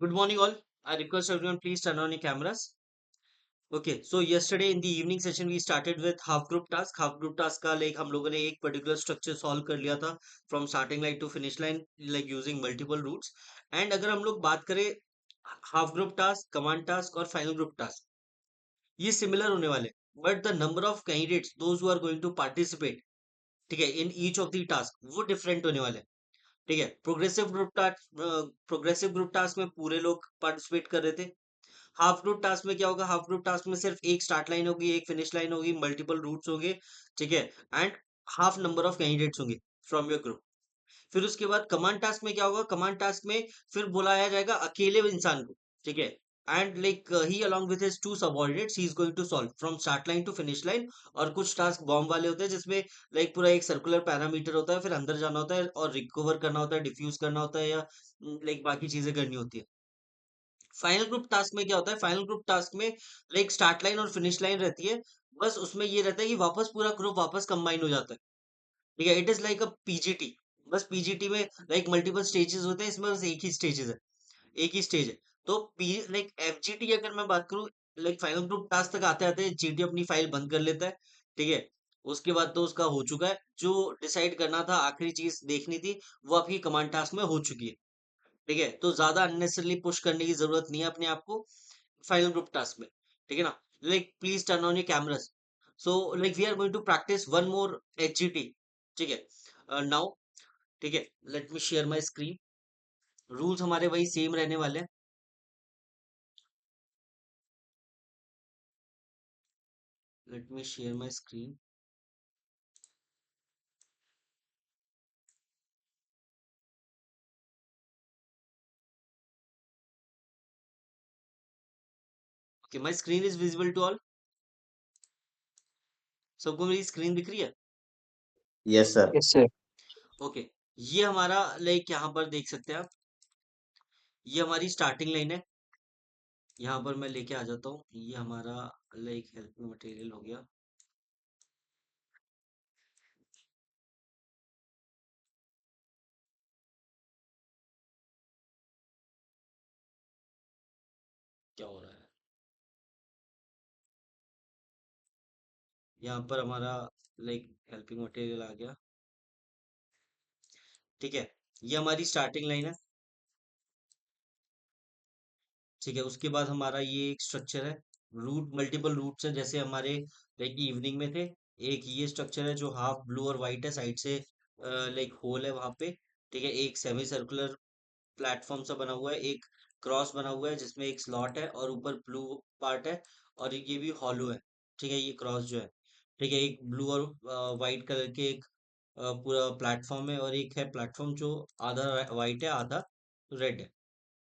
Good morning, all. I request everyone please turn on your cameras. Okay, so yesterday in the evening session we started with half group task. Half group task का like हम लोगों ने एक particular structure solve कर लिया था from starting line to finish line like using multiple routes. And अगर हम लोग बात करें half group task, command task और final group task, ये similar होने वाले. But the number of candidates, those who are going to participate, ठीक है, in each of the task, वो different होने वाले. ठीक है, प्रोग्रेसिव ग्रुप टास्क में पूरे लोग पार्टिसिपेट कर रहे थे. हाफ ग्रुप टास्क में क्या होगा? हाफ ग्रुप टास्क में सिर्फ एक स्टार्ट लाइन होगी, एक फिनिश लाइन होगी, मल्टीपल रूट्स होंगे. ठीक है, and half number of candidates होंगे फ्रॉम योर ग्रुप. फिर उसके बाद कमांड टास्क में क्या होगा? कमांड टास्क में फिर बुलाया जाएगा अकेले इंसान को. ठीक है, and like he along with his two subordinates he is going to solve from start line to finish line. और कुछ टास्क बॉम्ब वाले होते हैं जिसमें लाइक पूरा एक सर्कुलर पैरामीटर होता है, फिर अंदर जाना होता है और रिकवर करना होता है, डिफ्यूज करना होता है, या लाइक बाकी चीजें करनी होती है. फाइनल ग्रुप टास्क में क्या होता है? फाइनल ग्रुप टास्क में लाइक स्टार्ट लाइन और फिनिश लाइन रहती है. बस उसमें ये रहता है कि वापस पूरा ग्रुप वापस कंबाइन हो जाता है. ठीक है, it is like a PGT. बस पीजीटी में लाइक मल्टीपल स्टेजेस होते हैं, इसमें बस एक ही स्टेजेस है, एक ही स्टेज है. तो पी लाइक एफजीटी अगर मैं बात करूं, लाइक फाइनल ग्रुप टास्क तक आते आते जीटी अपनी फाइल बंद कर लेता है. ठीक है, उसके बाद तो उसका हो चुका है. जो डिसाइड करना था, आखिरी चीज देखनी थी, वो आपकी कमांड टास्क में हो चुकी है. ठीक है, तो ज्यादा अननेसेसरली पुश करने की जरूरत नहीं है अपने आप को फाइनल ग्रुप टास्क में. ठीक है ना? Like please turn on your cameras. So like we are going to practice one more HGT. ठीक है, नाउ. ठीक है, let me share my screen. Rules हमारे वही सेम रहने वाले हैं. Let me share my screen. Okay, my screen is visible to all. सबको मेरी स्क्रीन दिख रही है? Yes sir. Yes, sir. Okay, ये हमारा लाइक यहाँ पर देख सकते हैं आप, ये हमारी स्टार्टिंग लाइन है. यहाँ पर मैं लेके आ जाता हूँ. ये हमारा लाइक हेल्पिंग मटेरियल हो गया. क्या हो रहा है? यहाँ पर हमारा लाइक हेल्पिंग मटेरियल आ गया. ठीक है, ये हमारी स्टार्टिंग लाइन है. ठीक है, उसके बाद हमारा ये एक स्ट्रक्चर है. रूट, मल्टीपल रूट्स है जैसे हमारे लाइक इवनिंग में थे. एक ये स्ट्रक्चर है जो हाफ ब्लू और वाइट है, साइड से लाइक होल है वहां पे. ठीक है, एक सेमी सर्कुलर प्लेटफॉर्म सा बना हुआ है, एक क्रॉस बना हुआ है जिसमें एक स्लॉट है और ऊपर ब्लू पार्ट है, और ये भी हॉलो है. ठीक है, ये क्रॉस जो है. ठीक है, एक ब्लू और वाइट कलर के एक पूरा प्लेटफॉर्म है, और एक है प्लेटफॉर्म जो आधा वाइट है आधा रेड है.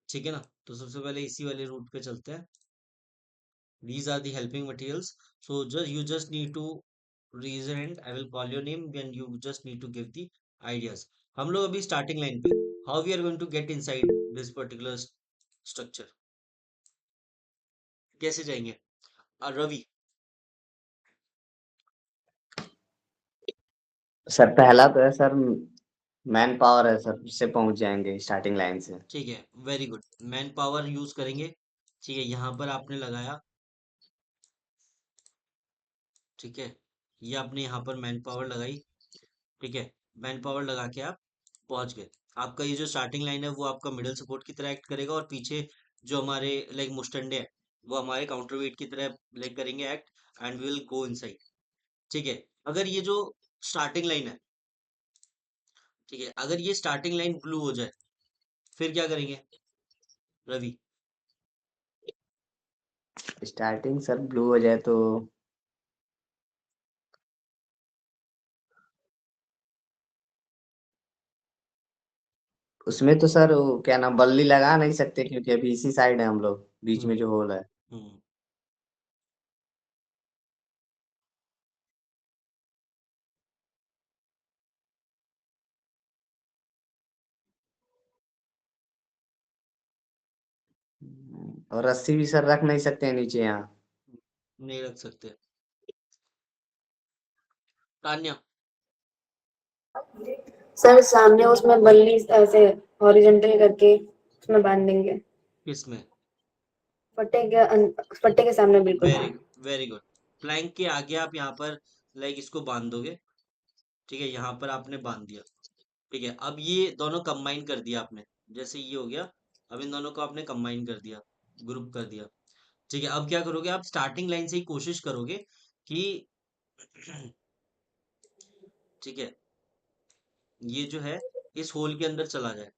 ठीक है ना? तो सबसे पहले इसी वाले रूट पे चलते हैं. These are the helping materials. So you just need to raise your hand. I will call your name and you just need to give the ideas. हम लोग अभी स्टार्टिंग लाइन पे. How we are going to get inside this particular structure? कैसे जाएंगे? Ravi. Sir पहला तो है sir, man power है सर, उससे पहुंच जाएंगे स्टार्टिंग लाइन से। ठीक है, very good. Man power use करेंगे. ठीक है, यहाँ पर आपने लगाया. ठीक है, ये आपने यहाँ पर मैन पावर लगाई. ठीक है, मैन पावर लगा के आप पहुंच गए. आपका ये जो स्टार्टिंग लाइन है वो आपका मिडल सपोर्ट की तरह एक्ट करेगा, और पीछे जो हमारे लाइक मुस्टंडे हैं वो हमारे काउंटर वेट की तरह लाइक करेंगे act, and will go inside. ठीक है, अगर ये जो स्टार्टिंग लाइन है, ठीक है, अगर ये स्टार्टिंग लाइन ब्लू हो जाए फिर क्या करेंगे रवि? स्टार्टिंग सर ब्लू हो जाए तो उसमें तो सर वो क्या नाम बल्ली लगा नहीं सकते, क्योंकि अभी इसी साइड है हम लोग, बीच में हम्म. जो होल है। हम्म. और रस्सी भी सर रख नहीं सकते हैं नीचे यहाँ। नहीं रख सकते. तान्या. सर सामने उसमें बल्ली ऐसे हॉरिजॉन्टल करके उसमें बांध देंगे. किसमें? फट्टे के सामने बिल्कुल। Very very good. प्लैंक के आगे आप यहाँ पर लाइक इसको बांध दोगे। ठीक है, यहाँ पर आपने बांध दिया। ठीक है, अब ये दोनों कंबाइन कर दिया आपने। जैसे ये हो गया, अब इन दोनों को आपने कंबाइन कर दिया, ग्रुप कर दिया। ठीक है, अब क्या करोगे आप? स्टार्टिंग लाइन से ही कोशिश करोगे कि ठीक है, ये जो है इस होल के अंदर चला जाए।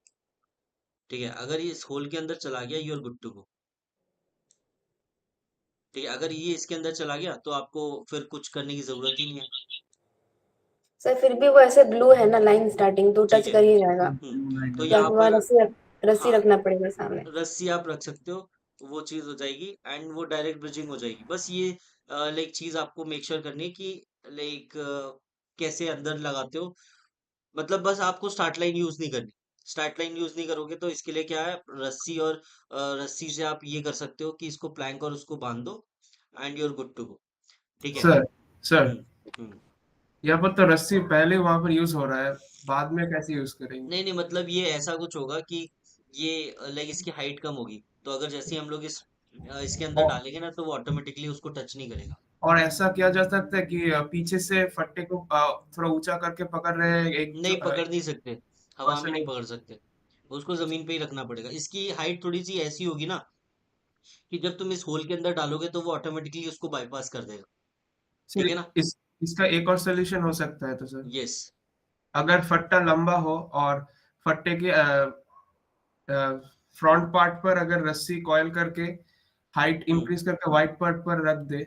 ठीक है, अगर ये इस होल के अंदर चला गया, you are good to go. ठीक है, अगर ये इसके अंदर चला गया तो आपको फिर कुछ करने की जरूरत ही नहीं है। सर फिर भी वो ऐसे ब्लू है ना लाइन स्टार्टिंग, तो ठीक टच है। कर ही जाएगा। तो तो यहाँ आपको वहाँ पर रस्सी हाँ, रखना पड़ेगा सामने। रस्सी आप रख सकते हो, वो चीज हो जाएगी एंड वो डायरेक्ट ब्रिजिंग हो जाएगी। बस ये लाइक चीज आपको मेक श्योर करनी है कि लाइक कैसे अंदर लगाते हो। मतलब बस आपको स्टार्ट लाइन यूज नहीं करनी। स्टार्ट लाइन यूज नहीं करोगे तो इसके लिए क्या है, रस्सी और रस्सी से आप ये कर सकते हो कि इसको प्लैंक और उसको बांध दो and you're good to go. ठीक है। Sir sir hmm. हम्म। यहाँ पर तो रस्सी पहले वहां पर यूज हो रहा है, बाद में कैसे यूज करेंगे? नहीं नहीं, मतलब ये ऐसा कुछ होगा कि ये लाइक इसकी हाइट कम होगी, तो अगर जैसे ही हम लोग इसके अंदर और डालेंगे ना तो वो ऑटोमेटिकली उसको टच नहीं करेगा। और ऐसा किया जा सकता है कि पीछे से फट्टे को थोड़ा ऊंचा करके पकड़ रहे हैं एक नहीं, पकड़ नहीं सकते, हवा वैसा में नहीं नहीं। पकड़ सकते। उसको जमीन पे ही रखना पड़ेगा। इसकी हाइट थोड़ी सी ऐसी होगी ना कि जब तुम इस होल के अंदर डालोगे तो वो ऑटोमेटिकली उसको बाईपास कर देगा। सर ठीक है ना? इसका एक और सोल्यूशन हो सकता है तो सर, यस। अगर फट्टा लंबा हो और फट्टे के फ्रंट पार्ट पर अगर रस्सी कॉइल करके हाइट हम्म। इंक्रीज करके वाइट पार्ट पर रख दे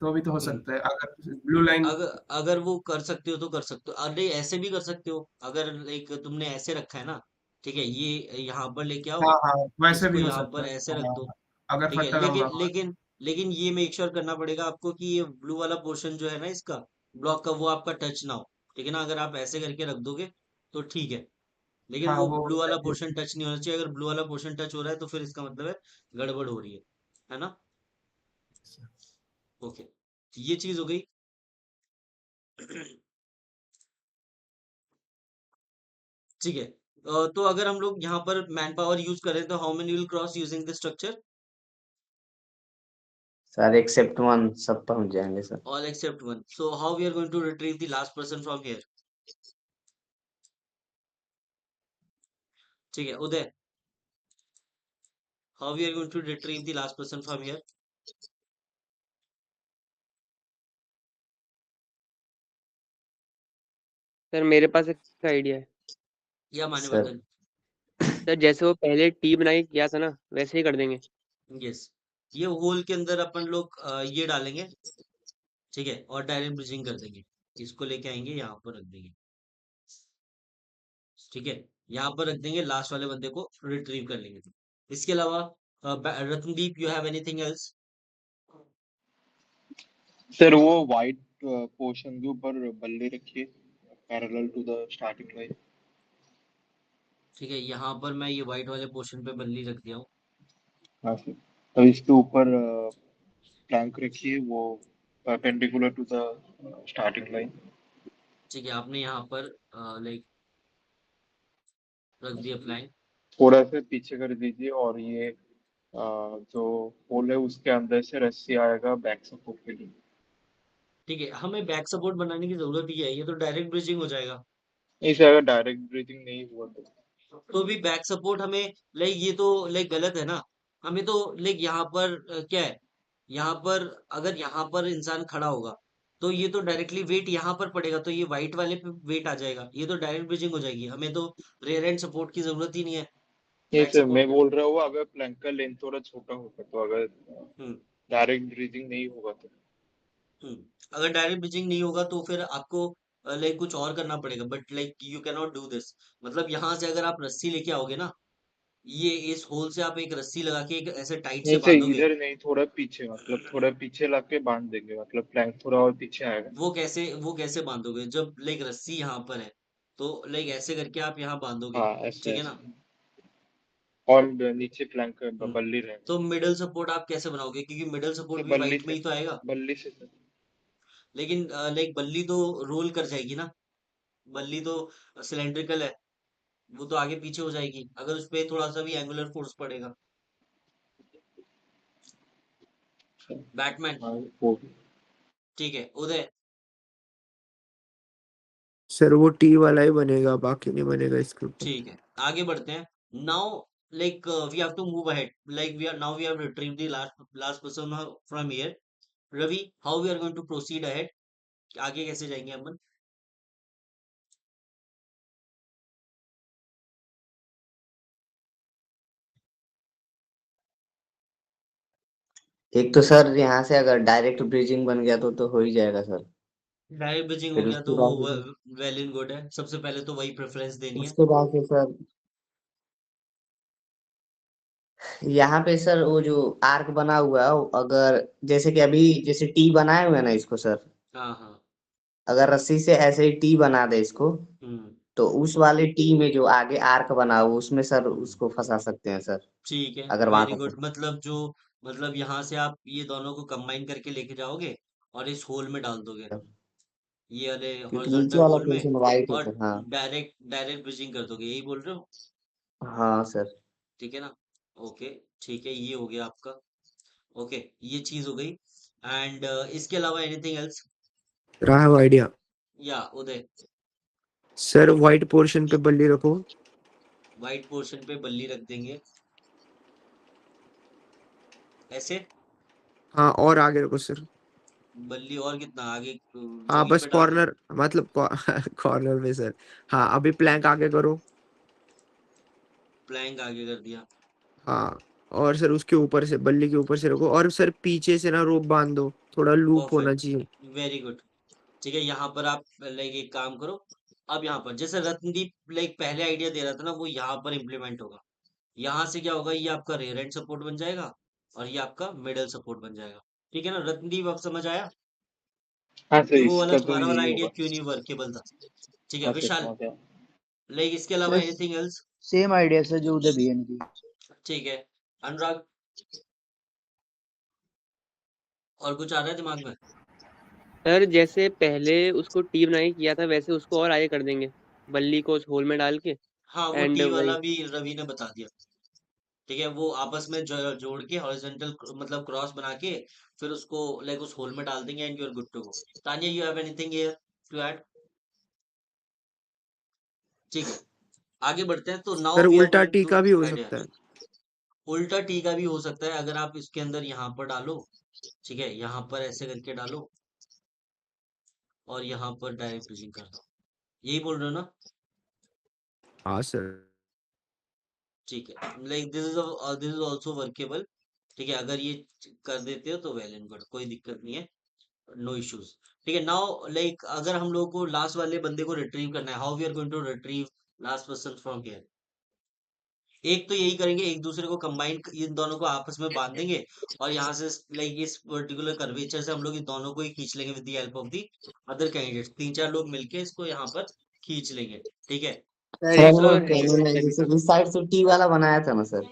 तो भी तो हो हम्म। सकता है, अगर ब्लू लाइन। अगर अगर वो कर सकते हो तो कर सकते हो, अरे ऐसे भी कर सकते हो। अगर लाइक तुमने ऐसे रखा है ना, ठीक है, ये यहाँ पर लेके आओ, हाँ हाँ, वैसे भी इसको हो यहाँ सकता पर है। ऐसे रख हाँ दो। हाँ, अगर ठीक है, फट्टा लंबा लेकिन हो। लेकिन लेकिन ये मेक श्योर करना पड़ेगा आपको कि ये ब्लू वाला पोर्शन जो है ना इसका ब्लॉक का, वो आपका टच ना हो। ठीक है ना? अगर आप ऐसे करके रख दोगे तो ठीक है, लेकिन हाँ वो वो ब्लू वाला पोर्शन टच नहीं होना चाहिए। अगर ब्लू वाला पोर्शन टच हो रहा है तो फिर इसका मतलब है गड़बड़ हो रही है ना? ओके, ये चीज हो गई। ठीक है। तो अगर हम लोग यहाँ पर मैन पावर यूज करें तो how many will cross using this structure? Sir except one, सब पहुंच जाएंगे sir. All except one. So how we are going to retrieve the last person from here? ठीक है Uday, how we are going to retrieve the last person from here? Sir मेरे पास एक idea है। या माने सर बदन। सर जैसे वो पहले टी बनाई किया था ना, वैसे ही कर देंगे। यस, ये होल के अंदर अपन लोग ये डालेंगे। ठीक है, और डायरेक्ट ब्रिजिंग कर देंगे। इसको लेके आएंगे, यहाँ पर रख देंगे। ठीक है, यहाँ पर रख देंगे, लास्ट वाले बंदे को रिट्रीव कर लेंगे। इसके अलावा Ratnadeep, you have anything else? Sir वो वाइट पोर्शन के ऊपर बल्ले रखिए parallel to the starting line. ठीक है, यहाँ पर मैं ये व्हाइट वाले पोर्शन पे बल्ली रख दिया हूँ। हाँ सर, तो इसके ऊपर प्लैंक रखिए वो perpendicular to the starting line. ठीक है, आपने यहाँ पर लाइक रख दिया फ्लैंक। थोड़ा सा पीछे कर दीजिए और ये जो होल है उसके अंदर से रस्सी आएगा बैक सपोर्ट के लिए। ठीक है, हमें बैक सपोर्ट बनाने की जरूरत ही है, ये तो डायरेक्ट ब्रिजिंग हो जाएगा। इसे अगर डायरेक्ट ब्रीथिंग नहीं हुआ तो तो भी बैक सपोर्ट हमें लाइक, ये तो लाइक गलत है ना। हमें तो लाइक यहाँ पर क्या है, यहाँ पर अगर यहाँ पर इंसान खड़ा होगा तो ये तो डायरेक्टली वेट यहाँ पर पड़ेगा, तो ये व्हाइट वाले पे वेट आ जाएगा, ये तो डायरेक्ट ब्रिजिंग हो जाएगी। हमें तो रेयर एंड सपोर्ट की जरूरत ही नहीं है, नहीं बैक सर, मैं सपोर्ट में। बोल रहा हूँ अगर प्लैंक का लेंथ थोड़ा छोटा होगा तो अगर हम्म। डायरेक्ट ब्रीथिंग नहीं होगा तो अगर डायरेक्ट ब्रिजिंग नहीं होगा तो फिर आपको लाइक कुछ और करना पड़ेगा, but like you can not do this. मतलब यहाँ से अगर आप रस्सी लेके आओगे ना, ये इस होल से आप एक रस्सी लगा के एक ऐसे टाइट से नहीं सर, बांधोगे। इधर नहीं, थोड़ा पीछे, मतलब थोड़ा पीछे ला के बांध देंगे, मतलब प्लैंक थोड़ा और पीछे आएगा। वो कैसे बांधोगे जब लाइक रस्सी यहाँ पर है? तो लाइक ऐसे करके आप यहाँ बांधोगे। हाँ ऐसे ठीक है ऐसे, ना? और नीचे प्लैंक हम्म। बल्ली रहेगा। तो मिडल सपोर्ट आप कैसे बनाओगे, क्योंकि मिडल तो सपोर्ट भी बल्ली वाइट में से, ही तो आएगा। बल्ली से सर। लेकिन लाइक बल्ली तो रोल कर जाएगी ना, बल्ली तो सिलेंड्रिकल है, वो तो आगे पीछे हो जाएगी अगर उस पे थोड़ा सा भी एंगुलर फोर्स पड़ेगा। अच्छा, बैटमैन। हाँ वो भी। ठीक है उदय। सर वो टी वाला ही बनेगा, बाकी नहीं बनेगा इसके ऊपर। ठीक है आगे बढ़ते हैं। Now like we have to move ahead, like we are now we have retrieved the last person from here. Ravi, how we are going to proceed ahead, आगे कैसे जाएंगे अपन? एक तो सर यहाँ से अगर डायरेक्ट ब्रिजिंग बन गया तो हो ही जाएगा सर। डायरेक्ट ब्रिजिंग हो फिर गया उसके तो वो बाद वेल इन गुड है, सबसे पहले तो वही प्रेफरेंस देनी है। उसके बाद से सर यहाँ पे सर वो जो आर्क बना हुआ है अगर जैसे कि अभी जैसे टी बनाए हुए हैं ना इसको सर, हाँ हाँ। अगर रस्सी से ऐसे ही टी बना दे इसको हम्म तो उस वाले टी में जो आगे आर्क बना हुआ उसमें सर हम्म। उसको फंसा सकते हैं सर, ठीक है अगर वहां वेरी पर गुड, मतलब जो मतलब यहाँ से आप ये दोनों को कंबाइन करके लेके जाओगे और इस होल में डाल दोगे, ये वाले क्योंकि नीचे हॉरिजॉन्टल वाला होल में, पोर्शन वाइट है और सर। हाँ डायरेक्ट डायरेक्ट ब्रिजिंग कर दोगे, यही बोल रहे हो? हाँ सर। ठीक है ना? ओके ठीक है, ये हो गया आपका। ओके ये चीज हो गई। एंड इसके अलावा anything else? I have idea. या उदय? सर व्हाइट पोर्शन पे बल्ली रखो। वाइट पोर्शन पे बल्ली रख देंगे ऐसे। हाँ और आगे रखो सर। बल्ली और कितना आगे हाँ जमीन बस पे डाल दूं? कॉर्नर मतलब कॉर्नर में सर। हाँ अभी प्लैंक आगे करो। प्लैंक आगे कर दिया। हाँ और सर उसके ऊपर से बल्ली के ऊपर से रखो और सर पीछे से ना रोप बांध दो, थोड़ा लूप होना चाहिए। Perfect very good. ठीक है यहाँ पर आप लाइक एक काम करो, अब यहाँ पर जैसे रत्नदीप लाइक पहले आइडिया दे रहा था ना, वो यहाँ पर इम्प्लीमेंट होगा। यहाँ से क्या होगा, ये आपका रेयर एंड सपोर्ट बन जाएगा और ये आपका मिडल सपोर्ट बन जाएगा। ठीक है ना रत्नदीप, अब समझ आया हाँ सर, कि वो वाला इसका तो तुम्हारा वाला यही आइडिया होगा। क्यों नहीं वर्केबल था? ठीक है हाँ सर, विशाल, समझ गया। लाइक इसके अलावा sir anything else? Same idea sir जो उदय भैया ने दी। ठीक है अनुराग, और कुछ आ रहा है दिमाग में? सर जैसे पहले उसको टी बनाई किया था वैसे उसको और आगे कर देंगे, बल्ली को उस होल में डाल के। हाँ वो एंड टी वही वाला भी रवि ने बता दिया। ठीक है वो आपस में जोड़ के हॉरिजॉन्टल मतलब क्रॉस बना के फिर उसको लाइक उस होल में डाल देंगे and you are good to go. Tania you have anything here to add? ठीक है आगे बढ़ते हैं, तो नाउ सर वी आर उल्टा गोइंग टी टू का भी हो ऐड। सकता है। उल्टा टी का भी हो सकता है, अगर आप इसके अंदर यहाँ पर डालो। ठीक है यहाँ पर ऐसे करके डालो और यहाँ पर डायरेक्ट ब्रिजिंग कर दो, यही बोल रहे हो ना? हाँ सर। ठीक है like this is also workable. ठीक है अगर ये कर देते हो तो वेल एंड गुड, कोई दिक्कत नहीं है, नो इश्यूज। ठीक है नाउ लाइक अगर हम लोग को लास्ट वाले बंदे को रिट्रीव करना है, how we are going to retrieve last person from here? एक तो यही करेंगे, एक दूसरे को कंबाइन, इन दोनों को आपस में बांध देंगे और यहाँ से लाइक इस पर्टिकुलर कर्वेचर से हम लोग इन दोनों को ही खींच लेंगे with the help of the other candidates, तीन चार लोग मिलके इसको यहाँ पर खींच लेंगे। ठीक है सर सर एक वो दूसरा, और है पहले मैं तरीका। जैसे इस साइड से टी वाला बनाया था ना सर,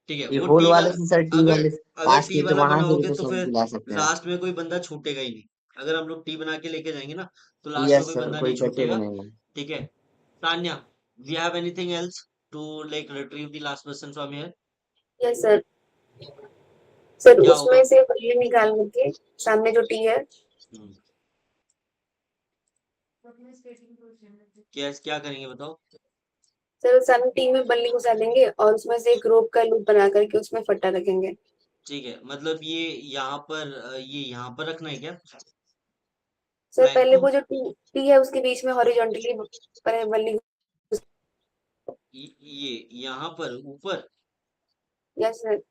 ठीक है ये वो होल टी वाले वाला, से सर टी अगर वाले अगर पास टी किए तो वाला वहां से बनाओगे भी तो सब फिर मिला सकते हैं। लास्ट में कोई बंदा छूटेगा ही नहीं। अगर हम लोग टी बना के लेके जाएंगे ना तो लास्ट में यस कोई सर, बंदा कोई नहीं कटेगा छूटेगा। नहीं। ठीक है Tanya, we have anything else to like retrieve the last person from here? Yes sir. Sir क्या होगा? उसमें से बल्ली निकाल करके सामने जो टी है, हम्म, क्या करेंगे बताओ? सर सामने टी में बल्ली घुसा देंगे और उसमें से एक रोप का लूप बना करके उसमें फट्टा रखेंगे। ठीक है मतलब ये यहाँ पर ये यहाँ पर रखना है क्या सर प्लैंक पहले को? वो जो टी है उसके बीच में हॉरिजॉन्टली बल्ली। ये यहाँ पर ऊपर, यस सर।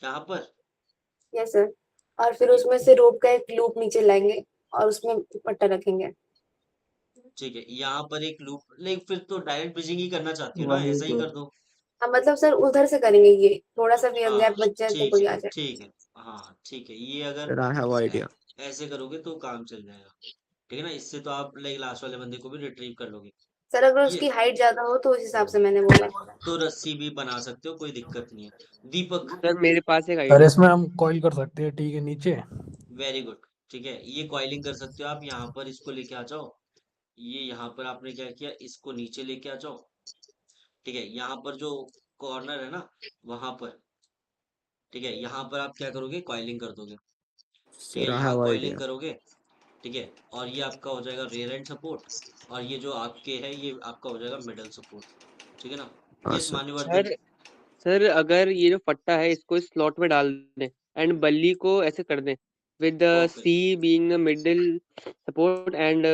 यहाँ पर? Yes sir. और फिर ये- उसमें से रोप का एक लूप नीचे लाएंगे और उसमें पट्टा रखेंगे। ठीक है यहाँ पर एक लूप, लाइक फिर तो डायरेक्ट ब्रिजिंग ही करना चाहती हो ना, वही ऐसा ही तो। कर दो। हाँ मतलब सर उधर से करेंगे, ये थोड़ा सा भी हाँ गैप बच जाए तो ठीक कोई है आ जाए। ठीक है। हाँ ठीक है ये अगर sir I have a- idea. ऐसे करोगे तो काम चल जाएगा। ठीक है ना, इससे तो आप लाइक लास्ट वाले बंदे को भी रिट्रीव कर लोगे। सर अगर ये उसकी हाइट ज्यादा हो तो उस हिसाब से मैंने बोला। तो रस्सी भी बना सकते हो, कोई दिक्कत नहीं है। दीपक, सर मेरे पास एक सर आइडिया। इसमें हम कॉइल कर सकते हैं टी के नीचे। Very good. ठीक है ये कॉइलिंग कर सकते हो आप, यहाँ पर इसको लेके आ जाओ। ये यहाँ पर आपने क्या किया, इसको नीचे लेके आ जाओ। ठीक है यहाँ पर जो कॉर्नर है ना, वहां पर। ठीक है, यहाँ पर आप क्या करोगे, कॉइलिंग कर दोगे। ठीक है, सर आई यहाँ हैव कॉइलिंग आइडिया। करोगे। ठीक है, और ये आपका हो जाएगा रेयर एंड सपोर्ट, और ये जो आपके है ये आपका हो जाएगा मिडल सपोर्ट। ठीक है ना। हाँ यस सर। मान्यवर्धन। सर अगर ये जो फट्टा है इसको इस स्लॉट में डाल दें एंड बल्ली को ऐसे कर दें with the perfect, see being the middle support and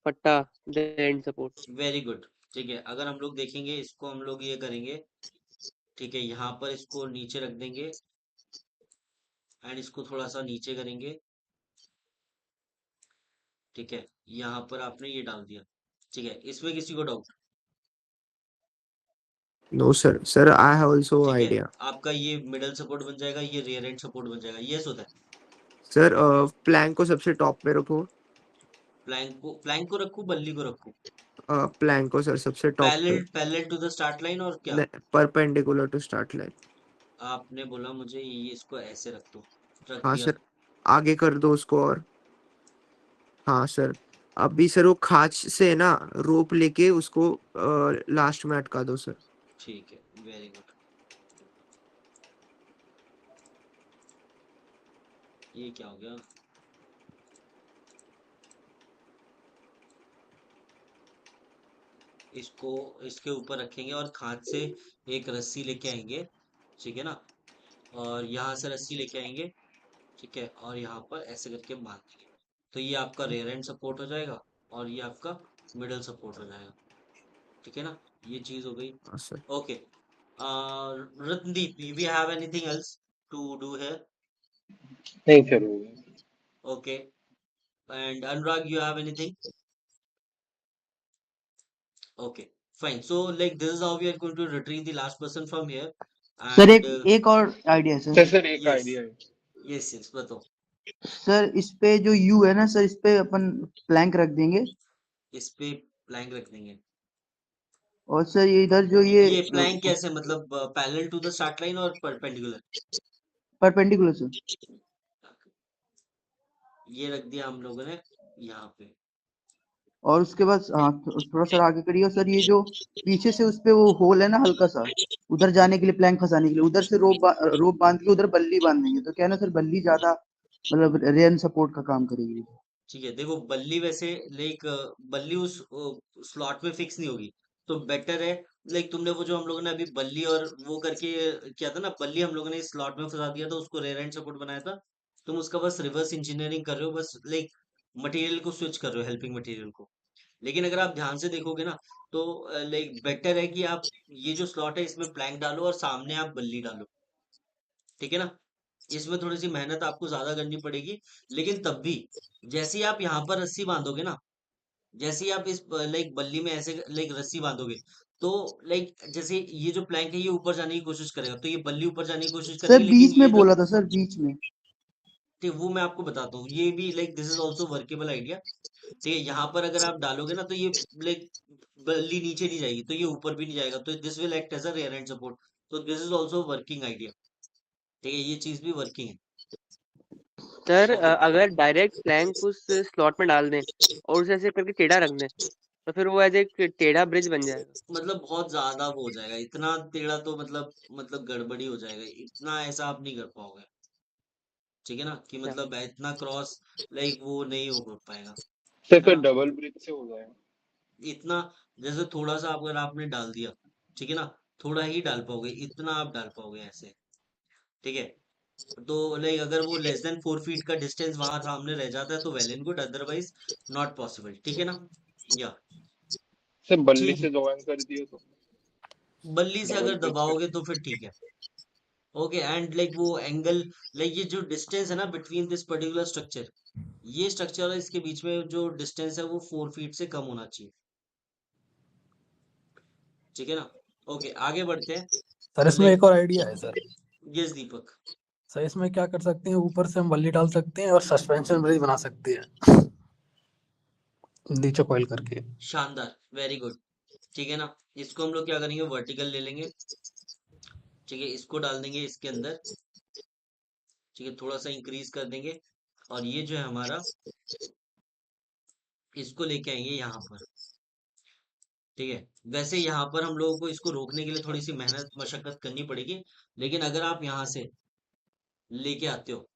फट्टा the end support. Very good. ठीक है, अगर हम लोग देखेंगे इसको, हम लोग ये करेंगे। ठीक है, यहाँ पर इसको नीचे रख देंगे एंड इसको थोड़ा सा नीचे करेंगे। ठीक है, यहाँ पर आपने ये डाल दिया। ठीक है, इसमें किसी को doubt? No sir, sir I have also ठीक है, आइडिया। आपका ये मिडल सपोर्ट बन जाएगा, ये रियर एंड सपोर्ट बन जाएगा। यस होता है। सर प्लैंक को सबसे टॉप पे रखो। प्लैंक को रखूं, बल्ली को रखूं? प्लैंक को सर सबसे टॉप पे। Parallel to the start line और क्या? Perpendicular to start line. आपने बोला मुझे ये इसको ऐसे रख दो, रख हाँ दिया। सर, आगे कर दो उसको। और हाँ सर, अभी सर वो खाच से ना रोप लेके उसको लास्ट में अटका दो सर। ठीक है, वेरी गुड। ये क्या हो गया? इसको इसके ऊपर रखेंगे और खांच से एक रस्सी लेके आएंगे। ठीक है ना, और यहाँ से रस्सी लेके आएंगे। ठीक है, और यहाँ पर ऐसे करके बांध देंगे। तो ये आपका रेयर एंड सपोर्ट हो जाएगा और ये आपका मिडल सपोर्ट हो जाएगा। ठीक है ना, ये चीज हो गई। हाँ sir. Okay, Ratnadeep, we have anything else to do here? नहीं सर, हो गया। Okay, and Anurag, you have anything? Okay, fine. So like this is how we are going to retrieve the last person from here. Sir And एक और idea sir sir. Sir एक yes, idea है। yes, बताओ। Sir इस पे जो you है ना सर, इस पे अपन प्लैंक रख देंगे। इस पे प्लैंक रख देंगे। और सर ये इधर जो ये प्लैंक कैसे, मतलब parallel to the start line और परपेंडिकुलर? Perpendicular sir. ये रख दिया हम लोगों ने यहाँ पे। और उसके बाद हाँ थोड़ा सर आगे करिए सर, ये जो पीछे से उस पे वो होल है ना हल्का सा, उधर जाने के लिए प्लैंक फंसाने के लिए उधर से रोप बांध के उधर बल्ली बांध देंगे, तो क्या है ना सर, बल्ली ज्यादा मतलब रेन सपोर्ट का काम करेगी। ठीक है, देखो बल्ली वैसे लाइक बल्ली उस स्लॉट में फिक्स नहीं होगी, तो बेटर है लाइक तुमने वो जो हम लोगों ने अभी बल्ली और वो करके किया था ना, बल्ली हम लोगों ने इस स्लॉट में फंसा दिया था, उसको रेयर एंड सपोर्ट बनाया था। तुम उसका बस रिवर्स इंजीनियरिंग कर रहे हो, बस लाइक मटेरियल को स्विच कर रहे हो, हेल्पिंग मटेरियल को। लेकिन अगर आप ध्यान से देखोगे ना, तो लाइक बेटर है कि आप ये जो स्लॉट है इसमें प्लैंक डालो और सामने आप बल्ली डालो। ठीक है ना, इसमें थोड़ी सी मेहनत आपको ज्यादा करनी पड़ेगी, लेकिन तब भी जैसे ही आप यहाँ पर रस्सी बांधोगे ना, जैसे ही आप इस लाइक बल्ली में ऐसे लाइक रस्सी बांधोगे, तो लाइक जैसे ये जो प्लैंक है ये ऊपर जाने की कोशिश करेगा, तो ये बल्ली ऊपर जाने की कोशिश सर करेगी, लेकिन बीच ये में जब बोला था सर, बीच में। ठीक वो मैं आपको बताता हूँ, ये भी like this is also workable idea. ठीक है, यहाँ पर अगर आप डालोगे ना, तो ये लाइक बल्ली नीचे नहीं जाएगी, तो ये ऊपर भी नहीं जाएगा, तो this will act as a rear end support. तो this is also working idea. ठीक है, ये चीज भी वर्किंग है। सर ओके, अगर डायरेक्ट प्लैंक उस स्लॉट में डाल दें और उसे ऐसे करके टेढ़ा रख दें तो फिर वो एज एक टेढ़ा ब्रिज बन जाएगा। मतलब बहुत ज्यादा वो हो जाएगा, इतना टेढ़ा तो मतलब गड़बड़ी हो जाएगा, इतना ऐसा आप नहीं कर पाओगे। ठीक है ना, कि अच्छा, मतलब इतना क्रॉस लाइक वो नहीं हो पाएगा। सर है फिर ना, डबल ब्रिज से हो जाएगा। इतना जैसे थोड़ा सा अगर आपने डाल दिया, ठीक है ना, थोड़ा ही डाल पाओगे, इतना आप डाल पाओगे ऐसे। ठीक है, तो लाइक अगर वो लेस देन 4 फीट का डिस्टेंस वहां सामने रह जाता है तो well and good, otherwise not possible. ठीक है ना, या सर बल्ली ठीक से है, ज्वाइन कर दिए तो बल्ली से डबल अगर ब्रिज दबाओगे करके। तो फिर ठीक है। ओके, एंड लाइक वो एंगल, लाइक ये जो डिस्टेंस है ना बिटवीन दिस पर्टिकुलर स्ट्रक्चर, ये स्ट्रक्चर और इसके बीच में जो डिस्टेंस है वो 4 फीट से कम होना चाहिए। ठीक है ना, ओके आगे बढ़ते हैं। सर सो इसमें लाइक एक और आइडिया है सर। यस दीपक। सर इसमें क्या कर सकते हैं, ऊपर से हम बल्ली डाल सकते हैं और सस्पेंशन ब्रिज बना सकते हैं नीचे कॉइल करके। शानदार, वेरी गुड। ठीक है ना, इसको हम लोग क्या करेंगे, वर्टिकल ले लेंगे। ठीक है, इसको डाल देंगे इसके अंदर। ठीक है, थोड़ा सा इंक्रीज कर देंगे, और ये जो है हमारा, इसको लेके आएंगे यहाँ पर। ठीक है, वैसे यहाँ पर हम लोगों को इसको रोकने के लिए थोड़ी सी मेहनत मशक्कत करनी पड़ेगी, लेकिन अगर आप यहाँ से लेके आते हो,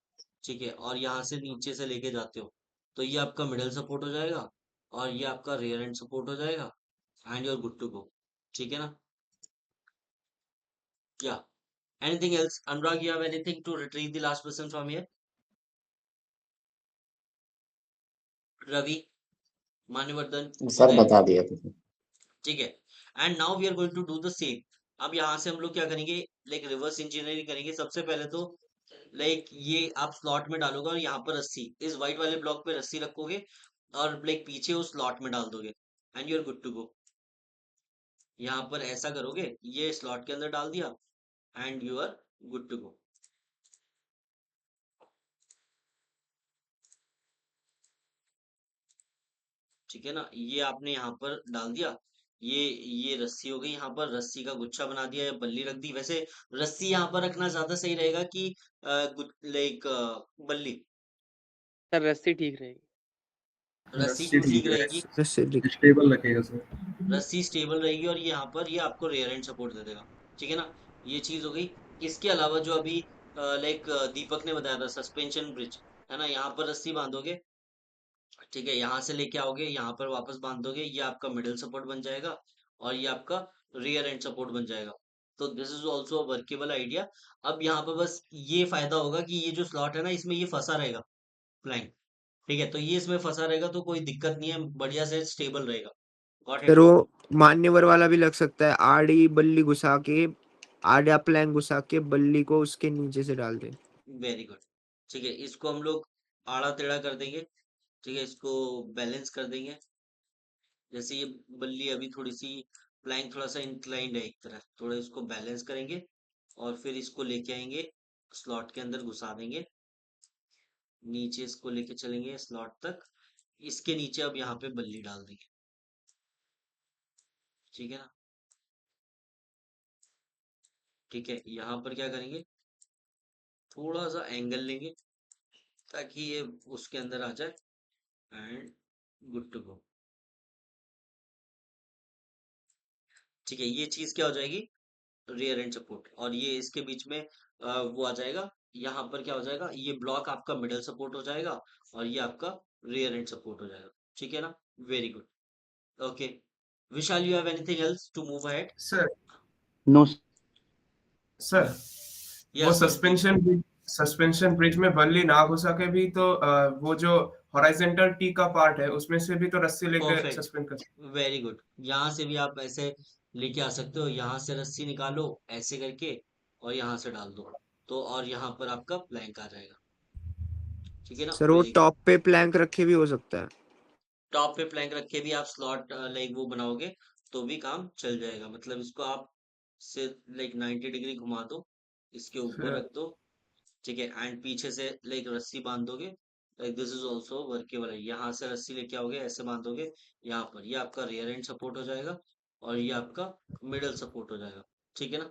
ठीक है, और यहाँ से नीचे से लेके जाते हो, तो ये आपका मिडल सपोर्ट हो जाएगा और ये आपका रियर एंड सपोर्ट हो जाएगा and you are good to go, ठीक है ना? या anything else? Anurag, you have anything to retrieve the last person from here? Ravi, Manyavardhan, sir Uday, बता दिया था। ठीक है। And now we are going to do the same. अब यहाँ से हम लोग क्या करेंगे, लाइक रिवर्स इंजीनियरिंग करेंगे। सबसे पहले तो लाइक ये आप स्लॉट में डालोगे और यहाँ पर रस्सी, इस व्हाइट वाले ब्लॉक पे रस्सी रखोगे और लाइक पीछे उस स्लॉट में डाल दोगे and you are good to go. यहाँ पर ऐसा करोगे, ये स्लॉट के अंदर डाल दिया and you are good to go. ठीक है ना, ये आपने यहाँ पर डाल दिया, ये रस्सी हो गई, यहाँ पर रस्सी का गुच्छा बना दिया या बल्ली रख दी। वैसे रस्सी यहाँ पर रखना ज्यादा सही रहेगा कि लाइक बल्ली? सर रस्सी ठीक रहेगी। रस्सी क्यों ठीक रहेगी? स्टेबल रखेगा सर। रस्सी स्टेबल रहेगी और ये यहाँ पर ये आपको रियर एंड सपोर्ट दे देगा, ठीक है ना? ये चीज हो गई। इसके अलावा जो अभी लाइक दीपक ने बताया था, सस्पेंशन ब्रिज, है ना, यहाँ पर रस्सी बांधोगे, ठीक है, यहाँ से लेके आओगे, यहाँ पर वापस बांध दोगे, ये आपका मिडिल सपोर्ट बन जाएगा और ये आपका रियर एंड सपोर्ट बन जाएगा। तो this is also workable idea. अब यहाँ पर बस ये फायदा होगा कि ये जो स्लॉट है ना, इसमें ये फंसा रहेगा प्लैंक, ठीक है, तो ये इसमें फंसा रहेगा तो कोई दिक्कत नहीं है, बढ़िया से स्टेबल रहेगा। Got sir it? वो मान्यवर वाला भी लग सकता है, आड़ी बल्ली घुसा के, आड़ा प्लैंक घुसा के बल्ली को उसके नीचे से डाल दे। वेरी गुड, ठीक है, इसको हम लोग आड़ा टेढ़ा कर देंगे, ठीक है, इसको बैलेंस कर देंगे। जैसे ये बल्ली अभी थोड़ी सी प्लैंक थोड़ा सा इंक्लाइंड है एक तरह, थोड़ा इसको बैलेंस करेंगे और फिर इसको लेके आएंगे, स्लॉट के अंदर घुसा देंगे, नीचे इसको लेके चलेंगे स्लॉट तक, इसके नीचे अब यहाँ पे बल्ली डाल देंगे, ठीक है ना? ठीक है, यहाँ पर क्या करेंगे, थोड़ा सा एंगल लेंगे ताकि ये उसके अंदर आ जाए एंड गुड टू गो। ठीक है, ये चीज क्या हो जाएगी, रियर एंड सपोर्ट, और ये इसके बीच में वो आ जाएगा, यहाँ पर क्या हो जाएगा, ये ब्लॉक आपका मिडल सपोर्ट हो जाएगा और ये आपका रियर एंड सपोर्ट हो जाएगा, ठीक है ना? Very good, okay. Vishal, you have anything else to move ahead? Sir no sir वो यस सर, सस्पेंशन ब्रिज में बल्ली ना घुसा के भी तो वो जो हॉरिजॉन्टल टी का पार्ट है उसमें से भी तो रस्सी लेके परफेक्ट, सस्पेंड कर सकते वेरी गुड। यहाँ से भी आप ऐसे लेके आ सकते हो, यहाँ से रस्सी निकालो ऐसे करके और यहाँ से डाल दो, तो और यहाँ पर आपका प्लैंक आ जाएगा, ठीक है ना? सर वो वेरी गुड। टॉप पे प्लैंक रखे भी हो सकता है। टॉप पे प्लैंक रख के भी आप स्लॉट लाइक वो बनाओगे तो भी काम चल जाएगा, मतलब इसको आप से लाइक 90 डिग्री घुमा दो, इसके ऊपर फिर रख दो, ठीक है, एंड पीछे से लाइक रस्सी बांध दोगे, like this is also workable है। यहाँ से रस्सी लेके आओगे, ऐसे बांधोगे, यहाँ पर ये आपका रियर एंड सपोर्ट हो जाएगा और ये आपका मिडल सपोर्ट हो जाएगा, ठीक है ना?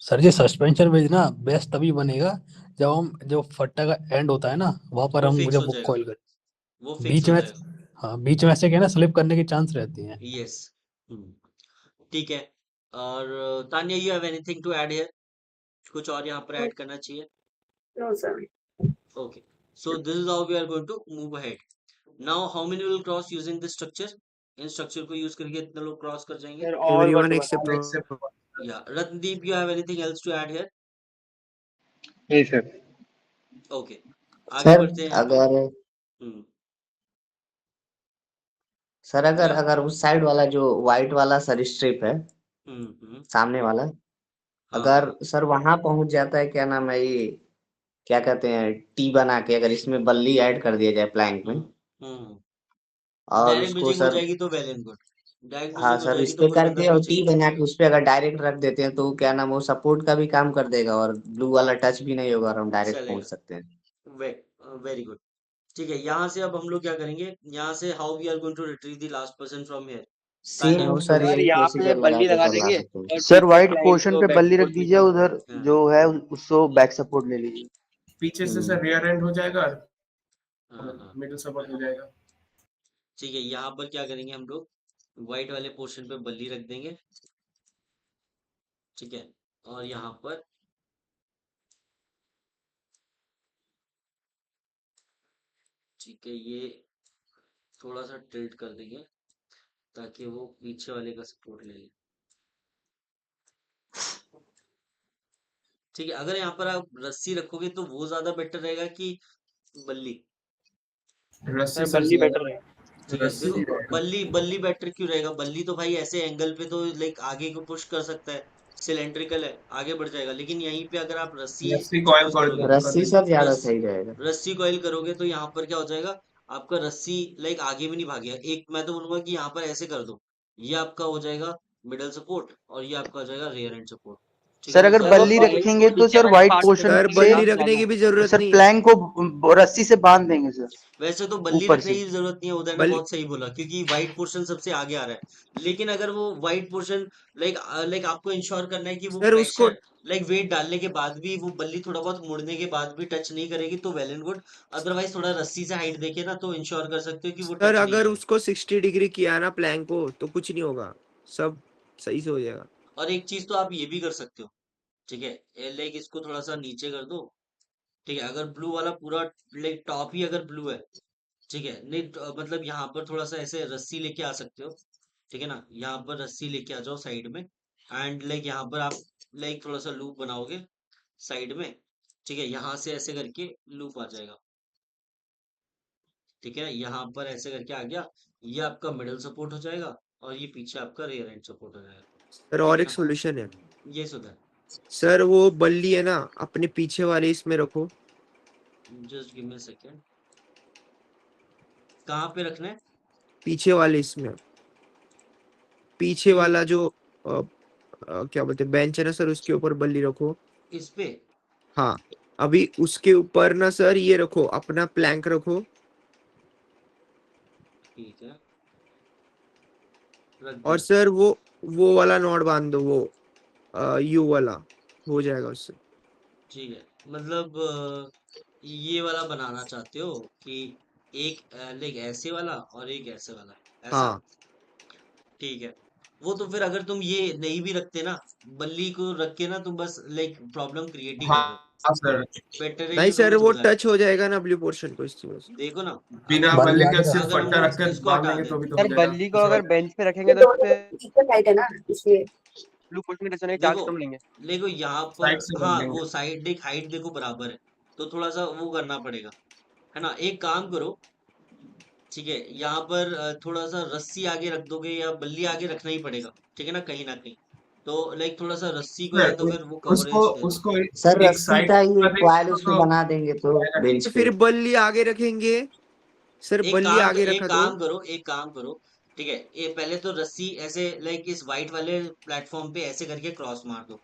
सर ये सस्पेंशन ब्रिज ना बेस्ट तभी बनेगा जब हम जो फट्टा का एंड होता है ना वहां पर वो हम फिक्स जब हो वो जाएगा, कॉइल करें, वो फिक्स बीच हो में, जाएगा। हाँ बीच में ऐसे क्या है ना स्लिप करने की चांस रहती है। यस, ठीक है। और Tanya, you have anything to add here? कुछ और यहाँ पर ऐड करना चाहिए? No sir. Okay, so this is how we are going to move ahead. Now, how many will cross using this structure? In structure को यूज करके इतने लोग क्रॉस कर जाएंगे? सर और एवरीवन बट एक्सेप्ट एक्सेप्ट या Ratnadeep, you have anything else to add here? नहीं sir. Okay, आगे सर बढ़ते हैं यहाँ पे। अगर हम्म, सर अगर या अगर उस साइड वाला जो व्हाइट वाला सर स्ट्रिप है सामने वाला, हाँ अगर सर वहां पहुंच जाता है, क्या नाम है ये, क्या कहते हैं, टी बना के अगर इसमें बल्ली ऐड कर दिया जाए प्लैंक में और डायरेक्ट उसको ब्रिजिंग हो सर, जाएगी तो वेल एंड गुड। डायरेक्ट हाँ ब्रिजिंग हो सर जाएगी इस तो पे कोई बंदा करके और पीछे टी नहीं बना पड़ेगा। के उस पे अगर डायरेक्ट रख देते हैं तो क्या नाम, वो सपोर्ट का भी काम कर देगा और ब्लू वाला टच भी नहीं होगा और हम डायरेक्ट पहुंच चलेगा, सकते हैं। वे वेरी गुड, ठीक है। यहाँ से अब हम लोग क्या करेंगे, यहाँ से how we are going to retrieve the last person from here? Same Tanya, sir sir यही यहाँ पे प्रोसीजर लगा बल्ली के लगा सर ला देंगे सकते हैं। और सर पीछे व्हाइट प्लैंक पोर्शन को पे बैक बल्ली रख सपोर्ट दीजिए, देंगे। उधर हाँ, जो है उसको बैक सपोर्ट ले लीजिए। पीछे से सर रियर एंड हो जाएगा, हाँ, मिडिल सपोर्ट हो जाएगा। ठीक है, यहाँ पर क्या करेंगे हम लोग, व्हाइट वाले पोर्शन पे बल्ली रख देंगे, ठीक है, और यहाँ पर ठीक है, ये थोड़ा सा टिल्ट कर देंगे ताकि वो पीछे वाले का सपोर्ट ले ले। ठीक है, अगर यहाँ पर आप रस्सी रखोगे तो वो ज्यादा बेटर रहेगा कि बल्ली? रस्सी सर सर बल्ली ज्यादा बेटर है। ठीक है, रस्सी देखो ही रहेगा। बल्ली बेटर क्यों रहेगा? बल्ली तो भाई ऐसे एंगल पे तो लाइक आगे को पुश कर सकता है, सिलेंड्रिकल है, आगे बढ़ जाएगा। लेकिन यहीं पे अगर आप रस्सी रस्सी कॉइल यूज कर करोगे, कर रस्सी देंगे। सर ज्यादा रस सही रहेगा। रस्सी कॉइल करोगे तो यहाँ पर क्या हो जाएगा, आपका रस्सी लाइक आगे भी नहीं भागेगा। एक मैं तो बोलूंगा कि यहाँ पर ऐसे कर दो, ये आपका हो जाएगा मिडल सपोर्ट और ये आपका हो जाएगा रियर एंड सपोर्ट। ठीक है सर ना? अगर तो सर वो बल्ली अगर प्लैंक रखेंगे को तो नीचे सर वाले वाइट पार्ट से पोर्शन सर रखेंगे से बल्ली जहाँ रखने प्लैंक की है। भी जरूरत सर नहीं। प्लैंक को रस्सी से बांध देंगे सर वैसे तो बल्ली ऊपर रखने से। की जरूरत नहीं है, उदय ने बल बहुत सही बोला, क्योंकि व्हाइट पोर्शन सबसे आगे आ रहा है। लेकिन अगर वो व्हाइट पोर्शन लाइक आपको इंश्योर करना है कि वो सर उसको प्रेशर लाइक वेट डालने के बाद भी वो बल्ली थोड़ा बहुत मुड़ने के बाद भी टच नहीं करेगी तो वेल एंड गुड। अदरवाइज थोड़ा रस्सी से हाइट देके ना तो इंश्योर कर सकते हो कि वो सर टच नहीं अगर करेगी। उसको 60 डिग्री किया ना प्लैंक को तो कुछ नहीं होगा, सब सही से हो जाएगा। और एक चीज तो आप ये भी कर सकते हो, ठीक है, लाइक इसको थोड़ा सा नीचे कर दो। ठीक है, अगर ब्लू वाला पूरा लाइक टॉप ही अगर ब्लू है, ठीक है, नहीं मतलब यहाँ पर थोड़ा सा ऐसे रस्सी लेके आ सकते हो। ठीक है ना, यहाँ पर रस्सी लेके आ जाओ साइड में, एंड लाइक यहाँ पर आप लाइक थोड़ा सा लूप बनाओगे साइड में। ठीक है, यहाँ से ऐसे करके लूप आ जाएगा। ठीक है, यहाँ पर ऐसे करके आ गया, ये आपका मिडल सपोर्ट हो जाएगा और ये पीछे आपका रियर एंड सपोर्ट हो जाएगा। सर ठीक और है एक ना? सॉल्यूशन है ये सुधा, सर, वो बल्ली है ना अपने पीछे वाले इसमें रखो। Just give me second. कहाँ पे रखना है? पीछे वाले इसमें, पीछे क्यों? वाला जो क्या बोलते हैं बेंच है ना सर, उसके ऊपर बल्ली रखो। इस पे? हाँ, अभी उसके ऊपर ना सर ये रखो, अपना प्लैंक रखो। ठीक है, रख और दिया। सर वो वाला नॉट बांध दो, वो यू वाला हो जाएगा उससे। ठीक है, मतलब ये वाला बनाना चाहते हो कि एक लाइक ऐसे वाला और एक ऐसे वाला, ऐसा? हाँ ठीक है, वो तो फिर अगर तुम ये नहीं भी रखते ना, बल्ली को रख के ना तुम बस लाइक प्रॉब्लम क्रिएट ही कर हाँ रहे हो। हाँ सर, बेटर है नहीं ये सर, करो जो वो बताया। टच हो जाएगा ना ब्लू पोर्शन को, इस वजह से। देखो ना, बिना अगर हम बल्ली बल्ली के आगे सिर्फ अगर हम फट्टा लोग रख कर इसको बांध हटा देंगे दें, तो भी तो सर हो जाएगा बल्ली को उस अगर वाइट। बेंच पे ये रखेंगे तो दोनों उससे इक्वल हाइट है ना, इसलिए। ब्लू पोर्शन में टच होने के चांस देखो कम लेंगे। देखो यहाँ साइड पर से बन हाँ देंगे। वो साइड देख हाइट देखो बराबर है, तो थोड़ा सा वो करना पड़ेगा, है ना? एक काम करो, ठीक है, यहाँ पर थोड़ा सा रस्सी आगे रख दोगे या बल्ली आगे रखना ही पड़ेगा, ठीक है ना, कहीं ना कहीं। तो लाइक थोड़ा सा रस्सी को या सर तो फिर वो उसको कवरेज दे दो। उसको सर एक रस्सी साइड का ये कर देंगे क्वायल उसमें तो बना देंगे तो जाएगा बेंच ठीक। तो पे। फिर बल्ली आगे रखेंगे सर, बल्ली आगे एक रखा दो। काम करो, एक काम करो, ठीक है, ये पहले तो रस्सी ऐसे लाइक इस वाइट वाले प्लेटफॉर्म पे ऐसे करके क्रॉस मार दो।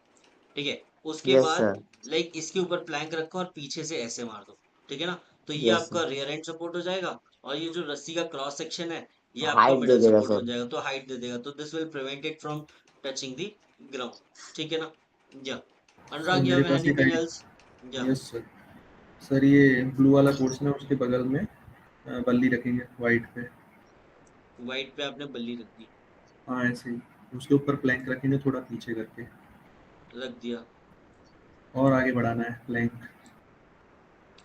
ठीक है, उसके यस बाद सर। लाइक इसके ऊपर प्लैंक रखो और पीछे से ऐसे मार दो। ठीक है ना, तो ये यस आपका रियर एंड सपोर्ट हो जाएगा और ये जो रस्सी का क्रॉस सेक्शन है ये सर आपका हाइट दे मिडल देगा सपोर्ट सर। बन जाएगा, तो हाइट दे देगा, तो this will prevent it from touching the ground. ठीक है ना? या सर अनुराग, यू मेरे हैव पास एक एनीथिंग आइडिया। एल्स? या यस सर। सर ये ब्लू वाला पोर्शन है उसके बगल में बल्ली रखेंगे वाइट पे। वाइट पे आपने बल्ली रख दी? हाँ ऐसे ही उसके ऊपर प्लैंक रखेंगे थोड़ा पीछे करके, रख दिया और आगे बढ़ाना है प्लैंक।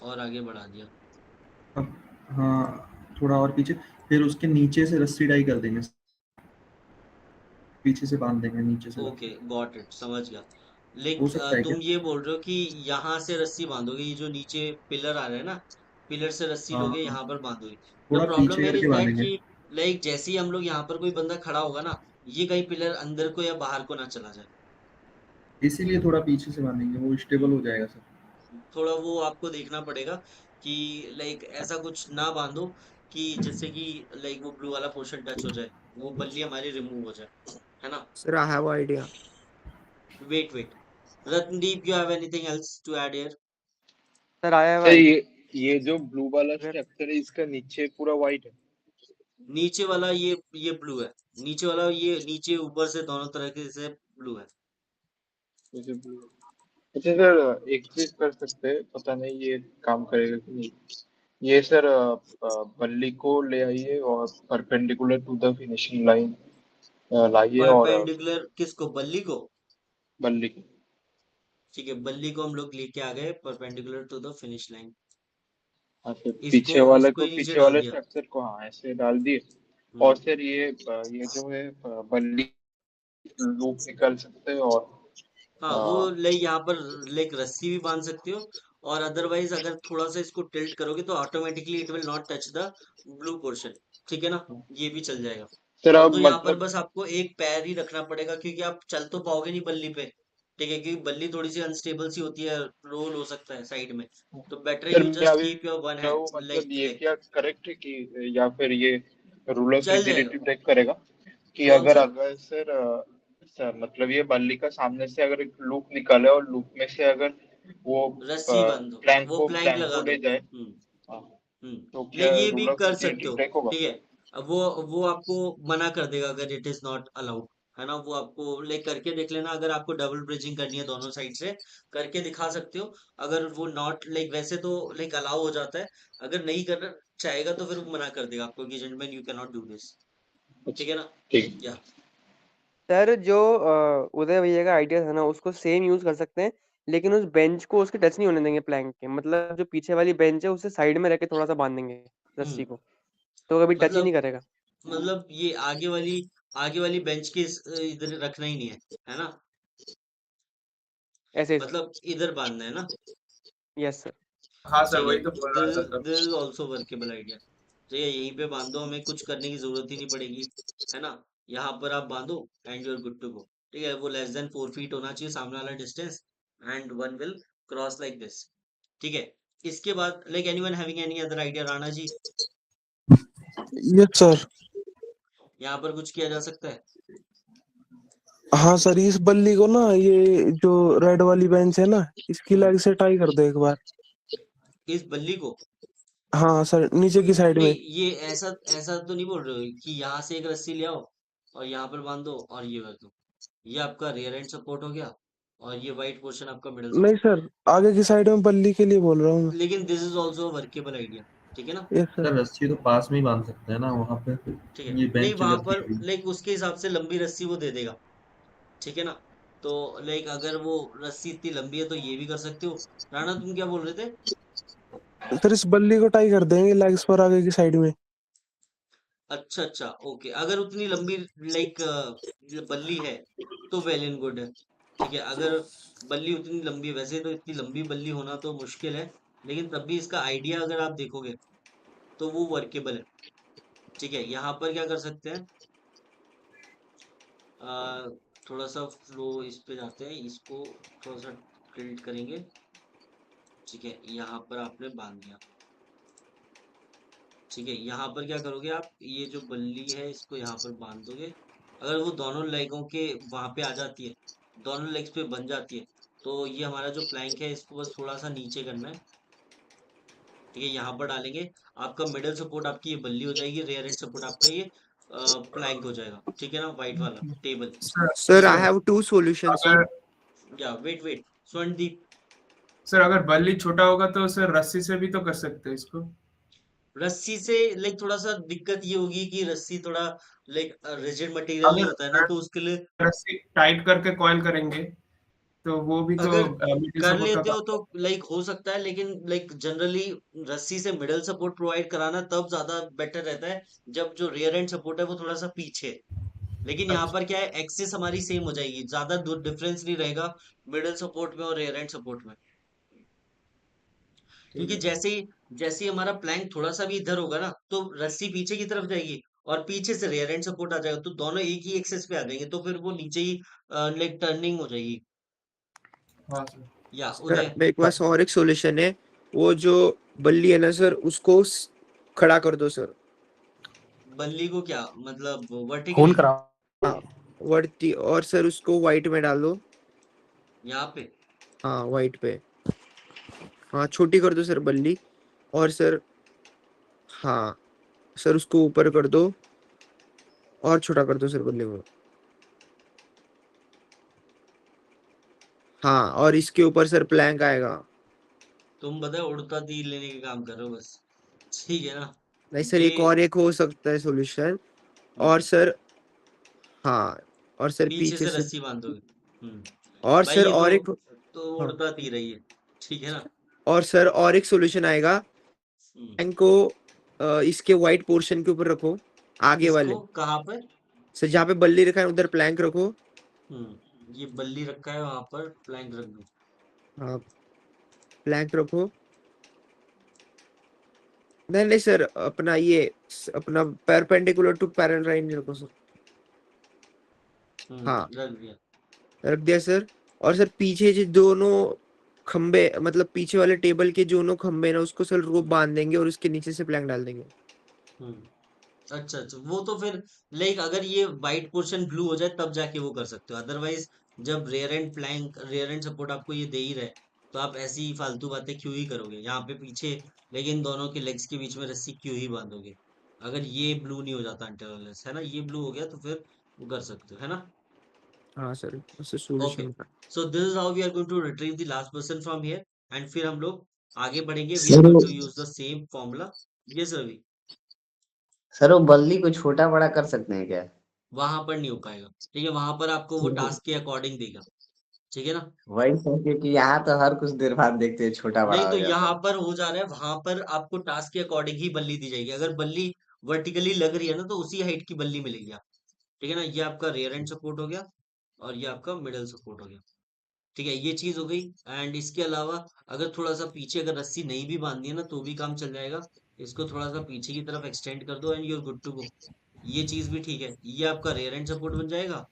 और आगे बढ़ा दिया। अब हाँ थोड़ा और पीछे, फिर उसके नीचे से रस्सी डाई कर देंगे, पीछे से बांध देंगे नीचे से ओके, रख गॉट इट, समझ गया। हो लेकिन सकता है क्या? तुम ये बोल रहे हो कि यहाँ से रस्सी बांधोगे, ये जो नीचे पिलर आ रहा है ना, पिलर से रस्सी हाँ लोगे हाँ, यहाँ पर बांधोगे। द थोड़ा प्रॉब्लम पीछे हियर करके इज दैट बांधेंगे। कि लाइक जैसे ही हम लोग यहाँ पर कोई बंदा खड़ा होगा ना, ये कहीं पिलर अंदर को या बाहर को ना चला जाए। इसीलिए थोड़ा पीछे से बांधेंगे, वो स्टेबल हो जाएगा सर। थोड़ा वो आपको देखना पड़ेगा कि लाइक ऐसा कुछ ना बांधो कि जैसे कि लाइक वो ब्लू वाला पोर्शन टच हो जाए, वो बल्ली हमारी रिमूव हो जाए, है ना? Sir I have idea. Wait Ratnadeep, you have anything else to add here? Sir आया सर हुआ ये जो ब्लू वाला अगर स्ट्रक्चर है इसका नीचे पूरा व्हाइट है। नीचे वाला ये ब्लू है, नीचे वाला ये नीचे ऊपर से दोनों तरह के से ब्लू है। जैसे ब्लू। अच्छा सर एक चीज कर सकते हैं, पता नहीं ये काम करेगा कि नहीं। ये सर बल्ली को ले आइए और perpendicular to the finishing line लाइए और परपेंडिकुलर किसको? बल्ली को? बल्ली को। ठीक है, बल्ली को हम लोग लेके आ गए perpendicular to the finish line. हाँ फिर इसको इसको ही नीचे पीछे डाल वाले दिया। स्ट्रक्चर को हाँ ऐसे डाल दिए। और हम्म फिर ये जो है बल्ली लूप निकाल सकते हैं और हाँ, वो लाइक यहाँ पर लाइक रस्सी भी बांध सकते हो, और अदरवाइज अगर थोड़ा सा इसको टिल्ट करोगे तो automatically it will not touch the blue portion. ठीक है ना, ये भी चल जाएगा। सर अब अब तो यहाँ पर मतलब बस आपको एक पैर ही रखना पड़ेगा, क्योंकि आप चल तो पाओगे नहीं बल्ली पे। ठीक है, क्योंकि बल्ली थोड़ी सी अनस्टेबल सी होती है, रोल हो सकता है साइड में। तो बेटर सर यू मैं जस्ट अभी कीप योर वन वो हैंड मतलब लाइक ये लाइक क्या करेक्ट है कि या फिर ये रूल ऑफ चल जाएगा। रिजिडिटी ब्रेक करेगा कि कौन अगर सा? अगर सर मतलब ये बल्ली का सामने से अगर एक लूप निकाले और लूप में से अगर वो रस्सी बांधो, वो प्लैंक प्लैंक लगा को दो। ले जाए हाँ, तो लाइक क्या ये भी रूल ऑफ कर सकते रिजिडिटी हो। ब्रेक होगा? ठीक है, अब वो आपको मना कर देगा अगर इट इज नॉट अलाउड, है ना। वो आपको लाइक करके देख लेना, अगर आपको डबल ब्रिजिंग करनी है दोनों साइड से करके दिखा सकते हो। अगर वो नॉट लाइक वैसे तो लाइक अलाउ हो जाता है, अगर नहीं करना चाहेगा तो फिर वो मना कर देगा आपको कि gentleman you can not do this. ठीक है ना। ठीक या सर जो उदय भैया का आइडिया था ना उसको सेम यूज कर सकते हैं, लेकिन उस बेंच को उसके टच नहीं होने देंगे प्लैंक के, मतलब जो पीछे वाली बेंच है उससे साइड में रख के थोड़ा सा बांध देंगे रस्सी हम्म को, तो कभी टच ही नहीं मतलब करेगा। ये आगे वाली बेंच के इधर रखना ही नहीं है ना। ऐसे। मतलब इधर बांधना है ना। Yes sir. हाँ सर ठीक है, वही तो बोल रहा दिस था sir. This is also workable idea. ठीक है, यहीं पे बांधो, हमें कुछ करने की जरूरत ही नहीं पड़ेगी, है ना। यहाँ पर आप बांधो and you are good to go. ठीक है, वो लेस देन 4 फीट होना चाहिए सामने वाला distance, and one will cross like this. ठीक है, इसके बाद like anyone having any other idea, Rana ji? Yes sir. यहाँ पर कुछ किया जा सकता है? हाँ सर, इस बल्ली को ना ये जो रेड वाली बेंच है ना इसकी हम्म लेग से टाई कर दो एक बार। इस बल्ली को? हाँ सर, नीचे की साइड नहीं, में। ये ऐसा ऐसा तो नहीं बोल रहे हो कि यहाँ से एक रस्सी ले आओ और यहाँ पर बांध दो और ये कर दो। ये आपका रियर एंड सपोर्ट हो गया, और ये वाइट पोर्शन आपका मिडल नहीं सपोर्ट हो सर, आगे की साइड में बल्ली के लिए बोल रहा हूँ मैं। गया। लेकिन this is also workable idea. ठीक है ना। Yes sir. सर रस्सी तो पास में ही बांध सकते हैं ना वहां पे, ठीक है, ये नहीं बेंच वहां जल्दी पर अभी। लाइक उसके हिसाब से लंबी रस्सी वो दे देगा। ठीक है ना। तो लाइक अगर वो रस्सी इतनी लंबी है तो ये भी कर सकते हो। राणा, तुम क्या बोल रहे थे? सर इस बल्ली को टाई कर देंगे लेग्स पर आगे की साइड में। अच्छा अच्छा, ओके, अगर उतनी लंबी लाइक बल्ली है तो वेल एंड गुड है। ठीक है, अगर बल्ली उतनी लंबी है, वैसे तो इतनी लंबी बल्ली होना तो मुश्किल है, लेकिन तब भी इसका आइडिया अगर आप देखोगे तो वो वर्केबल है। ठीक है, यहाँ पर क्या कर सकते हैं, आ, थोड़ा सा फ्लो इस पे जाते हैं, इसको थोड़ा सा टिल्ट करेंगे। ठीक है, यहाँ पर आपने बांध दिया। ठीक है, यहाँ पर क्या करोगे आप, ये जो बल्ली है इसको यहाँ पर बांध दोगे। अगर वो दोनों लेगों के वहां पे आ जाती है, दोनों लेग्स पे बन जाती है, तो ये हमारा जो प्लैंक है इसको बस थोड़ा सा नीचे करना है। ठीक है, यहाँ पर डालेंगे, आपका मिडल सपोर्ट आपकी ये बल्ली हो जाएगी, रेयर एंड सपोर्ट आपका ये प्लैंक हो जाएगा। ठीक है ना, वाइट वाला table. Sir I sir have two solutions sir. अगर या वेट वेट, स्वर्णदीप। सर अगर बल्ली छोटा होगा तो सर रस्सी से भी तो कर सकते हैं इसको। रस्सी से लाइक थोड़ा सा दिक्कत ये होगी कि रस्सी थोड़ा लाइक रिजिड मटेरियल नहीं होता है ना, अगर तो उसके लिए रस्सी टाइट करके कॉइल करेंगे तो वो भी तो अगर मिडिल कर सपोर्ट का लेते हो काम। तो लाइक हो सकता है, लेकिन लाइक जनरली रस्सी से मिडल सपोर्ट प्रोवाइड कराना तब ज्यादा बेटर रहता है जब जो रियर एंड सपोर्ट है वो थोड़ा सा पीछे है। लेकिन यहाँ अच्छा पर क्या है, एक्सिस हमारी सेम हो जाएगी, ज्यादा डिफरेंस नहीं रहेगा मिडल सपोर्ट में और रियर एंड सपोर्ट में। ठीक क्योंकि है। जैसे ही हमारा प्लैंक थोड़ा सा भी इधर होगा ना, तो रस्सी पीछे की तरफ जाएगी और पीछे से रियर एंड सपोर्ट आ जाएगा, तो दोनों एक ही एक्सेस पे आ जाएंगे, तो फिर वो नीचे ही लाइक टर्निंग हो जाएगी। हाँ सर। या सर उदय? मेरे पास और एक सॉल्यूशन है। वो जो बल्ली है ना सर उसको खड़ा कर दो सर। बल्ली को क्या मतलब, खून वर्टिकली? करा। हाँ वर्ती, और सर उसको व्हाइट में डाल दो। यहाँ पे? हाँ व्हाइट पे। हाँ छोटी कर दो सर बल्ली। और सर हाँ सर उसको ऊपर कर दो और छोटा कर दो सर बल्ली को। हाँ और इसके ऊपर सर प्लैंक आएगा। तुम बताए उड़ता तीर लेने के काम कर रहे हो बस। ठीक है ना। नहीं सर, ये एक हो सकता है सॉल्यूशन। हम्म, और सर हाँ, और सर पीछे पीछे से से। रस्सी बांधोगे। और भाई सर ये और एक। तो हाँ उड़ता तीर है ये। ठीक है ना। और सर और एक सॉल्यूशन आएगा प्लैंक को इसके व्हाइट पोर्शन के ऊपर रखो, आगे वाले इसको कहाँ पर? सर, जहाँ पे बल्ली रखा है उधर प्लैंक रखो। ये बल्ली रखा है वहां पर प्लैंक रख दो। हाँ, प्लैंक रखो। नहीं नहीं सर, अपना ये अपना परपेंडिकुलर टू पैरेलल लाइन रखो सर। हाँ, रख दिया। रख दिया सर। और सर पीछे जो दोनों खंबे, मतलब पीछे वाले टेबल के दोनों खंबे ना, उसको सर रोप बांध देंगे और उसके नीचे से प्लैंक डाल देंगे। अच्छा अच्छा, वो तो फिर लाइक अगर ये वाइट पोर्शन ब्लू हो जाए तब जाके वो कर सकते हो, अदरवाइज जब रेयर एंड सपोर्ट आपको ये दे ही रहे तो आप ऐसी फालतू बातें क्यों ही करोगे यहाँ पे पीछे, लेकिन दोनों के लेग्स के बीच में रस्सी क्यों ही बांधोगे? अगर ये ब्लू नहीं हो जाता इंटरनल है ना, ये ब्लू हो गया तो फिर वो कर सकते हो, है ना? हाँ सर, उससे okay, solution. So this is how we are going to retrieve the last person from here, and फिर हम लोग आगे बढ़ेंगे। वी आर सर गोइंग वो to use the same formula. Yes Ravi. Sir वो बल्ली को छोटा बड़ा कर सकते हैं क्या? वहां पर नहीं हो पाएगा, ठीक है, वहां पर आपको वो तो टास्क के अकॉर्डिंग देगा, ठीक है ना? वही सोचे कि यहाँ तो हर कुछ देर बाद देखते हैं छोटा बड़ा नहीं तो हो जाता यहाँ है। पर हो जा रहा है, वहां पर आपको टास्क के अकॉर्डिंग ही बल्ली दी जाएगी। अगर बल्ली वर्टिकली लग रही है ना तो उसी हाइट की बल्ली मिलेगी आपको, ठीक है ना? ये आपका रियर एंड सपोर्ट हो गया और ये आपका मिडल सपोर्ट हो गया, ठीक है, ये चीज हो गई। एंड इसके अलावा अगर थोड़ा सा पीछे अगर रस्सी नहीं भी बांधनी है ना तो भी काम चल जाएगा। इसको थोड़ा सा पीछे की तरफ एक्सटेंड कर दो and you are good to go. ये चीज भी ठीक है, ये आपका रियर एंड सपोर्ट बन जाएगा,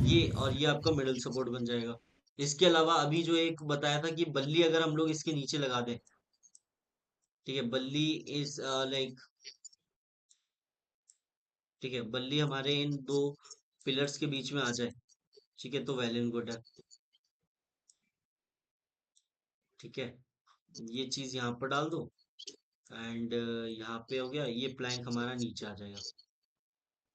ये और ये आपका मिडल सपोर्ट बन जाएगा। इसके अलावा अभी जो एक बताया था कि बल्ली अगर हम लोग इसके नीचे लगा दें, ठीक है, बल्ली इज लाइक, ठीक है, बल्ली हमारे इन दो पिलर्स के बीच में आ जाए, ठीक है, तो वेल एंड गुड है, ठीक है। ये चीज यहाँ पर डाल दो एंड यहाँ पे हो गया, ये प्लैंक हमारा नीचे आ जाएगा,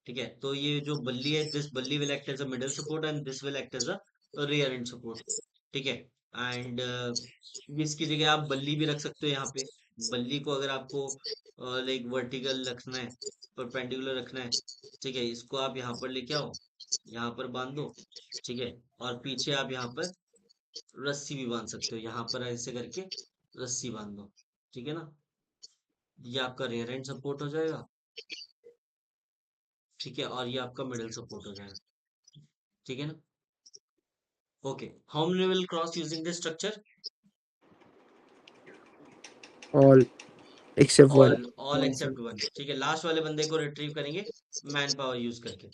ठीक है। तो ये जो बल्ली है, दिस बल्ली will act as a middle support and this will act as a rear end support, ठीक है। एंड इसकी जगह आप बल्ली भी रख सकते हो यहाँ पे। बल्ली को अगर आपको लाइक वर्टिकल रखना है, परपेंडिकुलर रखना है, ठीक है, इसको आप यहाँ पर लेके आओ, यहाँ पर बांध दो, ठीक है। और पीछे आप यहाँ पर रस्सी भी बांध सकते हो, यहाँ पर ऐसे करके रस्सी बांध दो, ठीक है ना? ये आपका रियर एंड सपोर्ट हो जाएगा, ठीक है, और ये आपका मिडल सपोर्ट हो जाएगा, ठीक है ना? Okay, how many will cross using this structure? All except one. All except one, ठीक है। लास्ट वाले बंदे को रिट्रीव करेंगे मैन पावर यूज करके,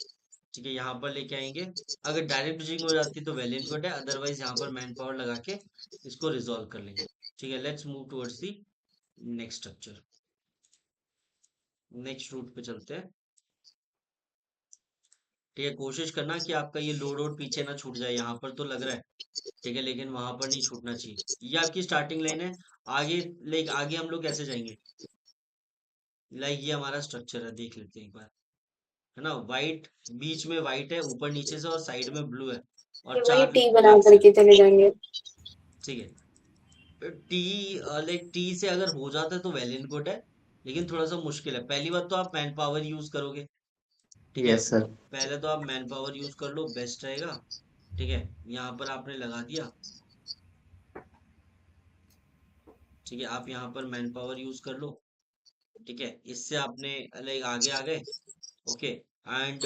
ठीक है, यहाँ पर लेके आएंगे। अगर डायरेक्ट ब्रिजिंग हो जाती तो वेल एंड गुड है, अदरवाइज यहाँ पर मैन पावर लगा के इसको रिजॉल्व कर लेंगे, ठीक है। Let's move towards the next structure, next route पे चलते हैं, ठीक है। कोशिश करना कि आपका ये लोड वोड पीछे ना छूट जाए, यहाँ पर तो लग रहा है, ठीक है, लेकिन वहां पर नहीं छूटना चाहिए। ये आपकी स्टार्टिंग लाइन है। आगे लाइक आगे हम लोग कैसे जाएंगे? लाइक ये हमारा स्ट्रक्चर है, देख लेते हैं एक बार, है ना? वाइट, बीच में वाइट है, ऊपर नीचे से, और साइड में ब्लू है, ये और वही 4 टी बना लेग्स है, करके चले जाएंगे। ठीक है। टी लाइक टी से अगर हो जाता है तो वेल एंड गुड है, लेकिन थोड़ा सा मुश्किल है। पहली बात तो आप मैन पावर यूज करोगे, ठीक है, यस सर। पहले तो आप मैन पावर यूज कर लो, बेस्ट रहेगा, ठीक है। यहाँ पर आपने लगा दिया, ठीक है, आप यहाँ पर मैन पावर यूज कर लो, ठीक है, इससे आपने लाइक आगे आ गए, ओके। एंड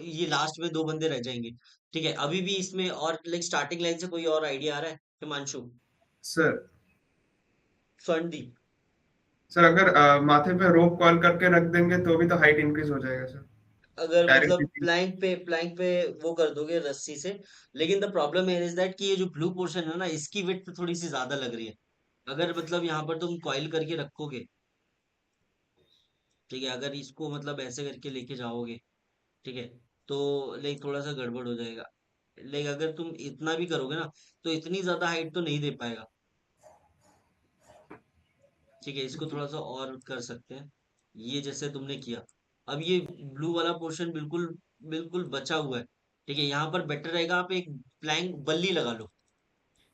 ये लास्ट में 2 बंदे रह जाएंगे, ठीक है। अभी भी इसमें और लाइक स्टार्टिंग लाइन से कोई और आइडिया आ रहा है हिमांशु? सर फंडी, सर अगर माथे पे रोप कॉल करके रख देंगे तो भी तो हाइट इंक्रीज हो जाएगा सर, अगर मतलब डायरेक्टली। प्लैंक पे वो कर दोगे रस्सी से, लेकिन द प्रॉब्लम है इज दैट कि ये जो ब्लू पोर्शन है ना, इसकी विड्थ थोड़ी सी ज्यादा लग रही है। अगर मतलब यहाँ पर तुम कॉइल करके रखोगे, ठीक है, अगर इसको मतलब ऐसे करके लेके जाओगे, ठीक है, तो लाइक थोड़ा सा गड़बड़ हो जाएगा। लाइक अगर तुम इतना भी करोगे ना तो इतनी ज्यादा हाइट तो नहीं दे पाएगा, ठीक है। इसको थोड़ा सा और कर सकते हैं, ये जैसे तुमने किया। अब ये ब्लू वाला पोर्शन बिल्कुल बिल्कुल बचा हुआ है, ठीक है, यहाँ पर बेटर रहेगा आप एक प्लैंक बल्ली लगा लो,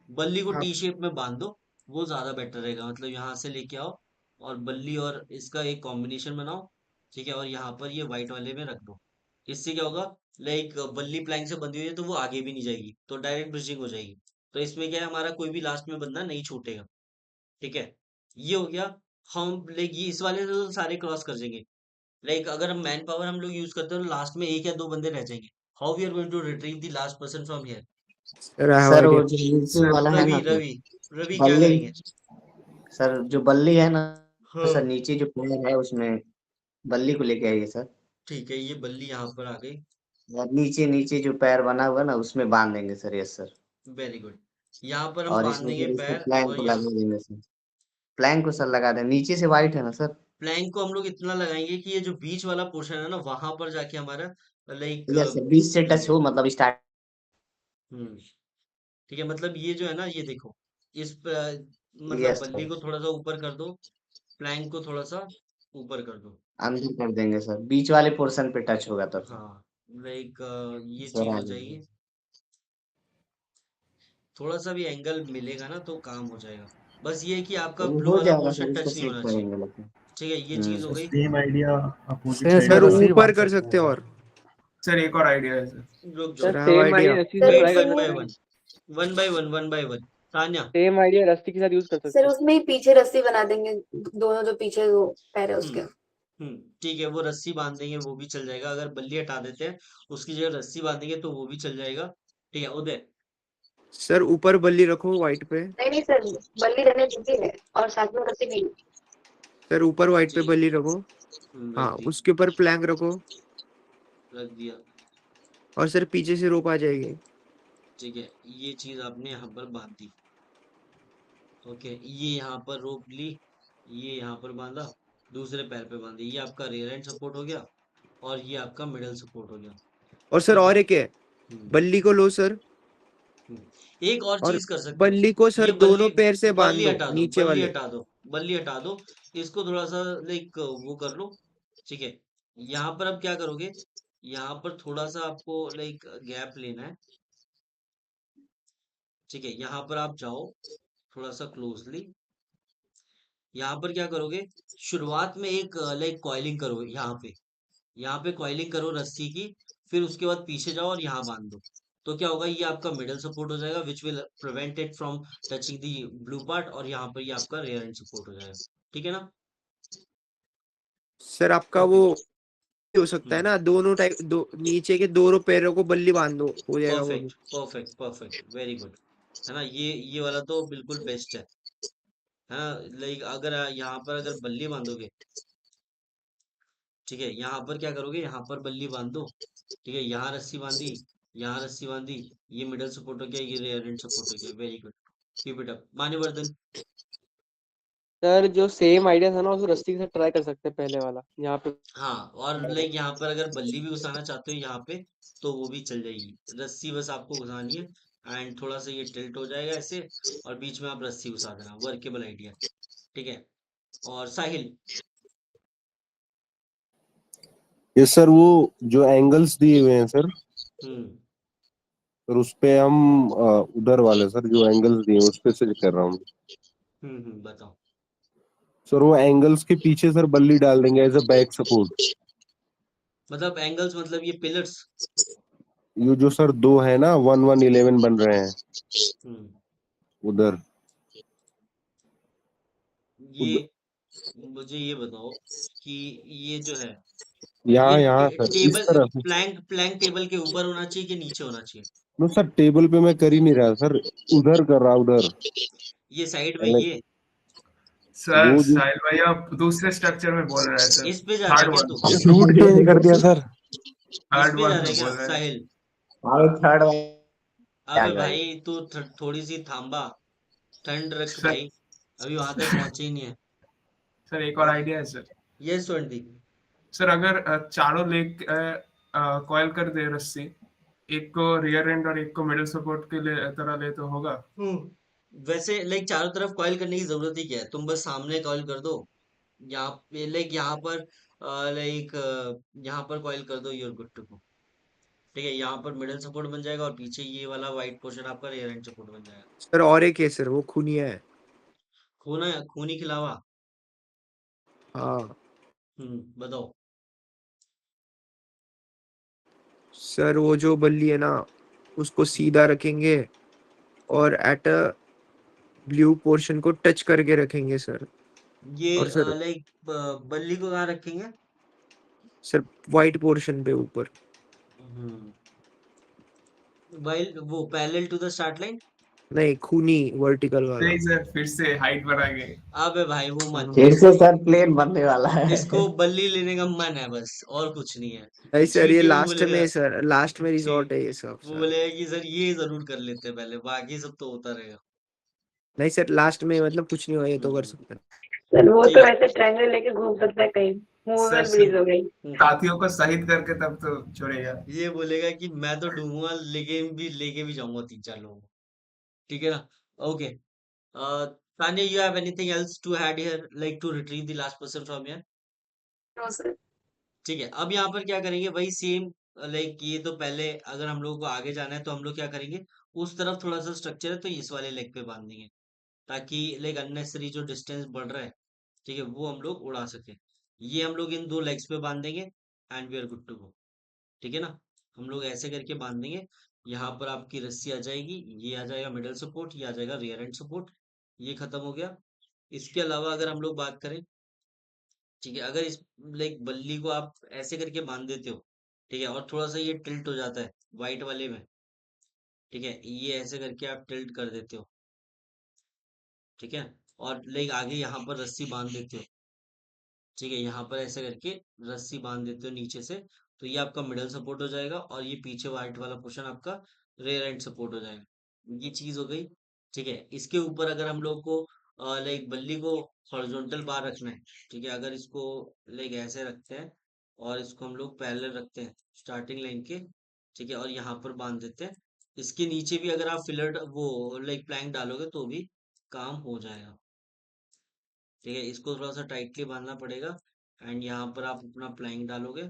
बल्ली को हाँ टी शेप में बांध दो, वो ज्यादा बेटर रहेगा। मतलब यहाँ से लेके आओ और बल्ली और इसका एक कॉम्बिनेशन बनाओ, ठीक है, और यहाँ पर ये व्हाइट वाले में रख दो। इससे क्या होगा, लाइक बल्ली प्लैंक से बंधी हुई है तो वो आगे भी नहीं जाएगी, तो डायरेक्ट ब्रिजिंग हो जाएगी। तो इसमें क्या है, हमारा कोई भी लास्ट में बंदा नहीं छूटेगा, ठीक है। ये हो गया हम लाइक ये इस वाले से तो सारे क्रॉस कर जाएंगे। लाइक अगर हम मैन पावर हम लोग यूज करते हैं तो लास्ट में एक या दो बंदे रह जाएंगे। How we are going to retrieve the last person from here? Sir I have sir वो आइडिया। जो नीचे सर वाला है रवि ना सर, रवि रवि क्या बल्ली, करेंगे? सर जो बल्ली है ना हाँ सर, नीचे जो प्लेयर है उसमें बल्ली को लेके आइए सर। ठीक है, ये बल्ली यहाँ पर आ गई। और नीचे नीचे जो पैर बना हुआ है ना उसमें बांध देंगे sir, yes sir. Very good. यहाँ पर हम और बांध इसमें देंगे फिर इसको पैर प्लैंक और को यहाँ लगा देंगे सर। प्लैंक को सर लगा दें, नीचे से वाइट है ना सर। प्लैंक को हम लोग इतना लगाएंगे कि ये जो बीच वाला पोर्शन है ना वहां पर जाके हमारा लाइक यस सर, बीच से लग टच जाए। हो, मतलब स्टार्ट। हम्म ठीक है, मतलब ये जो है ना, ये देखो मतलब यस बल्ली सर, को थोड़ा सा ऊपर कर दो, प्लैंक को थोड़ा सा ऊपर कर दो। अंदर कर देंगे सर, बीच वाले पोर्शन पे टच होगा तब सर। हाँ लाइक ये सर चीज आ हो जाइए। जाएगी। थोड़ा सा भी एंगल मिलेगा ना तो काम हो जाएगा। बस ये है कि आपका वो ब्लू हो वाला जाएगा पोर्शन सर, उसको टच नहीं सेट होना चाहिए। करेंगे लेकिन। ठीक है, ये चीज हो सर गई। Same idea opposite same side पे सर में रस्सी भी। ऊपर बांध कर सकते सकते हैं हैं सर। और। सर एक और आइडिया है सर। रुक सर जाओ, sir I have same idea. Idea रस्सी से वेट ट्राई कर वन बाय सकते हैं। One, one by one, one by one. Tanya. Same idea रस्सी के साथ यूज कर सकते सर हैं। उसमें ही पीछे रस्सी बना देंगे, दोनों जो पीछे वो पैर है उसके। ठीक है, वो रस्सी बांध देंगे वो भी चल जाएगा। अगर बल्ली हटा देते हैं उसकी जगह रस्सी बांधेंगे तो वो भी चल जाएगा। ठीक है उदय। सर ऊपर बल्ली रखो वाइट पे। नहीं नहीं सर, बल्ली रहने दीजिए और साथ में रस्सी भी। सर ऊपर वाइट पे जी बल्ली रखो। रख हाँ दी, उसके ऊपर प्लैंक रखो। रख दिया। और सर पीछे से रोप आ जाएगी। ठीक है, ये चीज आपने यहाँ पर बांध दी। ओके, ये यहाँ पर रोप ली, ये यहाँ पर बांधा, दूसरे पैर पे बांधी। ये आपका रियर एंड सपोर्ट हो गया और ये आपका मिडल सपोर्ट हो गया। और सर ठीक है। और एक है, बल्ली को लो सर। एक और और चीज कर सकते हो। बल्ली को ये सर दोनों पैर से बांध बल्ली दो हटा दो, नीचे बल्ली वाले। हटा दो, बल्ली हटा दो। इसको थोड़ा सा लाइक वो कर लो। ठीक है, यहाँ पर अब क्या करोगे, यहाँ पर थोड़ा सा आपको लाइक गैप लेना है। ठीक है, यहाँ पर आप जाओ थोड़ा सा क्लोजली। यहाँ पर क्या करोगे, शुरुआत में एक लाइक कॉइलिंग करो यहाँ पे कॉइलिंग करो रस्सी की। फिर उसके बाद पीछे जाओ और यहाँ बांध दो। तो क्या होगा, ये आपका मिडल सपोर्ट हो जाएगा which will prevent it from touching the blue part, और यहाँ पर ये आपका रेयर एंड सपोर्ट हो जाएगा। ठीक है ना? सर आपका ओके। वो हो सकता है ना, दोनों टाइप दो नीचे के दोनों पैरों को बल्ली बांध दो, हो जाएगा वो भी। Perfect perfect perfect, very good. है ना, ये वाला तो बिल्कुल बेस्ट है ना। लाइक अगर यहाँ पर अगर बल्ली बांधोगे, ठीक है, यहाँ पर क्या करोगे, यहाँ पर बल्ली बांध दो। ठीक है, यहाँ रस्सी बांधी, यहाँ रस्सी बांधी, ये मिडल सपोर्ट हो गया, ये रेयर एंड सपोर्ट हो गया। Very good, keep it up Manyavardhan. Sir जो सेम आइडिया था ना उसको रस्सी के साथ ट्राई कर सकते हैं, पहले वाला यहाँ पे। हाँ, और लाइक यहाँ पर अगर बल्ली भी घुसाना चाहते हो यहाँ पे तो वो भी चल जाएगी। रस्सी बस आपको घुसानी है एंड थोड़ा सा ये टिल्ट हो जाएगा ऐसे, और बीच में आप रस्सी घुसा देना। Workable idea. ठीक है, और साहिल। ये सर वो जो एंगल्स दिए हुए हैं सर, हम्म सर उस पे हम उधर वाले सर जो एंगल्स दिए हैं उस पे से कर रहा हूँ बताओ। सर। वो एंगल्स के पीछे सर बल्ली डाल देंगे एज अ बैक सपोर्ट। मतलब एंगल्स मतलब ये पिलर्स। ये जो सर दो है ना 1 1 11 बन रहे हैं उधर। ये मुझे ये बताओ कि ये जो है ये यहाँ सर इस टेबल तरफ। प्लैंक टेबल के ऊपर होना चाहिए कि नीचे होना चाहिए? नो सर टेबल पे मैं कर ही नहीं रहा सर, उधर कर रहा उधर। ये साइड में ये सर वो जो साहिल भाई आप दूसरे स्ट्रक्चर में बोल रहे हैं सर। इस पे जा रहा है थर्ड क्या वन, तू? रूट चेंज कर दिया सर। इस थर्ड पे जा वन रहा है में क्या बोल रहे हैं। साहिल? थर्ड अबे वाला। भाई तू थोड़ी सी थांबा, ठंड रख सर भाई, अभी वहां तक पहुंचे ही नहीं है। सर एक और आइडिया है सर। Yes twenty. सर अगर चारों लेग कॉइल कर दे रस्सी, एक को रियर एंड और एक को मिडिल सपोर्ट के लिए तरह ले तो होगा। वैसे लाइक चारों तरफ कॉइल करने की जरूरत ही क्या है, तुम बस सामने कॉइल कर दो। यहाँ पे लाइक यहाँ पर लाइक यहाँ पर कॉइल कर दो, यूर गुड टू गो। ठीक है, यहाँ पर मिडिल सपोर्ट बन जाएगा और पीछे ये वाला वाइट पोर्शन आपका रियर एंड सपोर्ट बन जाएगा। सर और एक है सर, वो खूनिया है। खूनी खिलावा। हाँ बताओ। सर वो जो बल्ली है ना उसको सीधा रखेंगे और एट अ ब्लू पोर्शन को टच करके रखेंगे सर। ये और सर लाइक बल्ली को कहाँ रखेंगे? सर वाइट पोर्शन पे ऊपर। हम्म वाइल वो parallel to the start line. नहीं, खूनी वर्टिकल वाला। नहीं सर, फिर से हाइट बढ़ा गए। अबे भाई वो मत फिर बोल, से सर प्लेन बनने वाला है। इसको बल्ली लेने का मन है बस, और कुछ नहीं है। नहीं सर, ये ठीक है, वो लास्ट बोलेगा में सर, लास्ट में रिजॉर्ट ठीक, है ये सब वो सर। बोलेगा कि सर ये जरूर कर लेते हैं पहले, बाकी सब तो होता रहेगा। नहीं सर, लास्ट में मतलब कुछ नहीं हुआ, ये तो कर हम्म, सकते हैं। सर वो ठीक तो है। ऐसे ट्रायंगल लेके घूम सकता है कहीं, सर मूवमेंट सर ब्रिज हो गई। साथियों को शहीद करके तब तो छोड़ेगा। ये बोलेगा कि मैं तो डूबूंगा, लेके भी जाऊंगा 3-4 लोगों को। ठीक है ना? Okay. Tanya, you have anything else to add here, like to retrieve the last person from here? No sir. ठीक है, अब यहाँ पर क्या करेंगे, वही सेम, लाइक ये तो पहले अगर हम लोगों को आगे जाना है तो हम लोग क्या करेंगे, उस तरफ थोड़ा सा स्ट्रक्चर है तो इस वाले लेग पे बांध देंगे, ताकि लाइक अननेसेसरी जो डिस्टेंस बढ़ रहा है, ठीक है, वो हम लोग उड़ा सके। ये हम लोग इन 2 लेग्स पे बांध देंगे and we are good to go. ठीक है ना? हम लोग ऐसे करके बांध देंगे। यहाँ पर आपकी रस्सी आ जाएगी, ये आ जाएगा मिडल सपोर्ट, ये आ जाएगा रियर एंड सपोर्ट। ये खत्म हो गया। इसके अलावा अगर हम लोग बात करें, ठीक है, अगर इस लाइक बल्ली को आप ऐसे करके बांध देते हो, ठीक है, और थोड़ा सा ये टिल्ट हो जाता है वाइट वाले में, ठीक है, ये ऐसे करके आप टिल्ट कर देते हो, ठीक है, और लाइक आगे यहाँ पर रस्सी बांध देते हो, ठीक है, यहाँ पर ऐसे करके रस्सी बांध देते हो नीचे से, तो ये आपका मिडल सपोर्ट हो जाएगा और ये पीछे वाइट वाला पोर्शन आपका रेयर एंड सपोर्ट हो जाएगा। ये चीज हो गई। ठीक है, इसके ऊपर अगर हम लोग को लाइक बल्ली को हॉरिजॉन्टल बार रखना है, ठीक है, अगर इसको लाइक ऐसे रखते हैं और इसको हम लोग पैरेलल रखते हैं स्टार्टिंग लाइन के, ठीक है, और यहाँ पर बांध देते हैं, इसके नीचे भी अगर आप फिलर वो लाइक प्लैंक डालोगे तो भी काम हो जाएगा। ठीक है, इसको थोड़ा सा टाइटली बांधना पड़ेगा एंड यहाँ पर आप अपना प्लैंक डालोगे,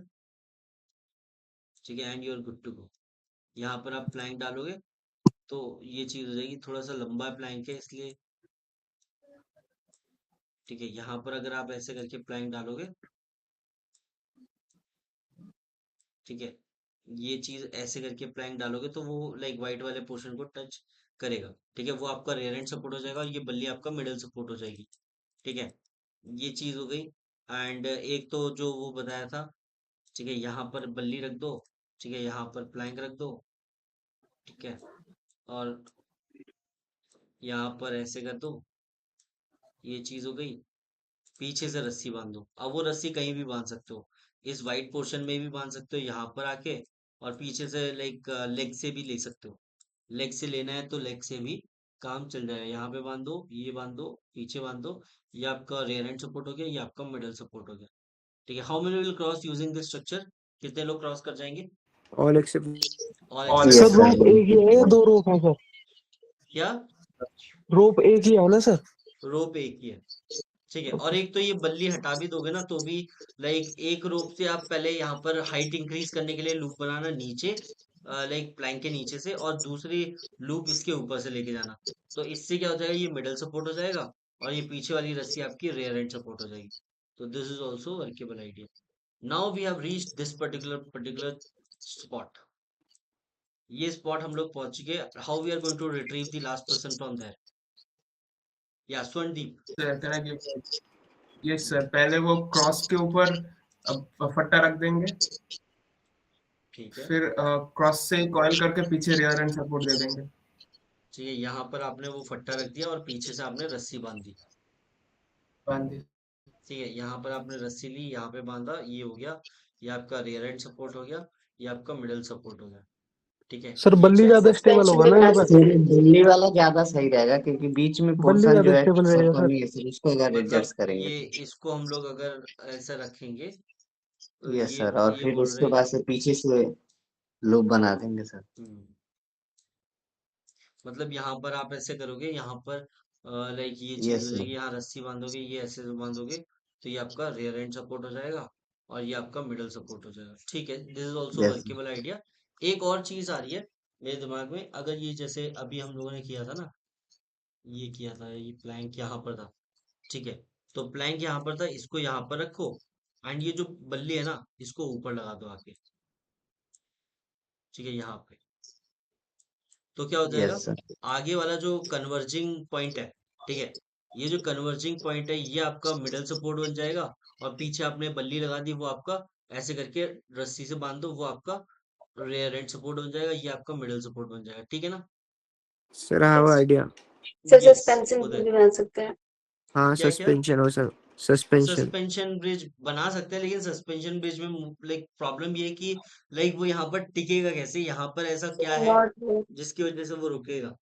ठीक है, and you are good to go. यहाँ पर आप प्लैंक डालोगे तो ये चीज हो जाएगी, थोड़ा सा लंबा प्लैंक है इसलिए, ठीक है, यहाँ पर अगर आप ऐसे करके प्लैंक डालोगे, ठीक है, ये चीज ऐसे करके प्लैंक डालोगे तो वो लाइक व्हाइट वाले पोर्शन को टच करेगा, ठीक है, वो आपका रेयर एंड सपोर्ट हो जाएगा और ये बल्ली आपका मिडल सपोर्ट हो जाएगी। ठीक है, ये चीज हो गई। एंड एक तो जो वो बताया था, ठीक है, यहाँ पर बल्ली रख दो, ठीक है, यहाँ पर प्लैंक रख दो, ठीक है, और यहाँ पर ऐसे कर दो, ये चीज हो गई। पीछे से रस्सी बांध दो, अब वो रस्सी कहीं भी बांध सकते हो, इस वाइट पोर्शन में भी बांध सकते हो यहाँ पर आके, और पीछे से लाइक लेग से भी ले सकते हो, लेग से लेना है तो लेग से भी काम चल जाएगा। यहाँ पे बांध दो, ये बांध दो, पीछे बांध दो, ये आपका रेयर एंड सपोर्ट हो गया, ये आपका मिडल सपोर्ट हो गया। ठीक है, how many will cross using this structure, कितने लोग क्रॉस कर जाएंगे? All except. All all sir yes except sir. Rope एक ही है या दो रोप है सर? क्या? रोप एक ही है ना सर? रोप एक ही है। ठीक है, और एक तो ये बल्ली हटा भी दोगे ना तो भी लाइक एक रोप से आप पहले यहाँ पर हाइट इंक्रीज करने के लिए लूप बनाना नीचे, लाइक प्लैंक के नीचे से, और दूसरी लूप इसके ऊपर से लेके जाना, तो इससे क्या हो जाएगा, ये मिडल सपोर्ट हो जाएगा और ये पीछे वाली रस्सी आपकी रेयर एंड सपोर्ट हो जाएगी। तो this is also workable idea. Now we have reached this particular spot. ये स्पॉट हम लोग पहुंच चुके। How we are going to retrieve the last person from there? या स्वर्णदीप। ये सर पहले वो क्रॉस के ऊपर फट्टा रख देंगे, ठीक है, फिर क्रॉस से कॉइल करके पीछे रियर एंड सपोर्ट दे देंगे। ठीक है, यहाँ पर आपने वो फट्टा रख दिया और पीछे से आपने रस्सी बांध दी। बांध दी। ठीक है, यहाँ पर आपने रस्सी ली, यहाँ पे बांधा, ये हो गया, ये आपका रियर एंड सपोर्ट हो गया, ये आपका मिडल सपोर्ट हो गया। ठीक है, सर ये बल्ली चीज ज्यादा स्टेबल सस्पेंशन होगा में ना यहाँ फंस पर? दिल्ली वाला ज्यादा सही रहेगा क्योंकि बीच में बल्ली पोर्शन जो ज्यादा है स्टेबल सब रहेगा सर? कमी है सर, उसको अगर मतलब एडजस्ट करेंगे ये तो। इसको हम लोग अगर ऐसा रखेंगे तो यस सर, और ये फिर बोल उसके रहे बाद से पीछे से लूप बना देंगे सर। मतलब यहाँ पर आप ऐसे करोगे, यहाँ पर लाइक ये चीज यस हो सर। जाएगी, यहाँ रस्सी बांधोगे, ये ऐसे से बांधोगे, तो ये आपका रियर एंड सपोर्ट हो जाएगा और ये आपका मिडल सपोर्ट हो जाएगा। ठीक है, this is also yes workable idea. एक और चीज आ रही है मेरे दिमाग में, अगर ये जैसे अभी हम लोगों ने किया था ना, ये किया था, ये प्लैंक यहाँ पर था, ठीक है, तो प्लैंक यहाँ पर था, इसको यहाँ पर रखो एंड ये जो बल्ली है ना, इसको ऊपर लगा दो आके, ठीक है, यहाँ पे, तो क्या हो जाएगा, यस सर। आगे वाला जो कन्वर्जिंग पॉइंट है, ठीक है, ये जो कन्वर्जिंग पॉइंट है ये आपका मिडल सपोर्ट बन जाएगा, और पीछे आपने बल्ली लगा दी वो आपका ऐसे करके रस्सी से बांध दो, वो आपका रेयर एंड सपोर्ट बन जाएगा, ये आपका मिडल सपोर्ट बन जाएगा। ठीक है ना? Sir I have idea. Sir yes suspension Uday, भी बना सकते हैं। हाँ क्या क्या? सस्पेंशन हो सर, सस्पेंशन। सस्पेंशन ब्रिज बना सकते हैं, लेकिन सस्पेंशन ब्रिज में लाइक प्रॉब्लम ये है कि लाइक वो यहाँ पर टिकेगा कैसे, यहाँ पर ऐसा क्या है नॉट जिसकी वजह से वो रुकेगा?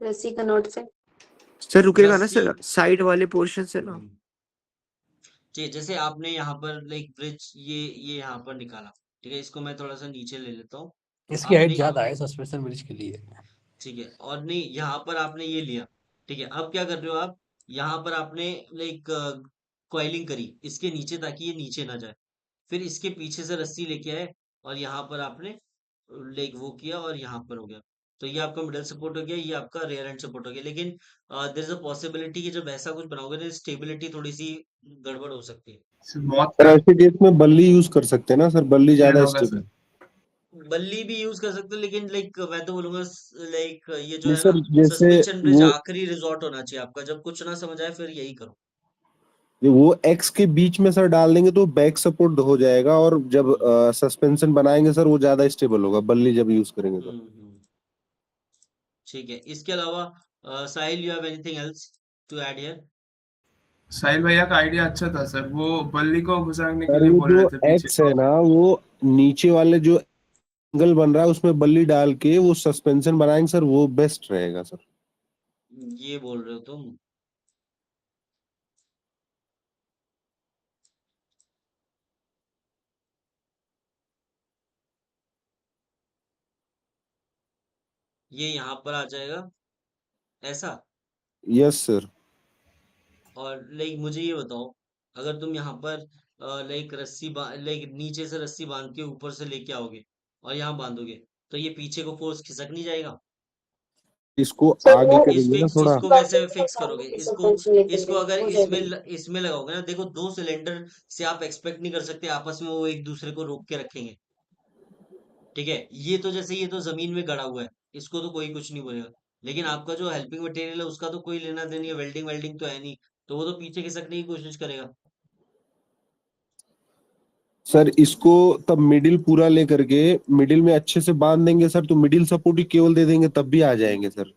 रस्सी का नॉट से। सर रुकेगा ना रस्सी। सर, साइड वाले पोर्शन से ना। जी, जैसे आपने यहाँ पर लाइक ब्रिज ये यहाँ पर निकाला, ठीक है, इसको मैं थोड़ा सा नीचे ले लेता हूँ। इसकी हाइट आपने ज्यादा है सस्पेंशन ब्रिज के लिए। ठीक है, और नहीं यहाँ पर आपने ये लिया, ठीक है, अब क्या कर रहे हो आप, यहाँ पर आपने लाइक कॉइलिंग करी इसके नीचे ताकि ये नीचे ना जाए, फिर इसके पीछे से रस्सी लेके आए और यहाँ पर आपने लाइक वो किया और यहाँ पर हो गया, तो ये आपका मिडल सपोर्ट हो गया, ये आपका रेयर एंड सपोर्ट हो गया। लेकिन देयर इज अ पॉसिबिलिटी कि जब ऐसा कुछ बनाओगे तो स्टेबिलिटी थोड़ी सी गड़बड़ हो सकती है। बहुत सर ऐसे केस में बल्ली यूज कर सकते हैं ना सर, बल्ली ज्यादा होगा स्टेबल। सर। बल्ली भी यूज कर सकते हो, लेकिन लाइक मैं तो बोलूंगा लाइक ये जो नहीं है सर, ना, जैसे सस्पेंशन ब्रिज वो आखिरी रिजॉर्ट होना चाहिए आपका, जब कुछ ना समझ आए फिर यही करो। वो एक्स के बीच में सर डाल देंगे तो बैक सपोर्ट हो जाएगा, और जब सस्पेंशन बनाएंगे सर वो ज्यादा स्टेबल होगा बल्ली जब यूज करेंगे तो। ठीक है, इसके अलावा Sahil, you have anything else to add here? Sahil भैया का आइडिया अच्छा था सर, वो बल्ली को घुसाने के सर लिए वो बोल जो रहे थे पीछे। एक्स है ना, वो नीचे वाले जो एंगल बन रहा है उसमें बल्ली डाल के वो सस्पेंशन बनाएंगे सर, वो बेस्ट रहेगा सर। ये बोल रहे हो तुम? ये यहाँ पर आ जाएगा ऐसा, यस सर। और लाइक मुझे ये बताओ, अगर तुम यहाँ पर लाइक लाइक नीचे से रस्सी बांध के ऊपर से लेके आओगे और यहाँ बांधोगे, तो ये पीछे को फोर्स खिसक नहीं जाएगा? इसको सर आगे वो इस करेंगे ना फिक्स थोड़ा। इसको कैसे फिक्स करोगे इसको? सस्पेंशन लेके इसको लिए अगर हो इसमें जाएगा। इसमें लगाओगे ना, देखो दो सिलेंडर से आप एक्सपेक्ट नहीं कर सकते आपस में वो एक दूसरे को रोक के रखेंगे, ठीक है, ये तो जमीन में गड़ा हुआ है, इसको तो कोई कुछ नहीं बोलेगा, लेकिन आपका जो हेल्पिंग मटेरियल है उसका तो कोई लेना देना नहीं है, वेल्डिंग वेल्डिंग तो है नहीं, तो वो तो पीछे खिसकने की कोशिश करेगा। सर इसको तब मिडिल पूरा लेकर के मिडिल में अच्छे से बांध देंगे सर, तो मिडिल सपोर्ट ही केवल दे देंगे तब भी आ जाएंगे सर।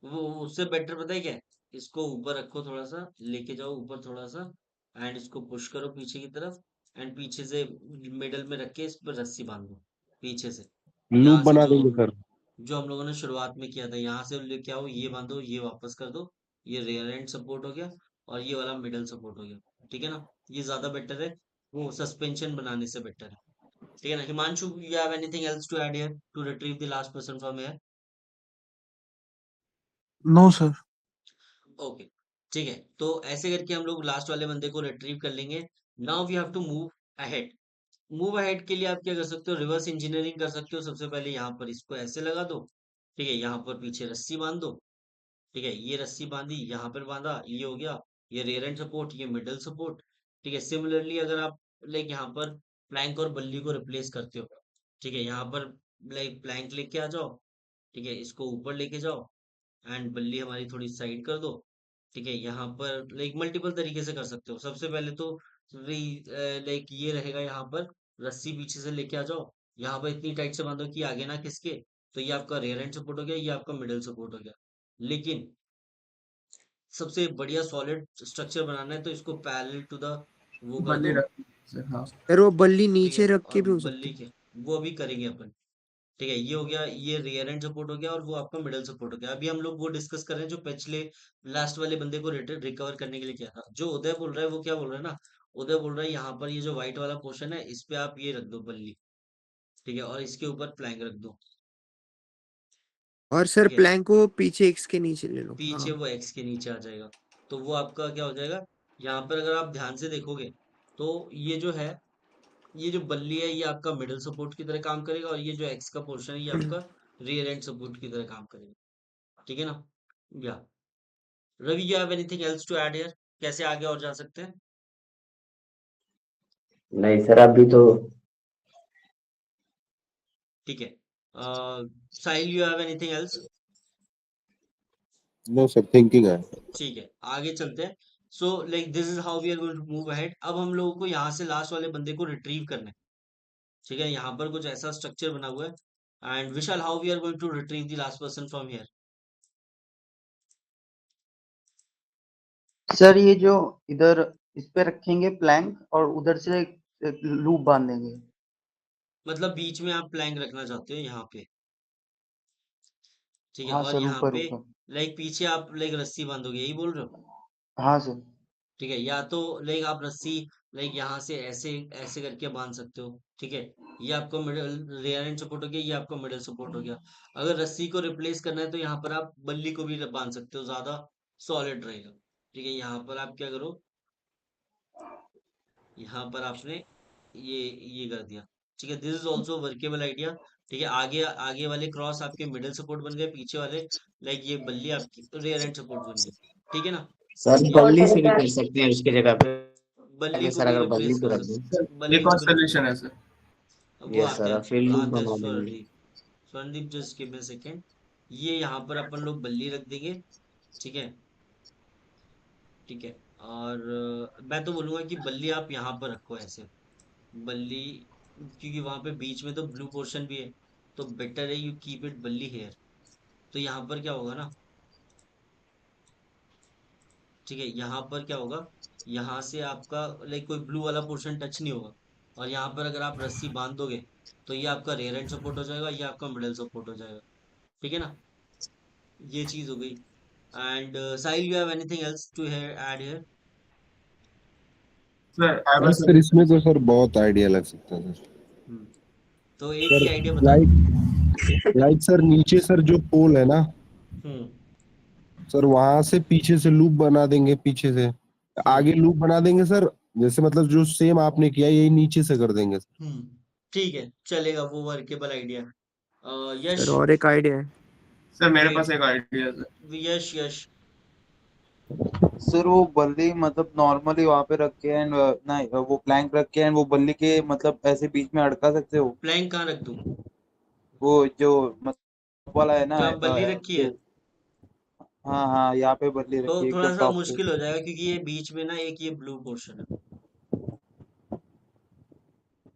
वो उससे बेटर पता है क्या है? इसको ऊपर रखो, थोड़ा सा लेके जाओ ऊपर थोड़ा सा, एंड इसको पुश करो पीछे की तरफ, एंड पीछे से मिडल में रख के इस पर रस्सी बांध दो पीछे से, लूप यहाँ से बना देंगे सर। जो हम लोगों ने शुरुआत में किया था, यहाँ से लेके आओ, ये बांधो, ये वापस कर दो, ये रेयर एंड सपोर्ट हो गया और ये वाला मिडल सपोर्ट हो गया। ठीक है ना? ये ज्यादा बेटर है, वो सस्पेंशन बनाने से बेटर है। ठीक है ना? Himanshu, you have anything else to add here to retrieve the last person from here? No sir. Okay, ठीक है, तो ऐसे करके हम लोग लास्ट वाले बंदे को रिट्रीव कर लेंगे। Now we have to move ahead. Move ahead के लिए आप क्या कर सकते हो, रिवर्स इंजीनियरिंग कर सकते हो। सबसे पहले यहाँ पर इसको ऐसे लगा दो, ठीक है, यहाँ पर पीछे रस्सी बांध दो, ठीक है, ये रस्सी बांधी, यहाँ पर बांधा, ये हो गया, ये रेयर एंड सपोर्ट, ये मिडल सपोर्ट। ठीक है, सिमिलरली अगर आप लाइक यहाँ पर प्लैंक और बल्ली को रिप्लेस करते हो, ठीक है, यहाँ पर लाइक प्लैंक लेके आ जाओ, ठीक है, इसको ऊपर लेके जाओ एंड बल्ली हमारी थोड़ी साइड कर दो, ठीक है, यहाँ पर लाइक मल्टीपल तरीके से कर सकते हो। सबसे पहले तो लाइक ये रहेगा, यहाँ पर रस्सी पीछे से लेके आ जाओ, यहाँ पर इतनी टाइट से बांधो कि आगे ना खिसके, तो ये आपका रेयर एंड सपोर्ट हो गया, ये आपका मिडल सपोर्ट हो गया। लेकिन सबसे बढ़िया सॉलिड स्ट्रक्चर बनाना है तो इसको पैरेलल टू द वो कर बल्ली दो, रख सर, हाँ। सर वो बल्ली ठीक नीचे है, रख के और भी हो सकती बल्ली के वो अभी करेंगे अपन। ठीक है, ये हो गया, ये रियर एंड सपोर्ट हो गया और वो आपका मिडल सपोर्ट हो गया। अभी हम लोग वो डिस्कस कर रहे हैं जो पिछले लास्ट वाले बंदे को रिकवर करने के लिए किया था। जो उदय बोल रहा है वो क्या बोल रहा है ना, उदय बोल रहा है यहाँ पर ये जो व्हाइट वाला पोर्शन है इस पे आप ये रख दो बल्ली, ठीक है, और इसके ऊपर प्लैंक रख दो, है। और सर ठीक है, प्लैंक को पीछे एक्स के नीचे ले लो। पीछे हाँ वो एक्स के नीचे आ जाएगा, तो वो आपका क्या हो जाएगा, यहाँ पर अगर आप ध्यान से देखोगे तो ये जो है, ये जो बल्ली है ये आपका मिडल सपोर्ट की तरह काम करेगा, और ये जो एक्स का पोर्शन है ये आपका रियर एंड सपोर्ट की तरह काम करेगा। ठीक है ना? या Ravi, you have anything else to add here? कैसे आगे और जा सकते हैं? नहीं सर अभी तो ठीक है, Sahil, you have anything else? No sir, thinking है। ठीक है, आगे चलते हैं। So like this is how we are going to move ahead. अब हम लोगों को यहाँ से लास्ट वाले बंदे को रिट्रीव करना है। ठीक है, यहाँ पर कुछ ऐसा स्ट्रक्चर बना हुआ है। And Vishal, how we are going to retrieve the last person from here? Sir ये जो इधर इस पे रखेंगे प्लैंक और उधर से एक लूप बांधेंगे। मतलब बीच में आप प्लैंक रखना चाहते हो यहाँ पे? ठीक है, हाँ और सर, यहाँ ऊपर पे ऊपर। लाइक पीछे आप लाइक रस्सी बांधोगे, यही बोल रहे हो? हाँ सर। ठीक है, या तो लाइक आप रस्सी लाइक यहाँ से ऐसे ऐसे करके बांध सकते हो। ठीक है, ये आपको मिडल रेयर एंड सपोर्ट हो गया, ये आपको मिडल सपोर्ट हो गया। अगर रस्सी को रिप्लेस करना है तो यहाँ पर आप बल्ली को भी बांध सकते हो, ज्यादा सॉलिड रहेगा। ठीक है, यहाँ पर आप क्या करो, यहाँ पर आपने ये कर दिया। ठीक है, this is also workable idea. ठीक है, आगे आगे वाले क्रॉस आपके मिडिल सपोर्ट बन गए, पीछे वाले लाइक ये बल्ली आपकी रेयर एंड सपोर्ट बन गई। ठीक है ना? सर ये और बल्ली से भी तरीका कर सकते हैं उसकी जगह पे। बल्ली को सर भी अगर बल्ली रिप्लेस को कर रख दें, सकते, सर बल्ली एक को और भी सोल्यूशन है सर। वो ये आते सर हैं, फिर लूप आते हैं बना देंगे। Swardeep. Swardeep just give me a second. ये यहाँ पर अपन लोग बल्ली रख देंगे। ठीक है, ठीक है। और मैं तो बोलूंगा कि बल्ली आप यहाँ पर रखो ऐसे, बल्ली, क्योंकि वहां पे बीच में तो ब्लू पोर्शन भी है, तो बेटर है यू कीप इट बल्ली हेयर। तो यहाँ पर क्या होगा ना, ठीक है, यहाँ पर क्या होगा, यहाँ से आपका लाइक कोई ब्लू वाला पोर्शन टच नहीं होगा। और यहाँ पर अगर आप रस्सी बांध दोगे तो ये आपका रेयर एंड सपोर्ट हो जाएगा, ये आपका मिडल सपोर्ट हो जाएगा। ठीक है ना? ये चीज हो गई। And Sahil, you have anything else to add here? Sir I हाँ हैव अ सर, इसमें सजेशन। तो सर बहुत आइडिया लग सकता है सर। तो एक सर ही आइडिया बता दो। लाइक सर नीचे सर जो पोल है ना हम्म सर, वहां से पीछे से लूप बना देंगे, पीछे से आगे लूप बना देंगे सर। जैसे मतलब जो सेम आपने किया यही नीचे से कर देंगे सर। हम्म ठीक है, चलेगा, वो वर्केबल आइडिया। यश, सर और एक आइडिया है। सर मेरे वेट, पास एक आइडिया है सर। यश यश सर वो बल्ली मतलब नॉर्मली वहां पे रख के एंड नहीं वो प्लैंक रख के एंड वो बल्ली के मतलब ऐसे बीच में अड़का सकते हो। प्लैंक कहाँ रख दूं? वो जो मतलब वाला है ना जहाँ बल्ली रखी है? हाँ हाँ, यहाँ पे बल्ली तो रखी है थोड़ा एकदम सा टॉप पे। मुश्किल हो जाएगा, क्योंकि ये बीच में ना एक ये ब्लू पोर्शन है।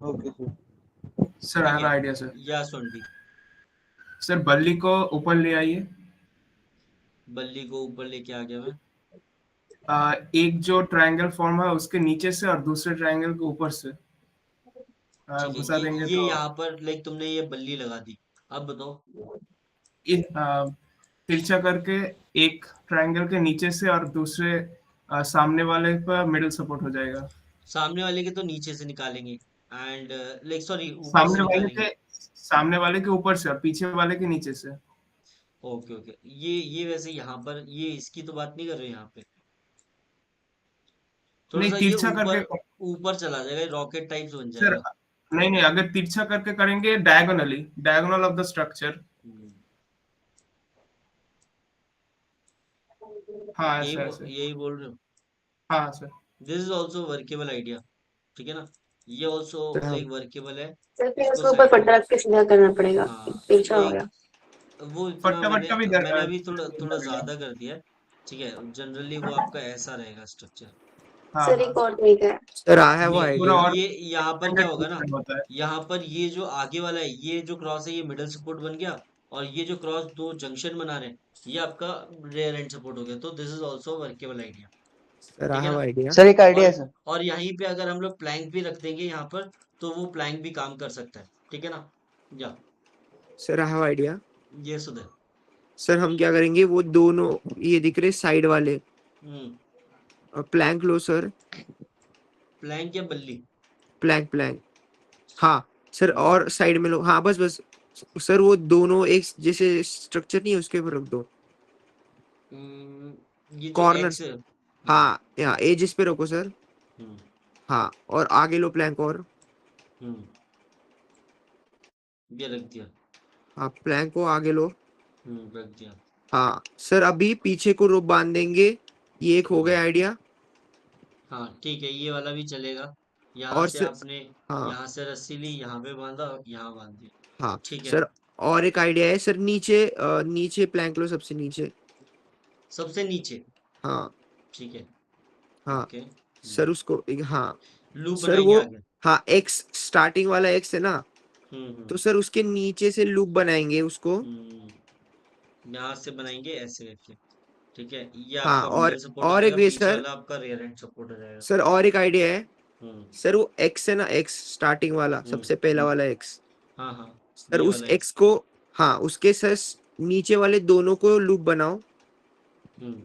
Okay sir. सर आई ठीक हैव है, आइडिया सर। या सुनती, सर बल्ली को ऊपर ले आइए। बल्ली को ऊपर लेके आ गया मैं। एक जो ट्रायंगल फॉर्म है उसके नीचे से और दूसरे ट्रायंगल के ऊपर से ठीक है, घुसा देंगे ये तो यहाँ पर लाइक तुमने ये बल्ली लगा दी। अब बताओ। तिरछा करके एक ट्रायंगल के नीचे से और दूसरे सामने वाले पर मिडिल सपोर्ट हो जाएगा। सामने वाले के तो नीचे से निकालेंगे, एंड लाइक सॉरी ऊपर से सामने वाले निकालेंगे। के सामने वाले के ऊपर से और पीछे वाले के नीचे से। ओके ओके, ये वैसे यहाँ पर ये इसकी तो बात नहीं कर रहे यहाँ पे। थोड़ा नहीं, सा ये तिरछा करके ऊपर ऊपर चला जाएगा, रॉकेट टाइप्स बन सर। जाएगा। नहीं नहीं, अगर तिरछा करके करेंगे diagonally, diagonal of the structure. Hmm, हाँ ऐसे ऐसे। यही बोल रहे हो? हाँ sir. This is also workable idea. ठीक है ना? ये ऑल्सो सर हम लाइक वर्केबल है। सर फिर इसको उसके ऊपर साइड में, पट्टा रख के सीधा करना पड़ेगा, हाँ तिरछा हो लाइक गया। वो इतना पट्टा मैंने पट्टा भी मैंने अभी थोड़ा थोड़ा लगेगा। ज्यादा कर दिया है। ठीक है, जनरली वो आपका ऐसा रहेगा स्ट्रक्चर। हाँ सर हाँ एक और तरीका है। सर आई हैव ये पूरा आइडिया। और ये यहाँ पर क्या होगा ना, होता है। यहाँ पर ये जो आगे वाला है, ये जो क्रॉस है, ये मिडल सपोर्ट बन गया। और ये जो क्रॉस दो जंक्शन बना रहे हैं, ये आपका रेयर एंड सपोर्ट हो गया। तो this is also workable idea. Sir I ठीक है हैव ना? आइडिया। सर एक आइडिया और है सर। और यहीं पे अगर हम लोग प्लैंक भी रख देंगे यहाँ पर, तो वो प्लैंक भी काम कर सकता है। ठीक है ना? या सर आई हैव आइडिया। ये सुधर। सर हम क्या करेंगे, वो दोनों ये दिख रहे साइड वाले प्लैंक लो सर। प्लैंक या बल्ली? Plank plank. हाँ सर, और साइड में लो। हाँ बस बस सर, वो दोनों एक जैसे स्ट्रक्चर नहीं है उसके ऊपर रख दो। ये जो कॉर्नर। एक्स है। हाँ यहाँ एजिस पे रखो सर। हम्म हाँ, और आगे लो प्लैंक और। हम्म ये रख दिया। हाँ प्लैंक को आगे लो। रख दिया। हाँ सर, अभी पीछे को रोप बांध देंगे। ये एक हो गया आइडिया। हाँ ठीक है, ये वाला भी चलेगा। यहाँ और से सर, आपने हाँ यहाँ से रस्सी ली, यहाँ पे बांधा, यहाँ बांध दिया। हाँ ठीक है। सर, और एक आइडिया है सर। नीचे नीचे प्लैंक लो, सबसे नीचे। सबसे नीचे, हाँ ठीक है, हाँ ओके, सर उसको हाँ लूप सर बनाएंगे वो आगे। हाँ एक्स स्टार्टिंग वाला एक्स है ना, हम्म तो सर उसके नीचे से लूप बनाएंगे उसको। यहाँ से बनाएंगे ऐसे करके, ठीक है, ये हाँ आपका मिडल सपोर्ट हो और एक जाएगा, भी पीछे सर, वाला आपका रियर एंड सपोर्ट हो जाएगा। सर और एक आइडिया है हम्म सर, वो एक्स है ना, एक्स स्टार्टिंग वाला हम्म सबसे पहला वाला एक्स, हाँ हाँ, सर ये उस वाला एक्स को, हाँ उसके सर नीचे वाले दोनों को लूप बनाओ। हम्म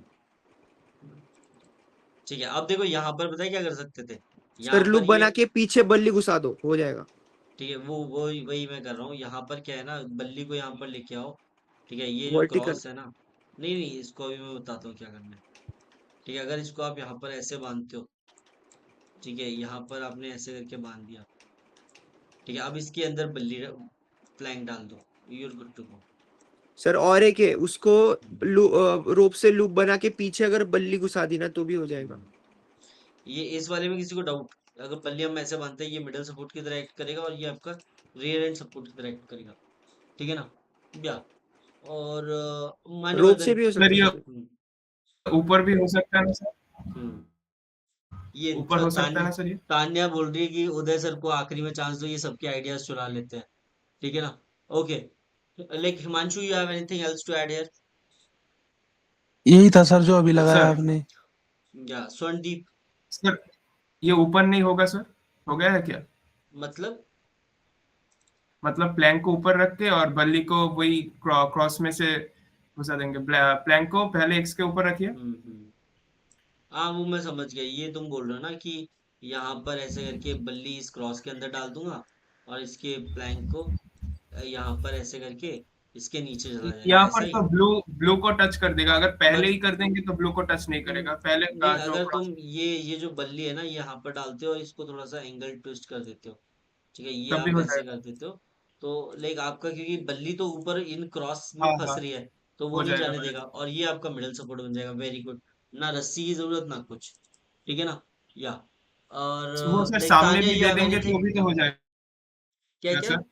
ठीक है। अब देखो यहाँ पर पता है क्या कर सकते थे, यहाँ सर लूप पर ये, बना के पीछे बल्ली घुसा दो, हो जाएगा। ठीक है, वो वही वही मैं कर रहा हूँ। यहाँ पर क्या है ना, बल्ली को यहाँ पर लेके आओ, ठीक है, ये जो वर्टिकल। क्रॉस है ना, नहीं नहीं, इसको अभी मैं बताता हूँ क्या करना है। ठीक है, अगर इसको आप यहाँ पर ऐसे बांधते हो, ठीक है, यहाँ पर आपने ऐसे करके बांध दिया, ठीक है, अब इसके अंदर बल्ली प्लैंक डाल दो, you're good to go. Sir और एक है, उसको रोप से लूप बना के पीछे अगर बल्ली घुसा दी ना तो भी हो जाएगा। ये इस वाले में किसी को डाउट, अगर बल्ली हम ऐसे बांधते हैं, ये मिडल सपोर्ट की तरह एक्ट करेगा और ये आपका रियर एंड सपोर्ट की तरह एक्ट करेगा, ठीक है ना, या और रोप से मान्यवर्धन। भी हो सर सकता है ये सर। ऊपर भी हो सकता है ना सर? हम्म ये ऊपर हो सकता है तान्या, ना सर ये? तान्या बोल रही है कि उदय सर को आखिरी में चांस दो, ये सबके आइडियाज चुरा लेते हैं, ठीक है ना, okay. Like Himanshu, you have anything else to add here? यही था सर जो अभी लगाया सर आपने। या स्वर्णदीप, सर ये ऊपर नहीं होगा सर, हो गया है क्या? मतलब मतलब प्लैंक को ऊपर रख के और बल्ली को वही क्रॉस में से घुसा देंगे। प्लैंक को पहले एक्स के ऊपर रखिए। हाँ वो मैं समझ गया, ये तुम बोल रहे हो ना कि यहाँ पर ऐसे करके बल्ली इस क्रॉस के अंदर डाल दूंगा और इसके प्लैंक को यहाँ पर ऐसे करके इसके नीचे चला जाएगा, यहाँ ऐसा पर ही। तो ब्लू ब्लू को टच कर देगा, अगर पहले मत ही कर देंगे तो ब्लू को टच नहीं करेगा पहले नहीं, जो अगर तुम क्रॉस। ये जो बल्ली है ना, ये यहाँ पर डालते हो और इसको थोड़ा सा एंगल ट्विस्ट कर देते हो, ठीक है, ये तब भी आप हो ऐसे जाएगा। कर देते हो, तो लाइक आपका, क्योंकि बल्ली तो ऊपर इन क्रॉस में हाँ फंस हाँ, रही है, तो वो हो नहीं जाएगा जाने हो देगा, जाएगा। और ये आपका मिडल सपोर्ट बन जाएगा, वेरी गुड। ना रस्सी की जरूरत ना कुछ, ठीक है ना, या वो और सर लाइक सामने तान्या, भी यू दे हैव देंगे एनीथिंग? तो भी तो हो क्या जाएगा क्या? सर।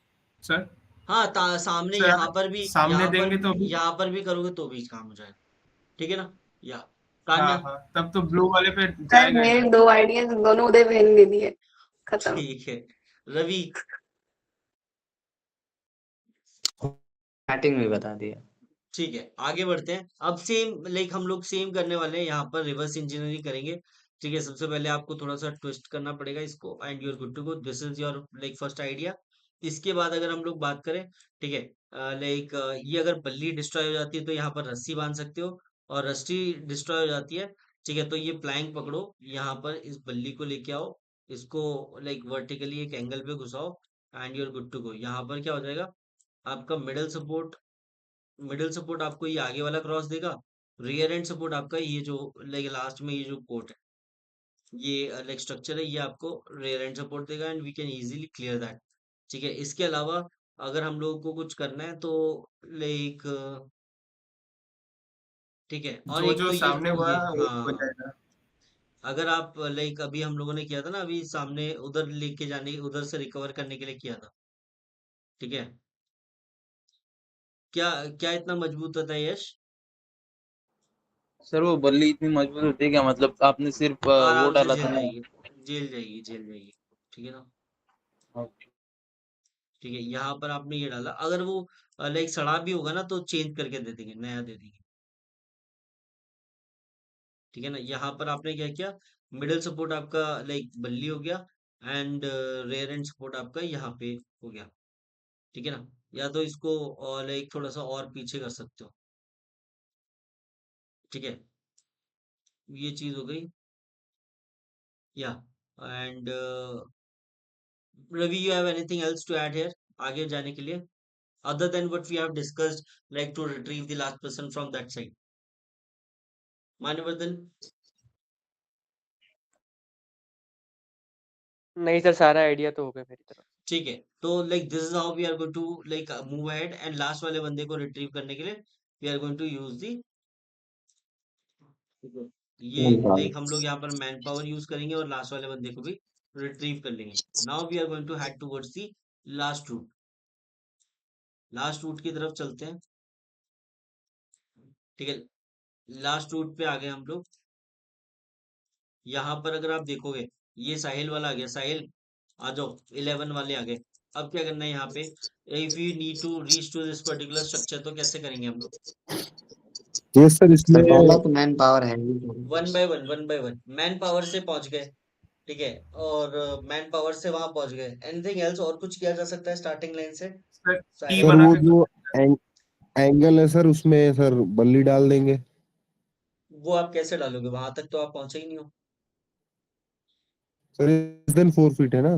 सर हाँ, सामने सर यहाँ अगर पर भी, सामने देंगे तो भी। यहाँ पर भी करोगे तो भी काम हो जाएगा, ठीक है ना, या हाँ तान्या, हाँ, तब तो ब्लू वाले पे सर जाएगा ही मेरे सर। 2 आइडियाज दोनों उदय बहन ने दे दिए, खत्म। ठीक है, रवि, स्टार्टिंग में बता दिया। ठीक है, आगे बढ़ते हैं। अब सेम लाइक हम लोग सेम करने वाले हैं, यहाँ पर रिवर्स इंजीनियरिंग करेंगे, ठीक है। सबसे पहले आपको थोड़ा सा ट्विस्ट करना पड़ेगा इसको, and you are good to go, this is your like first idea. इसके बाद अगर हम लोग बात करें, ठीक है, लाइक ये अगर बल्ली डिस्ट्रॉय हो जाती है तो यहाँ पर रस्सी बांध सकते हो, और रस्सी डिस्ट्रॉय हो जाती है, ठीक है, तो ये प्लैंक पकड़ो, यहाँ पर इस बल्ली को लेके आओ, इसको लाइक वर्टिकली एक एंगल पे घुसाओ, and you are good to go. यहाँ पर क्या हो जाएगा, आपका मिडिल सपोर्ट आपको ये आगे वाला क्रॉस देगा, रियर एंड सपोर्ट आपका ये जो लाइक लास्ट में ये जो पोर्ट है, ये लाइक स्ट्रक्चर है, ये आपको रियर एंड सपोर्ट देगा, and we can easily clear that, ठीक है। इसके अलावा अगर हम लोगों को कुछ करना है तो लाइक, ठीक है, और जो एक जो तो सामने हुआ ये है वो हो हाँ, जाएगा। अगर आप लाइक अभी हम लोगों ने किया था ना, अभी सामने उधर लेके जाने, उधर से रिकवर करने के लिए किया था, ठीक है, क्या क्या इतना मजबूत होता है यश? सर वो बल्ली इतनी मजबूत होती है क्या? मतलब आपने सिर्फ वो आराम से डाला था झेल ना। जाएगी, झेल जाएगी, झेल जाएगी, ठीक है ना, ठीक है। यहाँ पर आपने ये डाला, अगर वो लाइक सड़ा भी होगा ना तो चेंज करके दे देंगे, नया दे देंगे, ठीक है ना। यहाँ पर आपने क्या किया, मिडिल सपोर्ट आपका लाइक बल्ली हो गया, एंड रेयर एंड सपोर्ट आपका यहाँ पे हो गया, ठीक है ना। या तो इसको लाइक थोड़ा सा और पीछे कर सकते हो, ठीक है, ये चीज हो गई, या and Ravi, you have anything else to add here आगे जाने के लिए, other than what we have discussed, like to retrieve the last person from that side? Manavardhan? नहीं सर, सारा आइडिया तो हो गया मेरी तरफ। ठीक है, तो like this is how we are going to like move ahead, and last वाले बंदे को रिट्रीव करने के लिए we are going to use the, ये लाइक हम लोग यहाँ पर मैन पावर यूज करेंगे और लास्ट वाले बंदे को भी रिट्रीव कर लेंगे। Now we are going to head towards the last route, last route की तरफ चलते हैं, ठीक है। लास्ट रूट पे आ गए हम लोग। यहाँ पर अगर आप देखोगे ये साहिल वाला आ गया, साहिल आ जाओ, 11 वाले आ गए। अब क्या करना है यहाँ पे, if you need to reach to this particular structure, तो कैसे करेंगे हम लोग? ये सर इसमें सर पहला तो मैन पावर है ही। One by one man power से पहुंच गए, ठीक है, और मैन पावर से वहां पहुंच गए। एनीथिंग एल्स, और कुछ किया जा सकता है स्टार्टिंग लाइन से? सर टी साहिल सर बना वो के जो एंगल है सर उसमें सर बल्ली डाल देंगे। वो आप कैसे डालोगे? वहां तक तो आप पहुंचे ही नहीं हो। सर लेस देन 4 फीट है ना,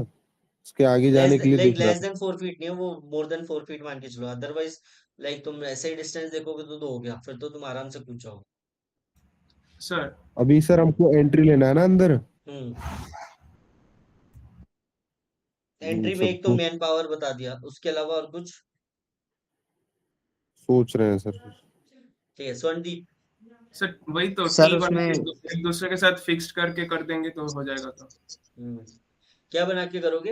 उसके आगे जाने के लिए देख रहा लेस था। देन 4 फीट नहीं है वो, मोर देन 4 फीट मान के चलो। अदरवाइज लाइक तुम ऐसे ही डिस्टेंस देखोगे तो हो गया, फिर तो तुम आराम से कूद जाओगे। सर अभी सर हमको एंट्री लेना है ना अंदर। एंट्री में सर एक तो मैन पावर बता दिया, उसके अलावा और कुछ? सोच रहे हैं सर। ठीक है, स्वनदीप। सर वही तो सर टी बना उसमें के एक दूसरे के साथ फिक्स करके कर देंगे तो हो जाएगा। तो क्या बना के करोगे?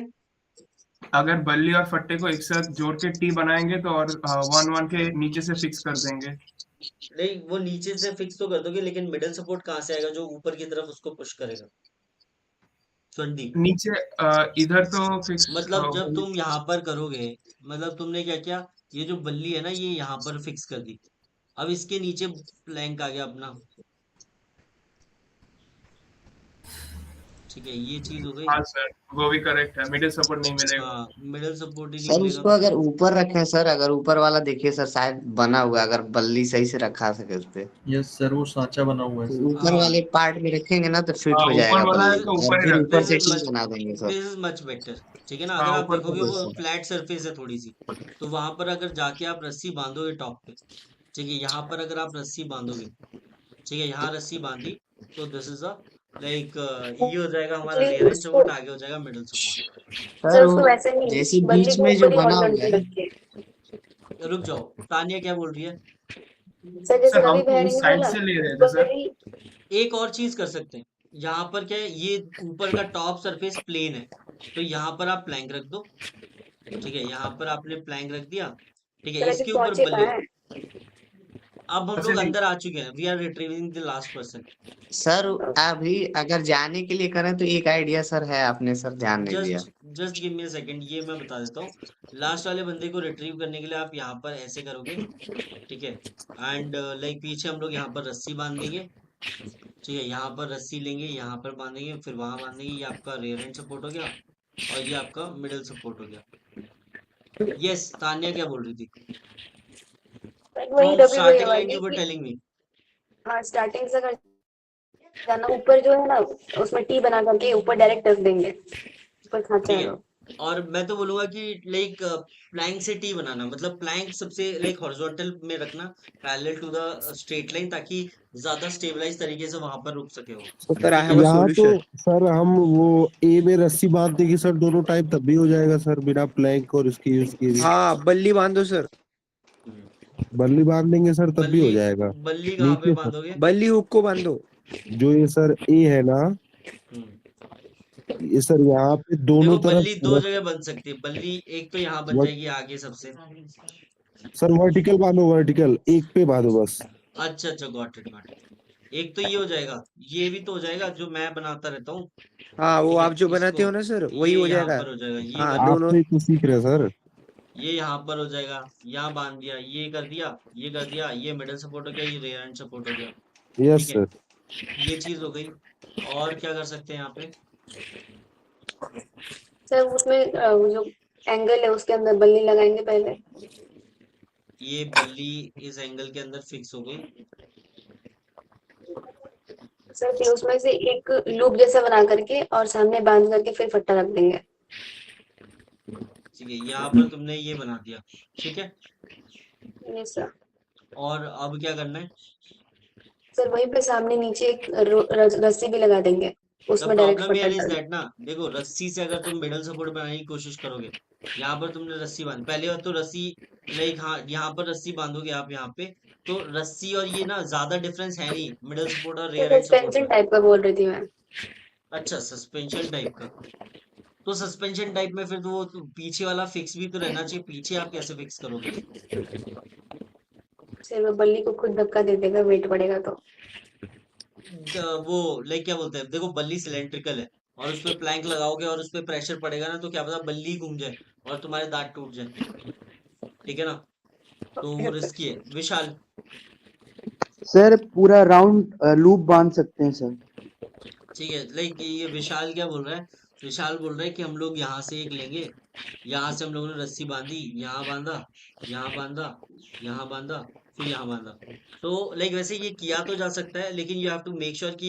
अगर बल्ली और फट्टे को एक साथ जोड़ के टी बनाएंगे तो, और 1-1 के नीचे से फिक्स कर देंगे। नहीं, वो नीचे से फिक्स तो कर दोगे, लेकिन मिडिल सपोर्ट कहाँ से आएगा जो ऊपर की तरफ उसको पुश करेगा? स्वनदीप, नीचे इधर तो फिक्स मतलब जब तुम यहाँ पर करोगे, मतलब तुमने क्या किया, ये जो बल्ली है ना ये यहाँ पर फिक्स कर दी, अब इसके नीचे प्लैंक आ गया अपना, ठीक है, ये चीज हो गई। हाँ सर वो भी करेक्ट है, मिडिल सपोर्ट नहीं मिलेगा। हाँ, मिडिल सपोर्ट ही नहीं सर मिलेगा उसको अगर ऊपर रखें सर, अगर ऊपर वाला देखिए सर शायद बना हुआ है, अगर बल्ली सही से रखा सके उस पे। यस सर वो सांचा बना हुआ है तो सर। ऊपर हाँ, वाले पार्ट में रखेंगे ना तो फिट हो ऊपर जाएगा वाला है बल्ली, तो और ऊपर ही फिर रख ऊपर दिस से इज टी मच बना देंगे sir. This is much better, ठीक है ना। अगर हाँ आप ऊपर देखोगे तो वो फ्लैट सरफेस है थोड़ी सी, तो वहां पर अगर जाके आप रस्सी बांधोगे टॉप पे, ठीक है, यहाँ पर अगर आप रस्सी बांधोगे, ठीक है, यहाँ रस्सी बांधी, तो दिस इज अ लाइक ये हो जाएगा हमारा एक्चुअली रियर एंड उसको सपोर्ट, आगे हो जाएगा मिडिल सपोर्ट। सर सर उसको वो वैसे नहीं, जैसे बल्ली बीच को में जो ऊपर ही बना हुआ हॉरिजॉन्टल है। रखिए। रुक जाओ, तानिया क्या बोल रही है? सर जैसे सर हम रवि तो भैया उस ने साइड बोला से ले रहे थे ऊपर सर। बल्ली। एक और चीज कर सकते हैं, यहाँ पर क्या है, ये ऊपर का टॉप सरफेस प्लेन है, तो यहाँ पर आप प्लैंक रख दो, ठीक है, यहाँ पर आपने प्लैंक रख दिया, ठीक है, सर अभी इसके ऊपर पहुंचे बल्ली। कहाँ है? अब हम ऐसे लोग नहीं अंदर आ चुके हैं, we are retrieving the last person. Sir अभी अगर जाने के लिए करें तो एक आइडिया सर है, आपने सर ध्यान नहीं दिया। Just give me a second, ये मैं बता देता हूँ। लास्ट वाले बंदे को रिट्रीव करने के लिए आप यहाँ पर ऐसे करोगे, ठीक है, एंड लाइक पीछे हम लोग यहाँ पर रस्सी बांध देंगे, ठीक है, यहाँ पर रस्सी लेंगे, यहाँ पर बांधेंगे, फिर वहां बांधेंगे, ये आपका रेयर एंड सपोर्ट हो गया, और ये आपका मिडिल सपोर्ट हो गया। यस, तान्या क्या बोल रही थी? सर वही फ्रॉम रवि भैया स्टार्टिंग लाइन वाली यू वर कि टेलिंग मी। हाँ स्टार्टिंग से अगर जाना ऊपर जो है ना उसमें टी बना करके ऊपर डायरेक्ट रख देंगे, ऊपर खांचा ठीक है है, वो। और मैं तो बोलूंगा कि लाइक प्लैंक से टी बनाना, मतलब प्लैंक सबसे लाइक हॉरिजॉन्टल में रखना, parallel to the straight line, ताकि ज्यादा स्टेबलाइज तरीके से वहां पर रुक सके वो, सर आई ठीक हैव है। अ यहाँ तो सॉल्यूशन। सर हम वो ए में रस्सी बांध देंगे सर, दोनों टाइप तब भी हो जाएगा सर, बिना प्लैंक और इसकी यूज किए भी। हाँ बल्ली बांधो सर। बल्ली बांध देंगे सर तब भी हो बल्ली जाएगा। बल्ली कहाँ पे नीचे सर बांधोगे? बल्ली हुक को बांधो। जो ये सर ए है ना, हम्म, ये सर यहाँ पे दोनों देखो तरफ बल्ली दो जगह बन सकती है, बल्ली एक तो यहाँ बन जाएगी आगे सबसे। सर वर्टिकल बांधो, वर्टिकल एक पे बांधो बस। अच्छा अच्छा, गॉट इट गॉट इट। एक तो ये हो जाएगा, ये भी तो हो जाएगा जो मैं बनाता रहता हूँ, हाँ वो ठीक है, आप जो बनाते इसको हो ना सर वही ये हो यहाँ जाएगा। पर हो जाएगा, ये हाँ कर दोनों। आपसे तो सीख रहे हैं सर। ये यहाँ पर हो जाएगा, यहाँ बांध दिया, ये कर दिया, ये कर दिया, ये मिडिल सपोर्ट हो गया, ये रेयर एंड सपोर्ट हो गया, यस ठीक है, सर। ये चीज हो गई। और क्या कर सकते हैं यहाँ पे? सर उसमें वो जो एंगल है उसके अंदर बल्ली लगाएंगे पहले। ये बल्ली इस एंगल के अंदर फिक्स हो गई, सर फिर उसमें से एक लूप जैसा बना करके और सामने बांध करके फिर फट्टा रख देंगे। ठीक है, यहाँ पर तुमने ये बना दिया, ठीक है, ये सर और अब क्या करना है? सर वहीं पे सामने नीचे एक रस्सी भी लगा देंगे, द उसमें डायरेक्ट प्रॉब्लम फट्टा हियर इज डाल। दैट ना, देखो रस्सी से अगर तुम मिडल सपोर्ट बनाने की कोशिश करोगे, यहाँ पर तुमने रस्सी बांध, पहले बात तो रस्सी लाइक, हाँ यहाँ पर रस्सी बांधोगे आप यहाँ पे, तो रस्सी और ये ना ज्यादा डिफरेंस है नहीं मिडल सपोर्ट और रियर एंड सपोर्ट सस्पेंशन में। टाइप का बोल रही थी मैं। अच्छा, सस्पेंशन टाइप का, तो सस्पेंशन टाइप में फिर तो वो तो पीछे वाला फिक्स भी तो रहना चाहिए, पीछे आप कैसे फिक्स करोगे उसको? फिर वो बल्ली को खुद धक्का दे देगा वेट बढ़ेगा तो। वो लाइक क्या बोलते हैं, देखो बल्ली सिलेंड्रिकल है और उस पे प्लैंक लगाओगे और उस पे प्रेशर पड़ेगा ना, तो क्या पता बल्ली घूम जाए और तुम्हारे दांत टूट जाए। ठीक है ना, तो वो रिस्की है। विशाल। सर पूरा राउंड लूप बांध सकते हैं सर। ठीक है, लाइक ये विशाल क्या बोल रहा है, विशाल बोल रहा है कि हम लोग यहाँ से एक लेंगे, यहाँ से हम लोगों ने रस्सी बांधी, यहाँ बांधा, यहाँ बांधा, यहाँ बांधा, फिर यहाँ बांधा। तो लाइक वैसे ये किया तो जा सकता है, लेकिन you have to make sure कि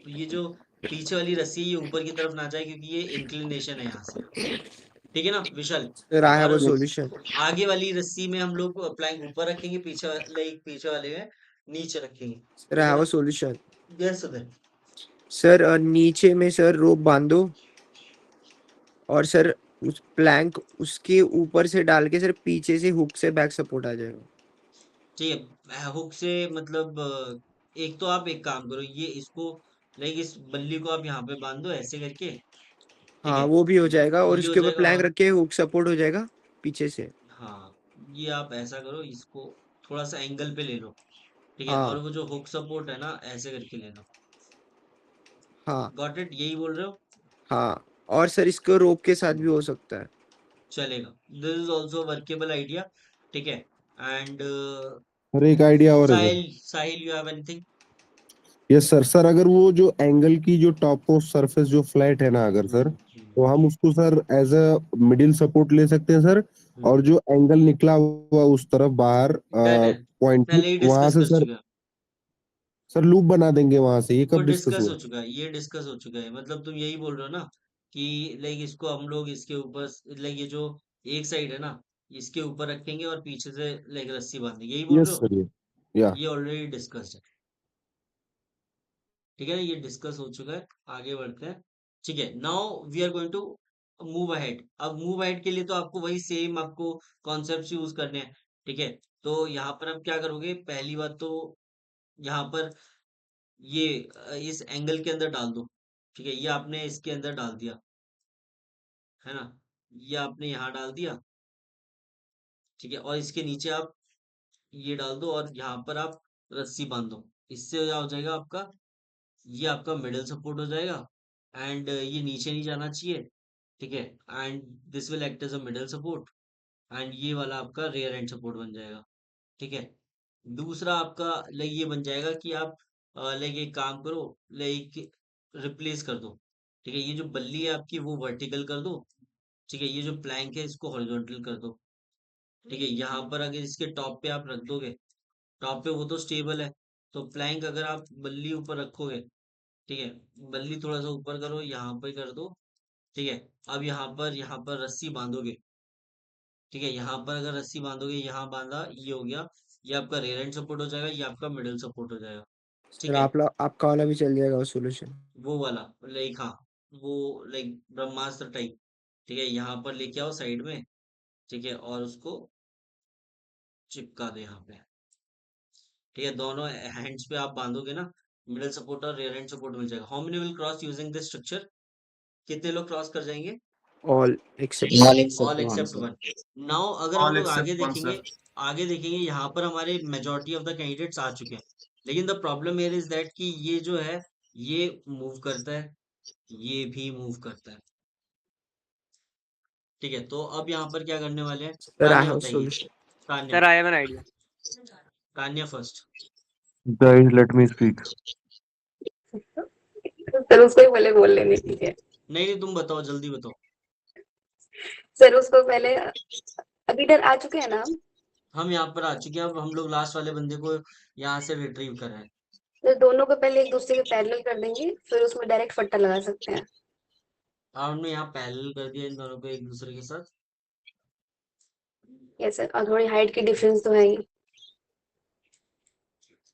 ये जो पीछे वाली रस्सी है ये ऊपर की तरफ ना जाए, क्योंकि ये इंक्लिनेशन है यहाँ से। ठीक है ना विशाल। सर आई हैव और अ सॉल्यूशन। आगे वाली रस्सी में हम लोग प्लैंक ऊपर रखेंगे, पीछे वाले में नीचे रखेंगे। सर आई ठीक है हैव अ ना। सॉल्यूशन। यस उदय। सर नीचे में सर रोप बांधो और सर उस प्लैंक उसके ऊपर से डाल के सर पीछे से हुक से बैक सपोर्ट आ जाएगा। ठीक है, हुक से मतलब एक तो आप एक काम करो, ये इसको लाइक इस बल्ली को आप यहाँ पे बांध दो ऐसे करके। ठीक हाँ है, वो भी हो जाएगा और ये हो उसके ऊपर जाएगा। प्लैंक और रख के हुक सपोर्ट हो जाएगा पीछे से। हाँ, ये आप ऐसा करो, इसको थोड़ा सा एंगल पे ले लो। ठीक है, और हाँ वो जो हुक सपोर्ट है ना ऐसे करके ले लो। हाँ गॉट इट, यही बोल रहे हो। हाँ। और सर इसको रोप के साथ भी हो सकता है। चलेगा, this is also workable idea. ठीक है। एंड और एक आइडिया और है sir. Sahil, Sahil you have anything? Yes sir. Sir अगर वो जो एंगल की जो टॉप मोस्ट सरफेस जो फ्लैट है ना, अगर सर तो हम उसको sir as a middle support ले सकते हैं सर। और जो एंगल निकला हुआ उस तरफ बाहर डन है, पॉइंट पहले ही वहां डिस्कस से कर सर, चुका है। सर लूप बना देंगे वहां से। ये वो कब डिस्कस डिस्कस हो हुआ? चुका है, ये डिस्कस हो चुका है। मतलब तुम यही बोल रहे हो ना कि लाइक इसको हम लोग इसके ऊपर, लाइक ये जो एक साइड है ना इसके ऊपर रखेंगे और पीछे से लाइक रस्सी बांधेंगे, यही बोल रहे यस हो। सर। या ये ऑलरेडी डिस्कस्ड है। ठीक है ना, ये डिस्कस हो चुका है। आगे बढ़ते हैं। ठीक है, now we are going to move ahead. अब मूव अहेड के लिए तो आपको वही सेम आपको कॉन्सेप्ट यूज करने हैं। ठीक है, तो यहाँ पर अब क्या करोगे, पहली बात तो यहाँ पर ये इस एंगल के अंदर डाल दो। ठीक है, ये आपने इसके अंदर डाल दिया है ना, ये आपने यहाँ डाल दिया। ठीक है, और इसके नीचे आप ये डाल दो और यहाँ पर आप रस्सी बांध दो। इससे क्या हो जाएगा आपका, ये आपका मिडल सपोर्ट हो जाएगा। एंड ये नीचे नहीं जाना चाहिए। ठीक है, and this will act as a middle support. And ये वाला आपका रियर एंड सपोर्ट बन जाएगा। ठीक है, दूसरा आपका लाइक ये बन जाएगा कि आप लाइक एक काम करो, लाइक रिप्लेस कर दो। ठीक है, ये जो बल्ली है आपकी वो वर्टिकल कर दो। ठीक है, ये जो प्लैंक है इसको हॉरिजॉन्टल कर दो। ठीक है, यहाँ पर अगर इसके टॉप पे आप रख दोगे, टॉप पे वो तो स्टेबल है, तो प्लैंक अगर आप बल्ली ऊपर रखोगे, ठीक है, बल्ली थोड़ा सा ऊपर करो, यहाँ पे कर दो। ठीक है, अब यहाँ पर रस्सी बांधोगे। ठीक है, यहाँ पर अगर रस्सी बांधोगे, यहाँ बांधा, ये हो गया, ये आपका रेयर एंड सपोर्ट हो जाएगा, ये आपका मिडिल सपोर्ट हो जाएगा। सर ठीक है, आपका वाला भी चल जाएगा वो सॉल्यूशन। वो वाला लाइक हाँ, वो लाइक ब्रह्मास्त्र टाइप। ठीक है, यहाँ पर लेके आओ साइड में। ठीक है, और उसको चिपका दो यहाँ पे। ठीक है, दोनों हैंड्स पे आप बांधोगे ना, मिडिल सपोर्ट और रियर हैंड सपोर्ट मिल जाएगा। How many will cross using this structure? कितने लोग क्रॉस कर जाएंगे? All except all except one. Now अगर हम ऑल लोग आगे एक्सेप्ट वन देखेंगे, सर। यहाँ पर हमारे मेजोरिटी ऑफ द कैंडिडेट्स आ चुके हैं। लेकिन the problem here is that कि ये जो है ये मूव करता है, ये भी मूव करता है। ठीक है, तो अब यहाँ पर क्या करने वाले हैं, सर आई तान्या हैव बताइए। Solution. Tanya, sir I have an idea. Tanya first. Guys, let me speak. Sir उसको ही पहले बोल लेने दीजिए। नहीं नहीं, तुम बताओ, जल्दी बताओ। सर उसको पहले, अभी इधर आ चुके हैं ना हम? हम यहाँ पर आ चुके हैं, अब हम लोग लास्ट वाले बंदे को यहाँ से रिट्रीव कर रहे हैं। तो दोनों को पहले एक दूसरे के पैरेलल कर देंगे, फिर उसमें डायरेक्ट फट्टा लगा सकते हैं। हमने यहाँ पैरेलल कर दिया इन दोनों को एक दूसरे के साथ। यस सर, और थोड़ी हाइट की डिफरेंस तो है ही।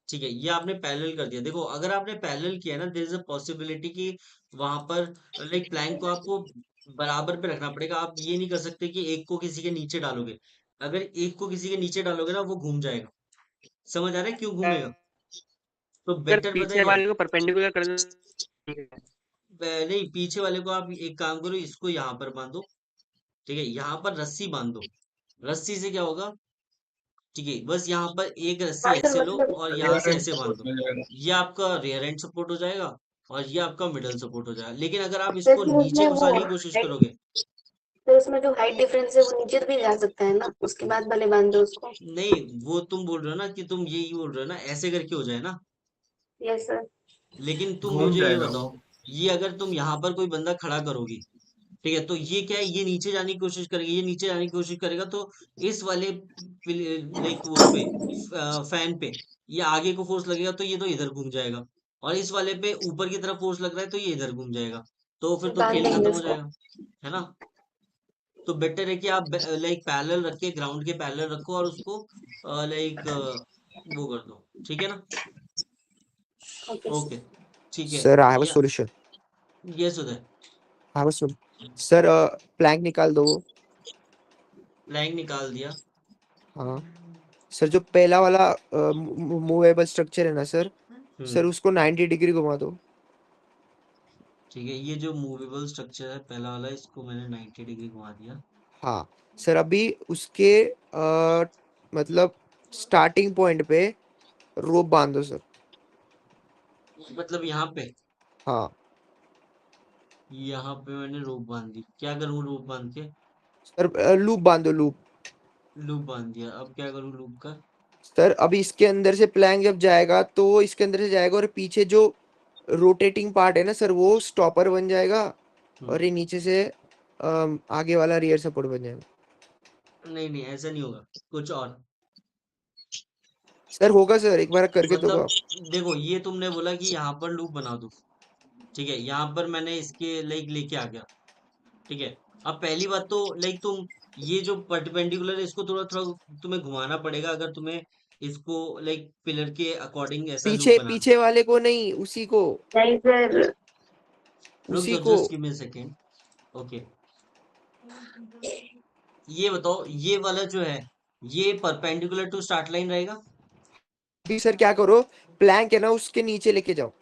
ठीक है, ये आपने पैरेलल कर दिया। देखो अगर आपने पैरेलल किया ना, देयर इज अ पॉसिबिलिटी कि वहां पर लाइक प्लैंक को आपको बराबर पे रखना पड़ेगा। आप ये नहीं कर सकते कि एक को किसी के नीचे डालोगे। अगर एक को किसी के नीचे डालोगे ना, वो घूम जाएगा। समझ आ रहा है क्यों घूमेगा? तो सर बेटर पता है पीछे क्या है? वाले को परपेंडिकुलर कर देंगे। नहीं, पीछे वाले को आप एक काम करो, इसको यहाँ पर बांधो। ठीक है, यहाँ पर रस्सी बांधो। रस्सी से क्या होगा, ठीक है, बस यहाँ पर एक रस्सी हाँ सर ऐसे लो मतलब और रियर यहाँ से एंड ऐसे बांध सपोर्ट दो। मिल जाएगा। ये आपका रियर एंड सपोर्ट हो जाएगा और ये आपका मिडल सपोर्ट हो जाएगा। लेकिन अगर आप सर इसको फिर नीचे उसमें वो घुसाने की कोशिश हाइट, करोगे, फिर उसमें जो हाइट डिफरेंस है वो नीचे भी जा सकता है ना, उसके बाद भले बांध दो उसको। नहीं वो तुम बोल रहे हो ना कि तुम यही बोल रहे हो ना ऐसे करके हो जाए ना, यस सर। लेकिन तुम घूम मुझे ये जाएगा वो। बताओ, ये अगर तुम यहाँ पर कोई बंदा खड़ा करोगी, ठीक है, तो ये क्या है, ये नीचे जाने की कोशिश करेगा, ये नीचे जाने की कोशिश करेगा, तो इस वाले लाइक उस पे फैन पे ये आगे को फोर्स लगेगा तो ये तो इधर घूम जाएगा, और इस वाले पे ऊपर की तरफ फोर्स लग रहा है तो ये इधर घूम जाएगा, तो फिर तो बांध खेल देंगे खत्म हो उसको। जाएगा, है ना। तो बेटर है कि आप लाइक पैरेलल रख के, ग्राउंड के पैरेलल रखो और उसको लाइक वो कर दो, ठीक है ना। ओके ओके, ठीक है। सर आई हैव अ या solution. Yes Uday, I have a solution sir. Plank निकाल दो। प्लैंक निकाल दिया। हाँ सर, जो पहला वाला मूवेबल स्ट्रक्चर है ना सर, सर उसको 90 डिग्री घुमा दो। ठीक है, ये जो मूवेबल स्ट्रक्चर है पहला वाला, इसको मैंने 90 डिग्री घुमा दिया। हाँ सर, अभी उसके मतलब स्टार्टिंग पॉइंट पे रोप बांध दो सर। मतलब यहाँ पे, हाँ यहाँ पे मैंने रोप बांध दी, क्या करूँ रोप बांध के? सर, लूप बांध दो, लूप। लूप बांध दिया, अब क्या करूँ लूप का? सर अभी इसके अंदर से प्लैंक जब जाएगा तो इसके अंदर से जाएगा, और पीछे जो रोटेटिंग पार्ट है ना सर, वो स्टॉपर बन जाएगा, और ये नीचे से आगे वाला रियर सपोर्ट बन जाएगा। नहीं नहीं ऐसा नहीं होगा, कुछ और। सर होगा सर, एक बार करके तो मतलब आप। देखो, ये तुमने बोला कि यहाँ पर लूप बना दो, ठीक है, यहाँ पर मैंने इसके लाइक लेके आ गया, ठीक है। अब पहली बात तो लाइक तुम ये जो परपेंडिकुलर है इसको थोड़ा थोड़ा तुम्हें घुमाना पड़ेगा, अगर तुम्हें इसको लाइक पिलर के अकॉर्डिंग ऐसा लूप पीछे बनाना। पीछे वाले को नहीं, उसी को, नहीं सर। रुक उसी जाओ, को। Just give me a second. Okay, ये बताओ, ये वाला जो है ये परपेंडिकुलर टू स्टार्ट लाइन रहेगा? अभी सर क्या करो, प्लैंक है ना उसके नीचे लेके जाओ।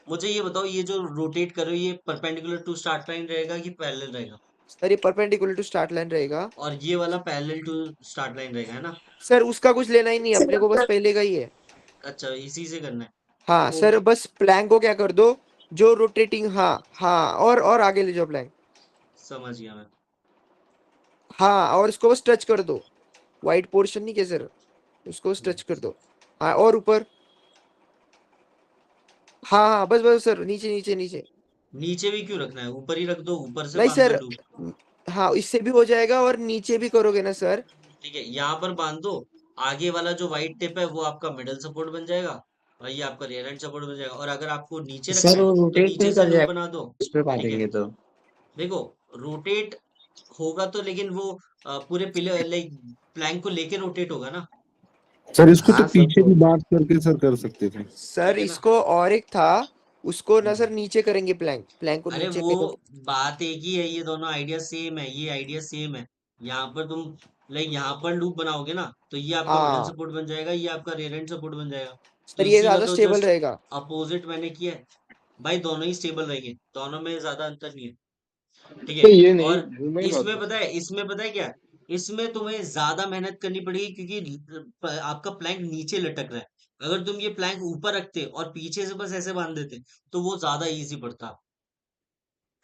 मुझे ये बताओ, ये जो रोटेट कर रहे हो ये परपेंडिकुलर टू स्टार्ट लाइन रहेगा कि पैरेलल रहेगा? सर ये परपेंडिकुलर टू स्टार्ट लाइन रहेगा। और ये वाला पैरेलल टू स्टार्ट लाइन रहेगा, है ना? सर उसका कुछ लेना ही नहीं, सर अपने को बस पहले का ही है। अच्छा, इसी से करना है। हाँ सर, ओके, बस प्लैंक को क्या कर दो, जो रोटेटिंग, हाँ हाँ, और आगे ले जाओ प्लैंक। समझ गया मैं। हाँ, और इसको बस टच कर दो, व्हाइट पोर्शन नहीं क्या सर, उसको बस टच कर दो। हाँ, और ऊपर। हाँ हाँ, बस बस सर, नीचे नीचे नीचे। नीचे भी क्यों रखना है, ऊपर ही रख दो, ऊपर से नहीं बांध दो सर, लूप। हाँ इससे भी हो जाएगा, और नीचे भी करोगे ना सर। ठीक है, यहाँ पर बांध दो। आगे वाला जो व्हाइट टिप है वो आपका मिडल सपोर्ट बन जाएगा, और ये आपका रियर एंड सपोर्ट बन जाएगा, और अगर आपको नीचे रखना सर है वो तो रोटेट नीचे नहीं से कर लूप जाएगा बना दो। उस पे ठीक है, बांधेंगे तो? देखो, रोटेट होगा तो, लेकिन वो पूरे पिलर लाइक प्लैंक को लेके रोटेट होगा ना, सर इसको तो हाँ सर पीछे तो भी बात करके सर कर सकते थे। सर ठीक है ना। इसको और एक था, उसको ना हम्म। सर नीचे करेंगे, प्लैंक प्लैंक को अरे नीचे वो करो। बात एक ही है, ये दोनों आइडिया सेम है, ये आइडिया सेम है। यहाँ पर तुम लाइक यहाँ पर लूप बनाओगे ना तो ये आपका मिडल हाँ सपोर्ट बन जाएगा, ये आपका रियर एंड सपोर्ट बन जाएगा। तो सर, ये इसी का ज्यादा तो स्टेबल जस्ट रहेगा। अपोजिट मैंने किया है। भाई दोनों ही स्टेबल रहेंगे, दोनों में ज्यादा अंतर नहीं है, ठीक तो है। ये नहीं और घूमे ही मत बस। इसमें पता है क्या, इसमें तुम्हें ज्यादा मेहनत करनी पड़ेगी, क्योंकि आपका प्लैंक नीचे लटक रहा है। अगर तुम ये प्लैंक ऊपर रखते और पीछे से बस ऐसे बांध देते तो वो ज्यादा इजी पड़ता,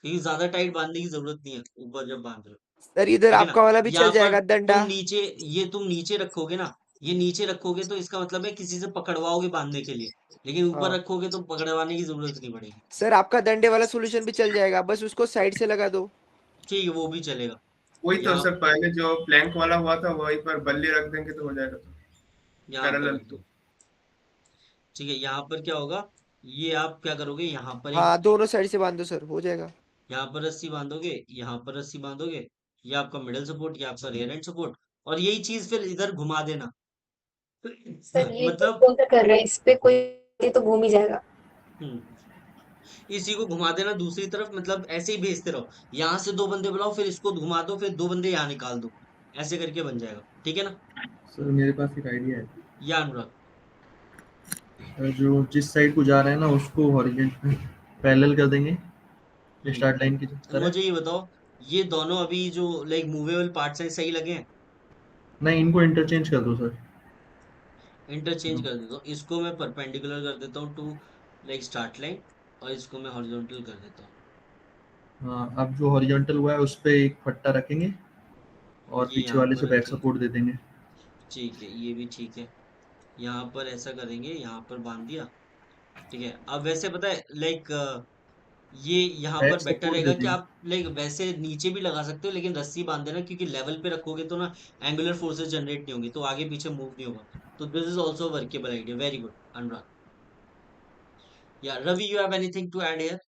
क्योंकि ज्यादा टाइट बांधने की जरूरत नहीं है ऊपर जब बांध रहे हो, सर इधर ठीक है ना। आपका वाला भी चल यहाँ पर जाएगा, तुम डंडा। नीचे, ये तुम नीचे रखोगे ना, ये नीचे रखोगे तो इसका मतलब है किसी से पकड़वाओगे बांधने के लिए, लेकिन ऊपर हाँ रखोगे तो पकड़वाने की जरूरत नहीं पड़ेगी। सर, आपका डंडे वाला सॉल्यूशन भी चल जाएगा, बस उसको साइड से लगा दो। ठीक है, वो भी चलेगा। वही तो यहाँ सर, पहले जो प्लैंक वाला हुआ था वहीं पर बल्ली रख देंगे तो हो जाएगा, तो यहाँ पर पैरेलल रख तो। दो, ठीक है। यहाँ पर क्या होगा, ये आप क्या करोगे, यहाँ पर एक, हाँ, दोनों साइड से बांध दो सर, हो जाएगा। यहाँ पर रस्सी बांधोगे, यहाँ पर रस्सी बांधोगे, ये आपका मिडल सपोर्ट, ये आपका रियर एंड सपोर्ट, और यही चीज फिर इधर घुमा देना। सर ये जो मतलब कौन सा कर रहे हैं इस पे कोई, ये तो घूम ही जाएगा। हम्म, इसी को घुमा देना दूसरी तरफ, मतलब ऐसे ही भेजते रहो, यहाँ से दो बंदे बुलाओ, फिर इसको घुमा दो, फिर दो बंदे यहाँ निकाल दो, ऐसे करके बन जाएगा, ठीक है ना। सर मेरे पास एक आइडिया है। या अनुराग, जो जिस साइड को जा रहा है ना उसको हॉरिजॉन्टल पैरेलल कर देंगे स्टार्ट लाइन की तरह। मुझे ये बताओ, ये दोनों अभी जो लाइक मूवेबल पार्ट्स हैं सही लगे हैं? नहीं, इनको इंटरचेंज कर दो सर। इंटरचेंज कर देता हूँ, इसको मैं परपेंडिकुलर कर देता हूँ टू लाइक स्टार्ट लाइन, और इसको मैं हॉरिजॉन्टल कर देता हूँ। हाँ, अब जो हॉरिजॉन्टल हुआ है उस पे एक पट्टा रखेंगे और ये पीछे यहाँ वाले पर से बैक रखेंगे, सपोर्ट दे देंगे। ठीक है, ये भी ठीक है। यहाँ पर ऐसा करेंगे, यहाँ पर बांध दिया, ठीक है। अब वैसे पता है लाइक ये यहाँ पर बैक बेटर सपोर्ट दे रहेगा कि देंगे। आप लाइक वैसे नीचे भी लगा सकते हो, लेकिन रस्सी बांध देना, क्योंकि लेवल पे रखोगे तो ना एंगुलर फोर्सेस जनरेट नहीं होंगी, तो आगे पीछे मूव नहीं होगा। तो this is also workable idea, very good Anurag. या Ravi, you have anything to add here?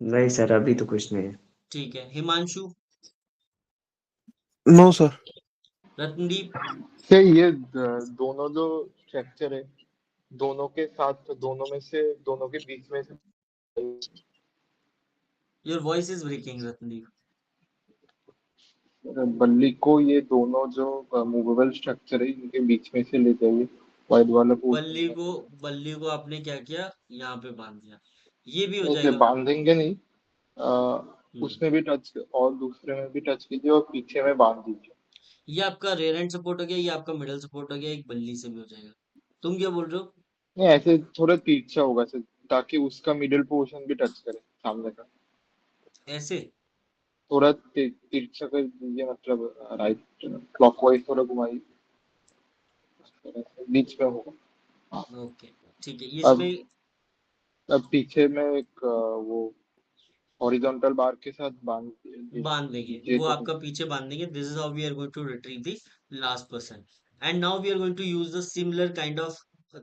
नहीं सर, अभी तो कुछ नहीं है। ठीक है, हिमांशु, नो सर। रत्नदीप, से ये दोनों जो स्ट्रक्चर है, दोनों के साथ दोनों में से दोनों के बीच में से your voice is breaking Ratnadeep. बल्ली को ये दोनों जो मूवेबल स्ट्रक्चर है इनके बीच में से ले जाइए, वाइड वाला पोर्शन बल्ली में। को बल्ली को आपने क्या किया, यहाँ पे बांध दिया, ये भी हो नहीं से जाएगा। बांधेंगे नहीं, हम्म उसमें भी टच और दूसरे में भी टच कीजिए और पीछे में बांध दीजिए। ये आपका रेयर एंड सपोर्ट हो गया, ये आपका मिडल सपोर्ट हो गया, एक बल्ली से भी हो जाएगा। तुम क्या बोल रहे हो? नहीं, ऐसे थोड़ा तिरछा होगा सर, ताकि उसका मिडिल पोर्शन भी टच करे सामने का। ऐसे? थोड़ा तिरछा कर दीजिए, मतलब राइट क्लॉकवाइज थोड़ा घुमाइए, बीच में होगा। हाँ। ओके, ठीक है, अब इसमें अब पीछे में एक वो हॉरिजॉन्टल बार के साथ बांध बांध देंगे, दीजिए वो तो आपका पीछे बांध देंगे। This is how we are going to retrieve the last person. And now we are going to use the similar kind of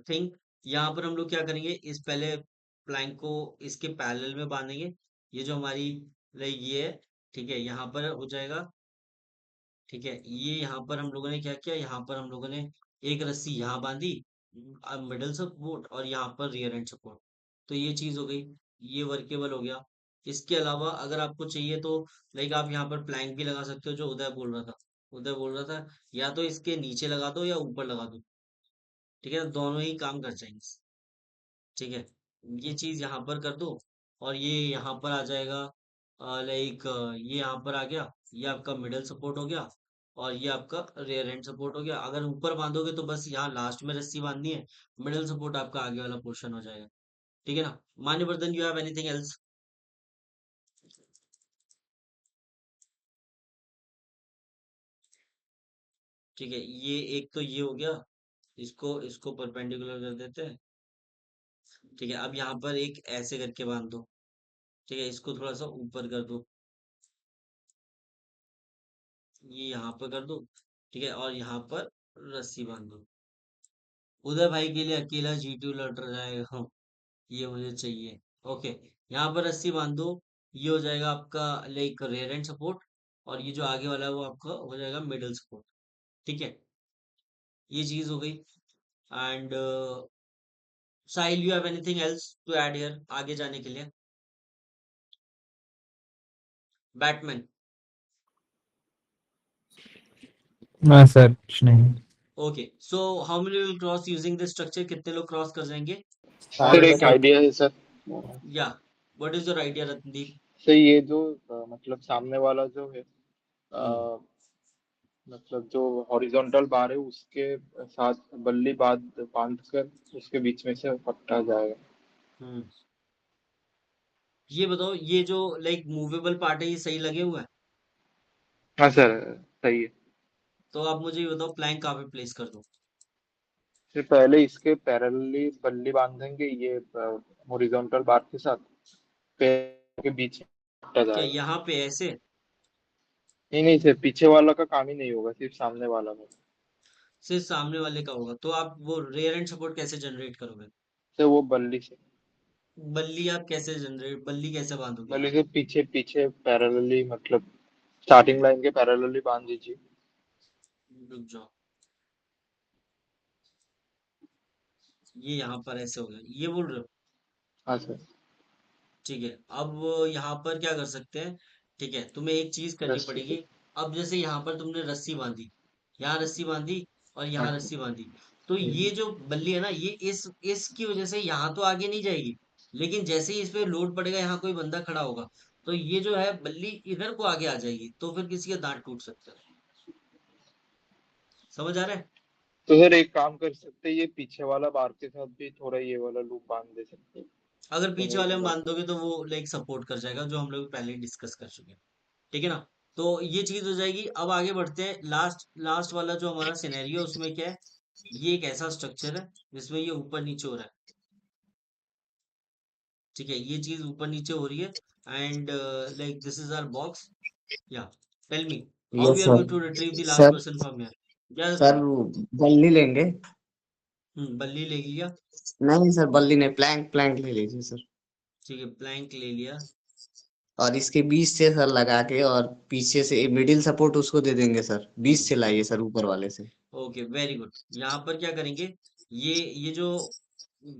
thing. यहाँ पर हम लोग क्या करेंगे, इस पहले प्लैंक को इसके पैरेलल में बांधेंगे। ये जो हमारी लाइक ये है, ठीक है, यहाँ पर हो जाएगा, ठीक है। ये यहाँ पर हम लोगों ने क्या किया, यहाँ पर हम लोगों ने एक रस्सी यहाँ बांधी, मिडल सपोर्ट, और यहाँ पर रियर एंड सपोर्ट। तो ये चीज हो गई, ये वर्केबल हो गया। इसके अलावा अगर आपको चाहिए तो लाइक आप यहाँ पर प्लैंक भी लगा सकते हो, जो उदय बोल रहा था। उदय बोल रहा था या तो इसके नीचे लगा दो या ऊपर लगा दो, ठीक है, दोनों ही काम कर जाएंगे, ठीक है। ये चीज यहाँ पर कर दो, और ये यहाँ पर आ जाएगा, लाइक ये यहाँ पर आ गया, ये आपका मिडल सपोर्ट हो गया, और ये आपका रेयर एंड सपोर्ट हो गया। अगर ऊपर बांधोगे तो बस यहाँ लास्ट में रस्सी बांधनी है, मिडल सपोर्ट आपका आगे वाला पोर्शन हो जाएगा, ठीक है ना। मान्यवर्धन, यू हैव एनीथिंग एल्स? ठीक है, ये एक तो ये हो गया, इसको इसको परपेंडिकुलर कर देते हैं, ठीक है। अब यहाँ पर एक ऐसे करके बांध दो, ठीक है, इसको थोड़ा सा ऊपर कर दो, ये यहाँ पर कर दो, ठीक है, और यहाँ पर रस्सी बांध दो। उदय भाई के लिए अकेला G2 लड़ जाएगा, हाँ, ये मुझे चाहिए। ओके, यहाँ पर रस्सी बांध दो, ये हो जाएगा आपका लाइक रेयर एंड सपोर्ट, और ये जो आगे वाला है वो आपका हो जाएगा मिडल सपोर्ट, ठीक है। ये चीज हो गई। And Sahil, you have anything else to add here आगे जाने के लिए? बैटमैन। ना सर, कुछ नहीं। Okay, so how many will cross using this structure? कितने लोग क्रॉस कर जाएंगे? सर एक आइडिया है सर। या what is your idea Ratnadeep? Sir ये जो मतलब सामने वाला जो है, हम्म मतलब जो हॉरिजॉन्टल बार है उसके साथ बल्ली बांध बांध कर उसके बीच में से पट्टा जाएगा। हम्म ये बताओ, ये जो लाइक मूवेबल पार्ट है, ये सही लगे हुआ है? हाँ सर, सही है। तो आप मुझे ये बताओ, प्लैंक कहाँ पे प्लेस कर दो? फिर पहले इसके पैरेलली बल्ली बांधेंगे, ये हॉरिजॉन्टल बार के साथ पैर के बीच में पट्टा क्या जाएगा। यहाँ पे ऐसे? नहीं नहीं सर, पीछे वाला का काम ही नहीं होगा, सिर्फ सामने वाला में। सिर्फ सामने वाले का होगा, तो आप वो रेयर एंड सपोर्ट कैसे जनरेट करोगे? सर वो बल्ली से, बल्ली आप कैसे जनरेट, बल्ली कैसे बांधोगे? बल्ली से पीछे पीछे पैरेलली, मतलब स्टार्टिंग लाइन के पैरेलली बांध दीजिए। रुक जाओ, ये यहाँ पर ऐसे हो गया, ये बोल रहे हो? हाँ सर। ठीक है, अब यहाँ पर क्या कर सकते हैं, ठीक है, तुम्हें एक चीज करनी रस्सी से। पड़ेगी। अब जैसे यहाँ पर तुमने रस्सी बांधी, यहाँ रस्सी बांधी, और हाँ यहाँ सर। रस्सी बांधी, तो ये जो बल्ली है ना, ये इसकी वजह से यहाँ तो आगे नहीं जाएगी, लेकिन जैसे ही इस पे लोड पड़ेगा, यहाँ कोई बंदा खड़ा होगा, तो ये जो है बल्ली इधर को आगे आ जाएगी, तो फिर किसी का दांत टूट सकता है। समझ आ रहा है? तो सर एक काम कर सकते हैं, ये पीछे वाला बार के साथ भी थोड़ा ये वाला लूप बांध दे सकते हैं। अगर तो पीछे मेरे वाले को में लग बांध दोगे तो वो लाइक सपोर्ट कर जाएगा, जो हम लोग पहले डिस्कस कर चुके हैं। ठीक है ना? तो ये चीज हो जाएगी। अब आगे बढ़ते हैं। लास्ट लास्ट वाला जो हमारा सिनेरियो, उसमें क्या है, ये एक ऐसा स्ट्रक्चर है जिसमें ये ऊपर नीचे हो रहा है। ठीक है, ये चीज ऊपर नीचे हो रही है and like this is our box. या tell me how we yes are sir. Going to retrieve the last sir person from here. क्या सर सर? वो बल्ली लेंगे। बल्ली ले लिया। नहीं सर, बल्ली नहीं, प्लैंक प्लैंक ले लीजिए सर। ठीक है, प्लैंक ले लिया। और इसके बीच से सर लगा के, और पीछे से मिडिल सपोर्ट उसको दे देंगे सर। बीच से लाइए सर, ऊपर वाले से। Okay, very good. यहाँ पर क्या करेंगे, ये जो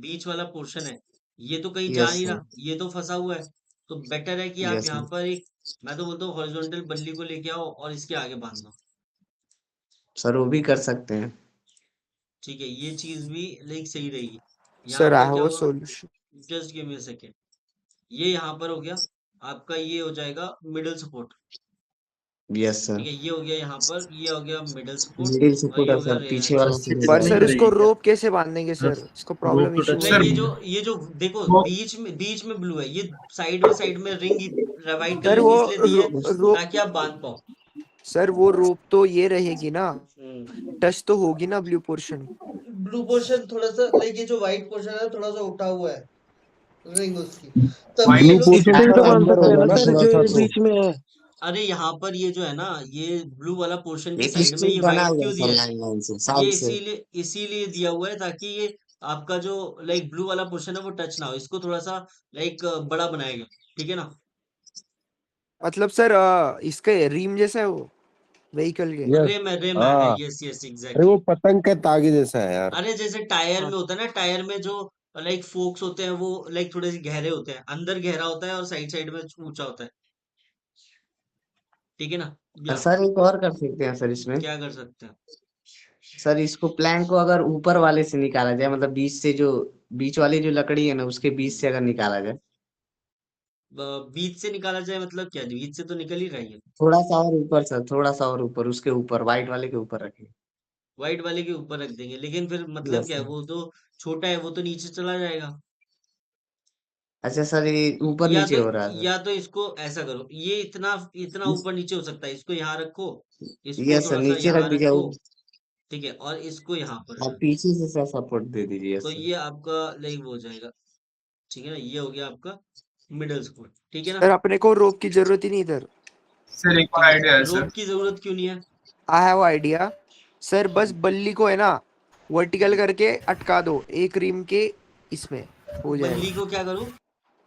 बीच वाला पोर्शन है, ये तो कहीं जा यस नहीं सर। रहा, ये तो फंसा हुआ है। तो बेटर है कि आप यस यहाँ सर। पर एक, मैं तो बोलता हूँ हॉरिजॉन्टल बल्ली को लेके आओ और इसके आगे बांध दो। सर वो भी कर सकते हैं। ठीक है, ये चीज भी लाइक सही रहेगी। यहाँ सर आई पर क्या हैव अ होगा, solution. Just give me a second. ये यहाँ पर हो गया आपका, ये हो जाएगा मिडल सपोर्ट। यस ठीक सर। है, ये हो गया यहाँ पर, ये हो गया मिडल सपोर्ट मिडिल और सपोर्ट ये है हो गया सर, रेयर पीछे वाला उसकी से पर टच नहीं सर लगाइए। इसको करेगी क्या? रोप कैसे बांधेंगे सर? इसको रोप प्रॉब्लम तो इशू टच हो नहीं, रहा सर है। ये जो देखो, वो बीच में ब्लू है, ये साइड में रिंग वाइट सर कलर की वो इसलिए दी है रो ताकि आप बांध पाओ। सर वो रोप तो ये रहेगी ना, हम्म। टच तो होगी ना ब्लू पोर्शन। ब्लू पोर्शन थोड़ा सा लाइक, ये जो व्हाइट पोर्शन है थोड़ा सा उठा हुआ है, रिंग उसकी, तभी ये ब्लू लोग पोर्शन इससे स्टैंड भी सर तो कर बांध रहे अंदर सकते हैं होगा ना ना सर, थोड़ा जो सा ये तो। बीच में है। हैं। अरे यहाँ पर ये जो है ना, ये ब्लू वाला पोर्शन की एक साइड में स्ट्रिप ये बना व्हाइट हुआ है क्यों सर, दिया है? लाइन लाइन से ये साइड से। इसीलिए दिया हुआ है ताकि ये आपका जो लाइक ब्लू वाला पोर्शन है वो टच ना हो, इसको थोड़ा सा लाइक बड़ा बनाएगा। ठीक है ना? मतलब सर इसके रिम जैसा है वो व्हीकल के। यस। रिम है, हाँ। यस यस अरे वो एग्जैक्टली। पतंग के तागे जैसा है यार। अरे जैसे टायर हाँ में होता है ना, टायर में जो लाइक फोक्स होते हैं वो लाइक थोड़े से गहरे होते हैं, अंदर गहरा होता है और साइड साइड में ऊंचा होता है। ठीक है ना? और या सर एक और कर सकते हैं सर इसमें। क्या कर सकते हैं? सर इसको प्लैंक को अगर ऊपर वाले से निकाला जाए, मतलब बीच से जो, बीच वाली जो लकड़ी है ना उसके बीच से अगर निकाला जाए, बीच से निकाला जाए मतलब क्या, बीच से तो निकल ही रही है। थोड़ा सा और ऊपर सर, थोड़ा सा और ऊपर, उसके ऊपर व्हाइट वाले के ऊपर रखें। व्हाइट वाले के ऊपर रख देंगे, लेकिन फिर मतलब यस क्या है, सर। वो तो छोटा है, वो तो नीचे चला जाएगा। अच्छा सर, ये ऊपर या नीचे तो हो रहा है सर। या तो इसको ऐसा करो, ये इतना इतना ऊपर नीचे हो सकता है, इसको यहाँ रखो, इसको यस सर, थोड़ा सा नीचे रख यहाँ दीजिए रखो। वो। ठीक है, और इसको यहाँ पर और रख दो। पीछे से सर सपोर्ट दे दीजिए। तो यस सर। ये आपका लाइक वो हो जाएगा। ठीक है ना? ये हो गया आपका मिडल स्कूल। ठीक है ना? सर अपने को रोप की जरूरत ही नहीं इधर। सर एक और ठीक आइडिया है, है सर। रोप की जरूरत क्यों नहीं है? आई हैव आइडिया सर, बस बल्ली को है ना वर्टिकल करके अटका दो एक रिम के, इसमें हो जाएगा। बल्ली को क्या करूं?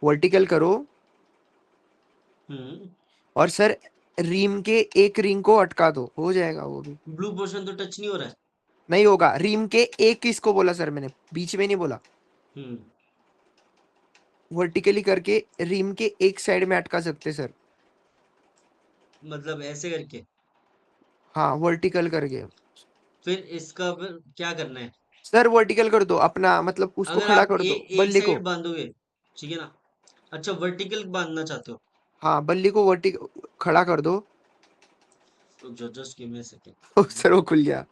वर्टिकल करो हम्म। और सर रिम के एक रिंग को अटका दो, हो जाएगा वो भी। ब्लू पोर्शन तो टच नहीं हो रहा है। नहीं होगा, रिम के एक इसको बोला सर मैंने, बीच में नहीं बोला। हम्म। वर्टिकली करके रिम के एक साइड में अटका सकते सर। मतलब ऐसे करके? हाँ वर्टिकल करके। फिर इसका फिर क्या करना है? सर वर्टिकल कर दो अपना, मतलब उसको अगर खड़ा आप कर दो एक बल्ली को। साइड बांधोगे, ठीक है ना? अच्छा, वर्टिकल बांधना चाहते हो? हाँ बल्ली को वर्टिकल खड़ा कर दो। तो just give me a second. Sir वो खुल गया।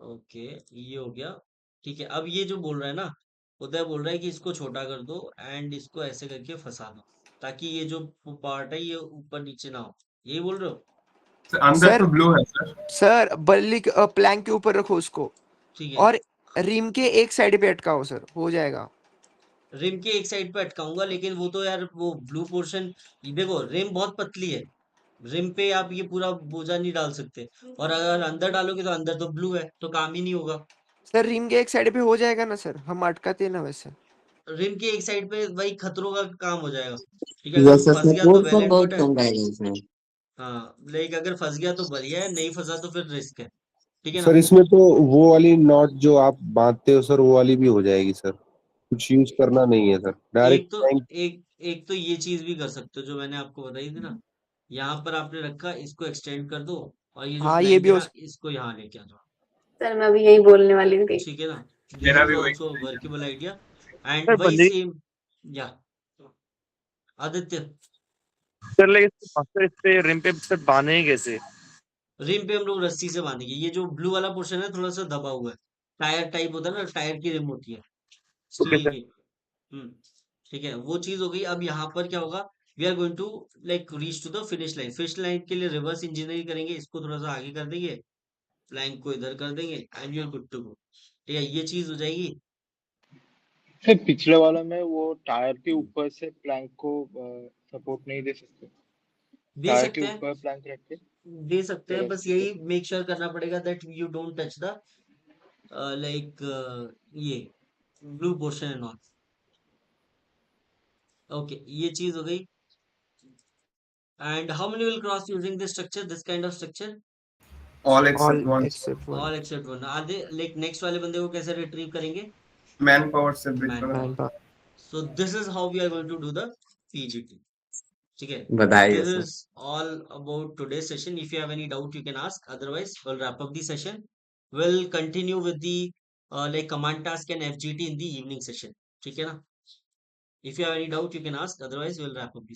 ओके, ये हो गया। ठीक है, अब ये जो बोल रहा है ना, उदय बोल रहा है कि इसको छोटा कर दो एंड इसको ऐसे करके फंसा दो, ताकि ये जो पार्ट है ये ऊपर नीचे ना हो। यही बोल रहे हो? सर, अंदर सर तो ब्लू है सर। सर बल्ली प्लैंक के ऊपर रखो उसको, ठीक है, और रिम के एक साइड पे अटकाओ सर, हो जाएगा। रिम के एक साइड पे अटकाऊंगा, लेकिन वो तो यार वो ब्लू पोर्शन, देखो रिम बहुत पतली है, रिम पे आप ये पूरा बोझा नहीं डाल सकते, और अगर अंदर डालोगे तो अंदर तो ब्लू है, तो काम ही नहीं होगा। सर रिम के एक साइड पे हो जाएगा ना सर, हम अटकाते हैं ना वैसे। रिम के एक साइड पे वही खतरों का काम हो जाएगा। ठीक है, अगर यस सर, फंस गया तो सपोर्ट वेल सर एंड बहुत गुड है। कम रहेगा इसमें। हाँ, लाइक अगर फंस गया तो बढ़िया है, नहीं फंसा तो फिर रिस्क है। ठीक है सर ना? इसमें तो वो वाली नॉट जो आप बांधते हो सर, वो वाली भी हो जाएगी सर। कुछ यूज करना नहीं है सर, डायरेक्ट एक तो टैंक। एक तो ये चीज भी कर सकते हो जो मैंने आपको बताई थी ना, यहाँ पर आपने रखा, इसको एक्सटेंड कर दो, और ये जो हाँ ये प्लैंक भी है हो ना, इसको यहाँ लेके आ जाओ। सर मैं अभी यही बोलने वाली थी। ठीक है ना? दिस मेरा इज भी वही। Also workable idea and sir वही बल्ली सेम। या आदित्य, सर, लेकिन इस पे रिम पे सर बांधेंगे कैसे? रिम पे हम लोग रस्सी से बांधेंगे। ये जो ब्लू वाला पोर्शन है थोड़ा सा दबा हुआ है, टायर टाइप होता है ना, टायर की रिम होती है ओके स्टील सर। की। हम्म, ठीक है, वो चीज हो गई। अब यहाँ पर क्या होगा, we are going to like reach to the finish line. Finish line के लिए रिवर्स इंजीनियरिंग करेंगे, इसको थोड़ा सा आगे कर देंगे, प्लैंक को इधर कर देंगे and you are good to go. ठीक है, ये चीज हो जाएगी। सर पिछले वाला में वो टायर के ऊपर से प्लैंक को सपोर्ट नहीं दे सकते, दे टायर के सकते हैं, ऊपर प्लैंक रख के दे सकते या हैं, बस रस्सी से। यही मेक श्योर करना पड़ेगा that you don't touch the like ये blue portion and all. Okay, ये चीज हो गई। And how many will cross using this structure, this kind of structure? All all except one. Except one. All except one. Are they like next वाले बंदे को कैसे retrieve करेंगे? Man power से ब्रिज मैन बना। Power. So this is how we are going to do the PGT. ठीक है, बधाई है this sir. Is all about today session. If you have any doubt you can ask, otherwise we'll wrap up the session. We'll continue with the like command task and FGT in the evening session. ठीक है ना? If you have any doubt you can ask, otherwise we'll wrap up the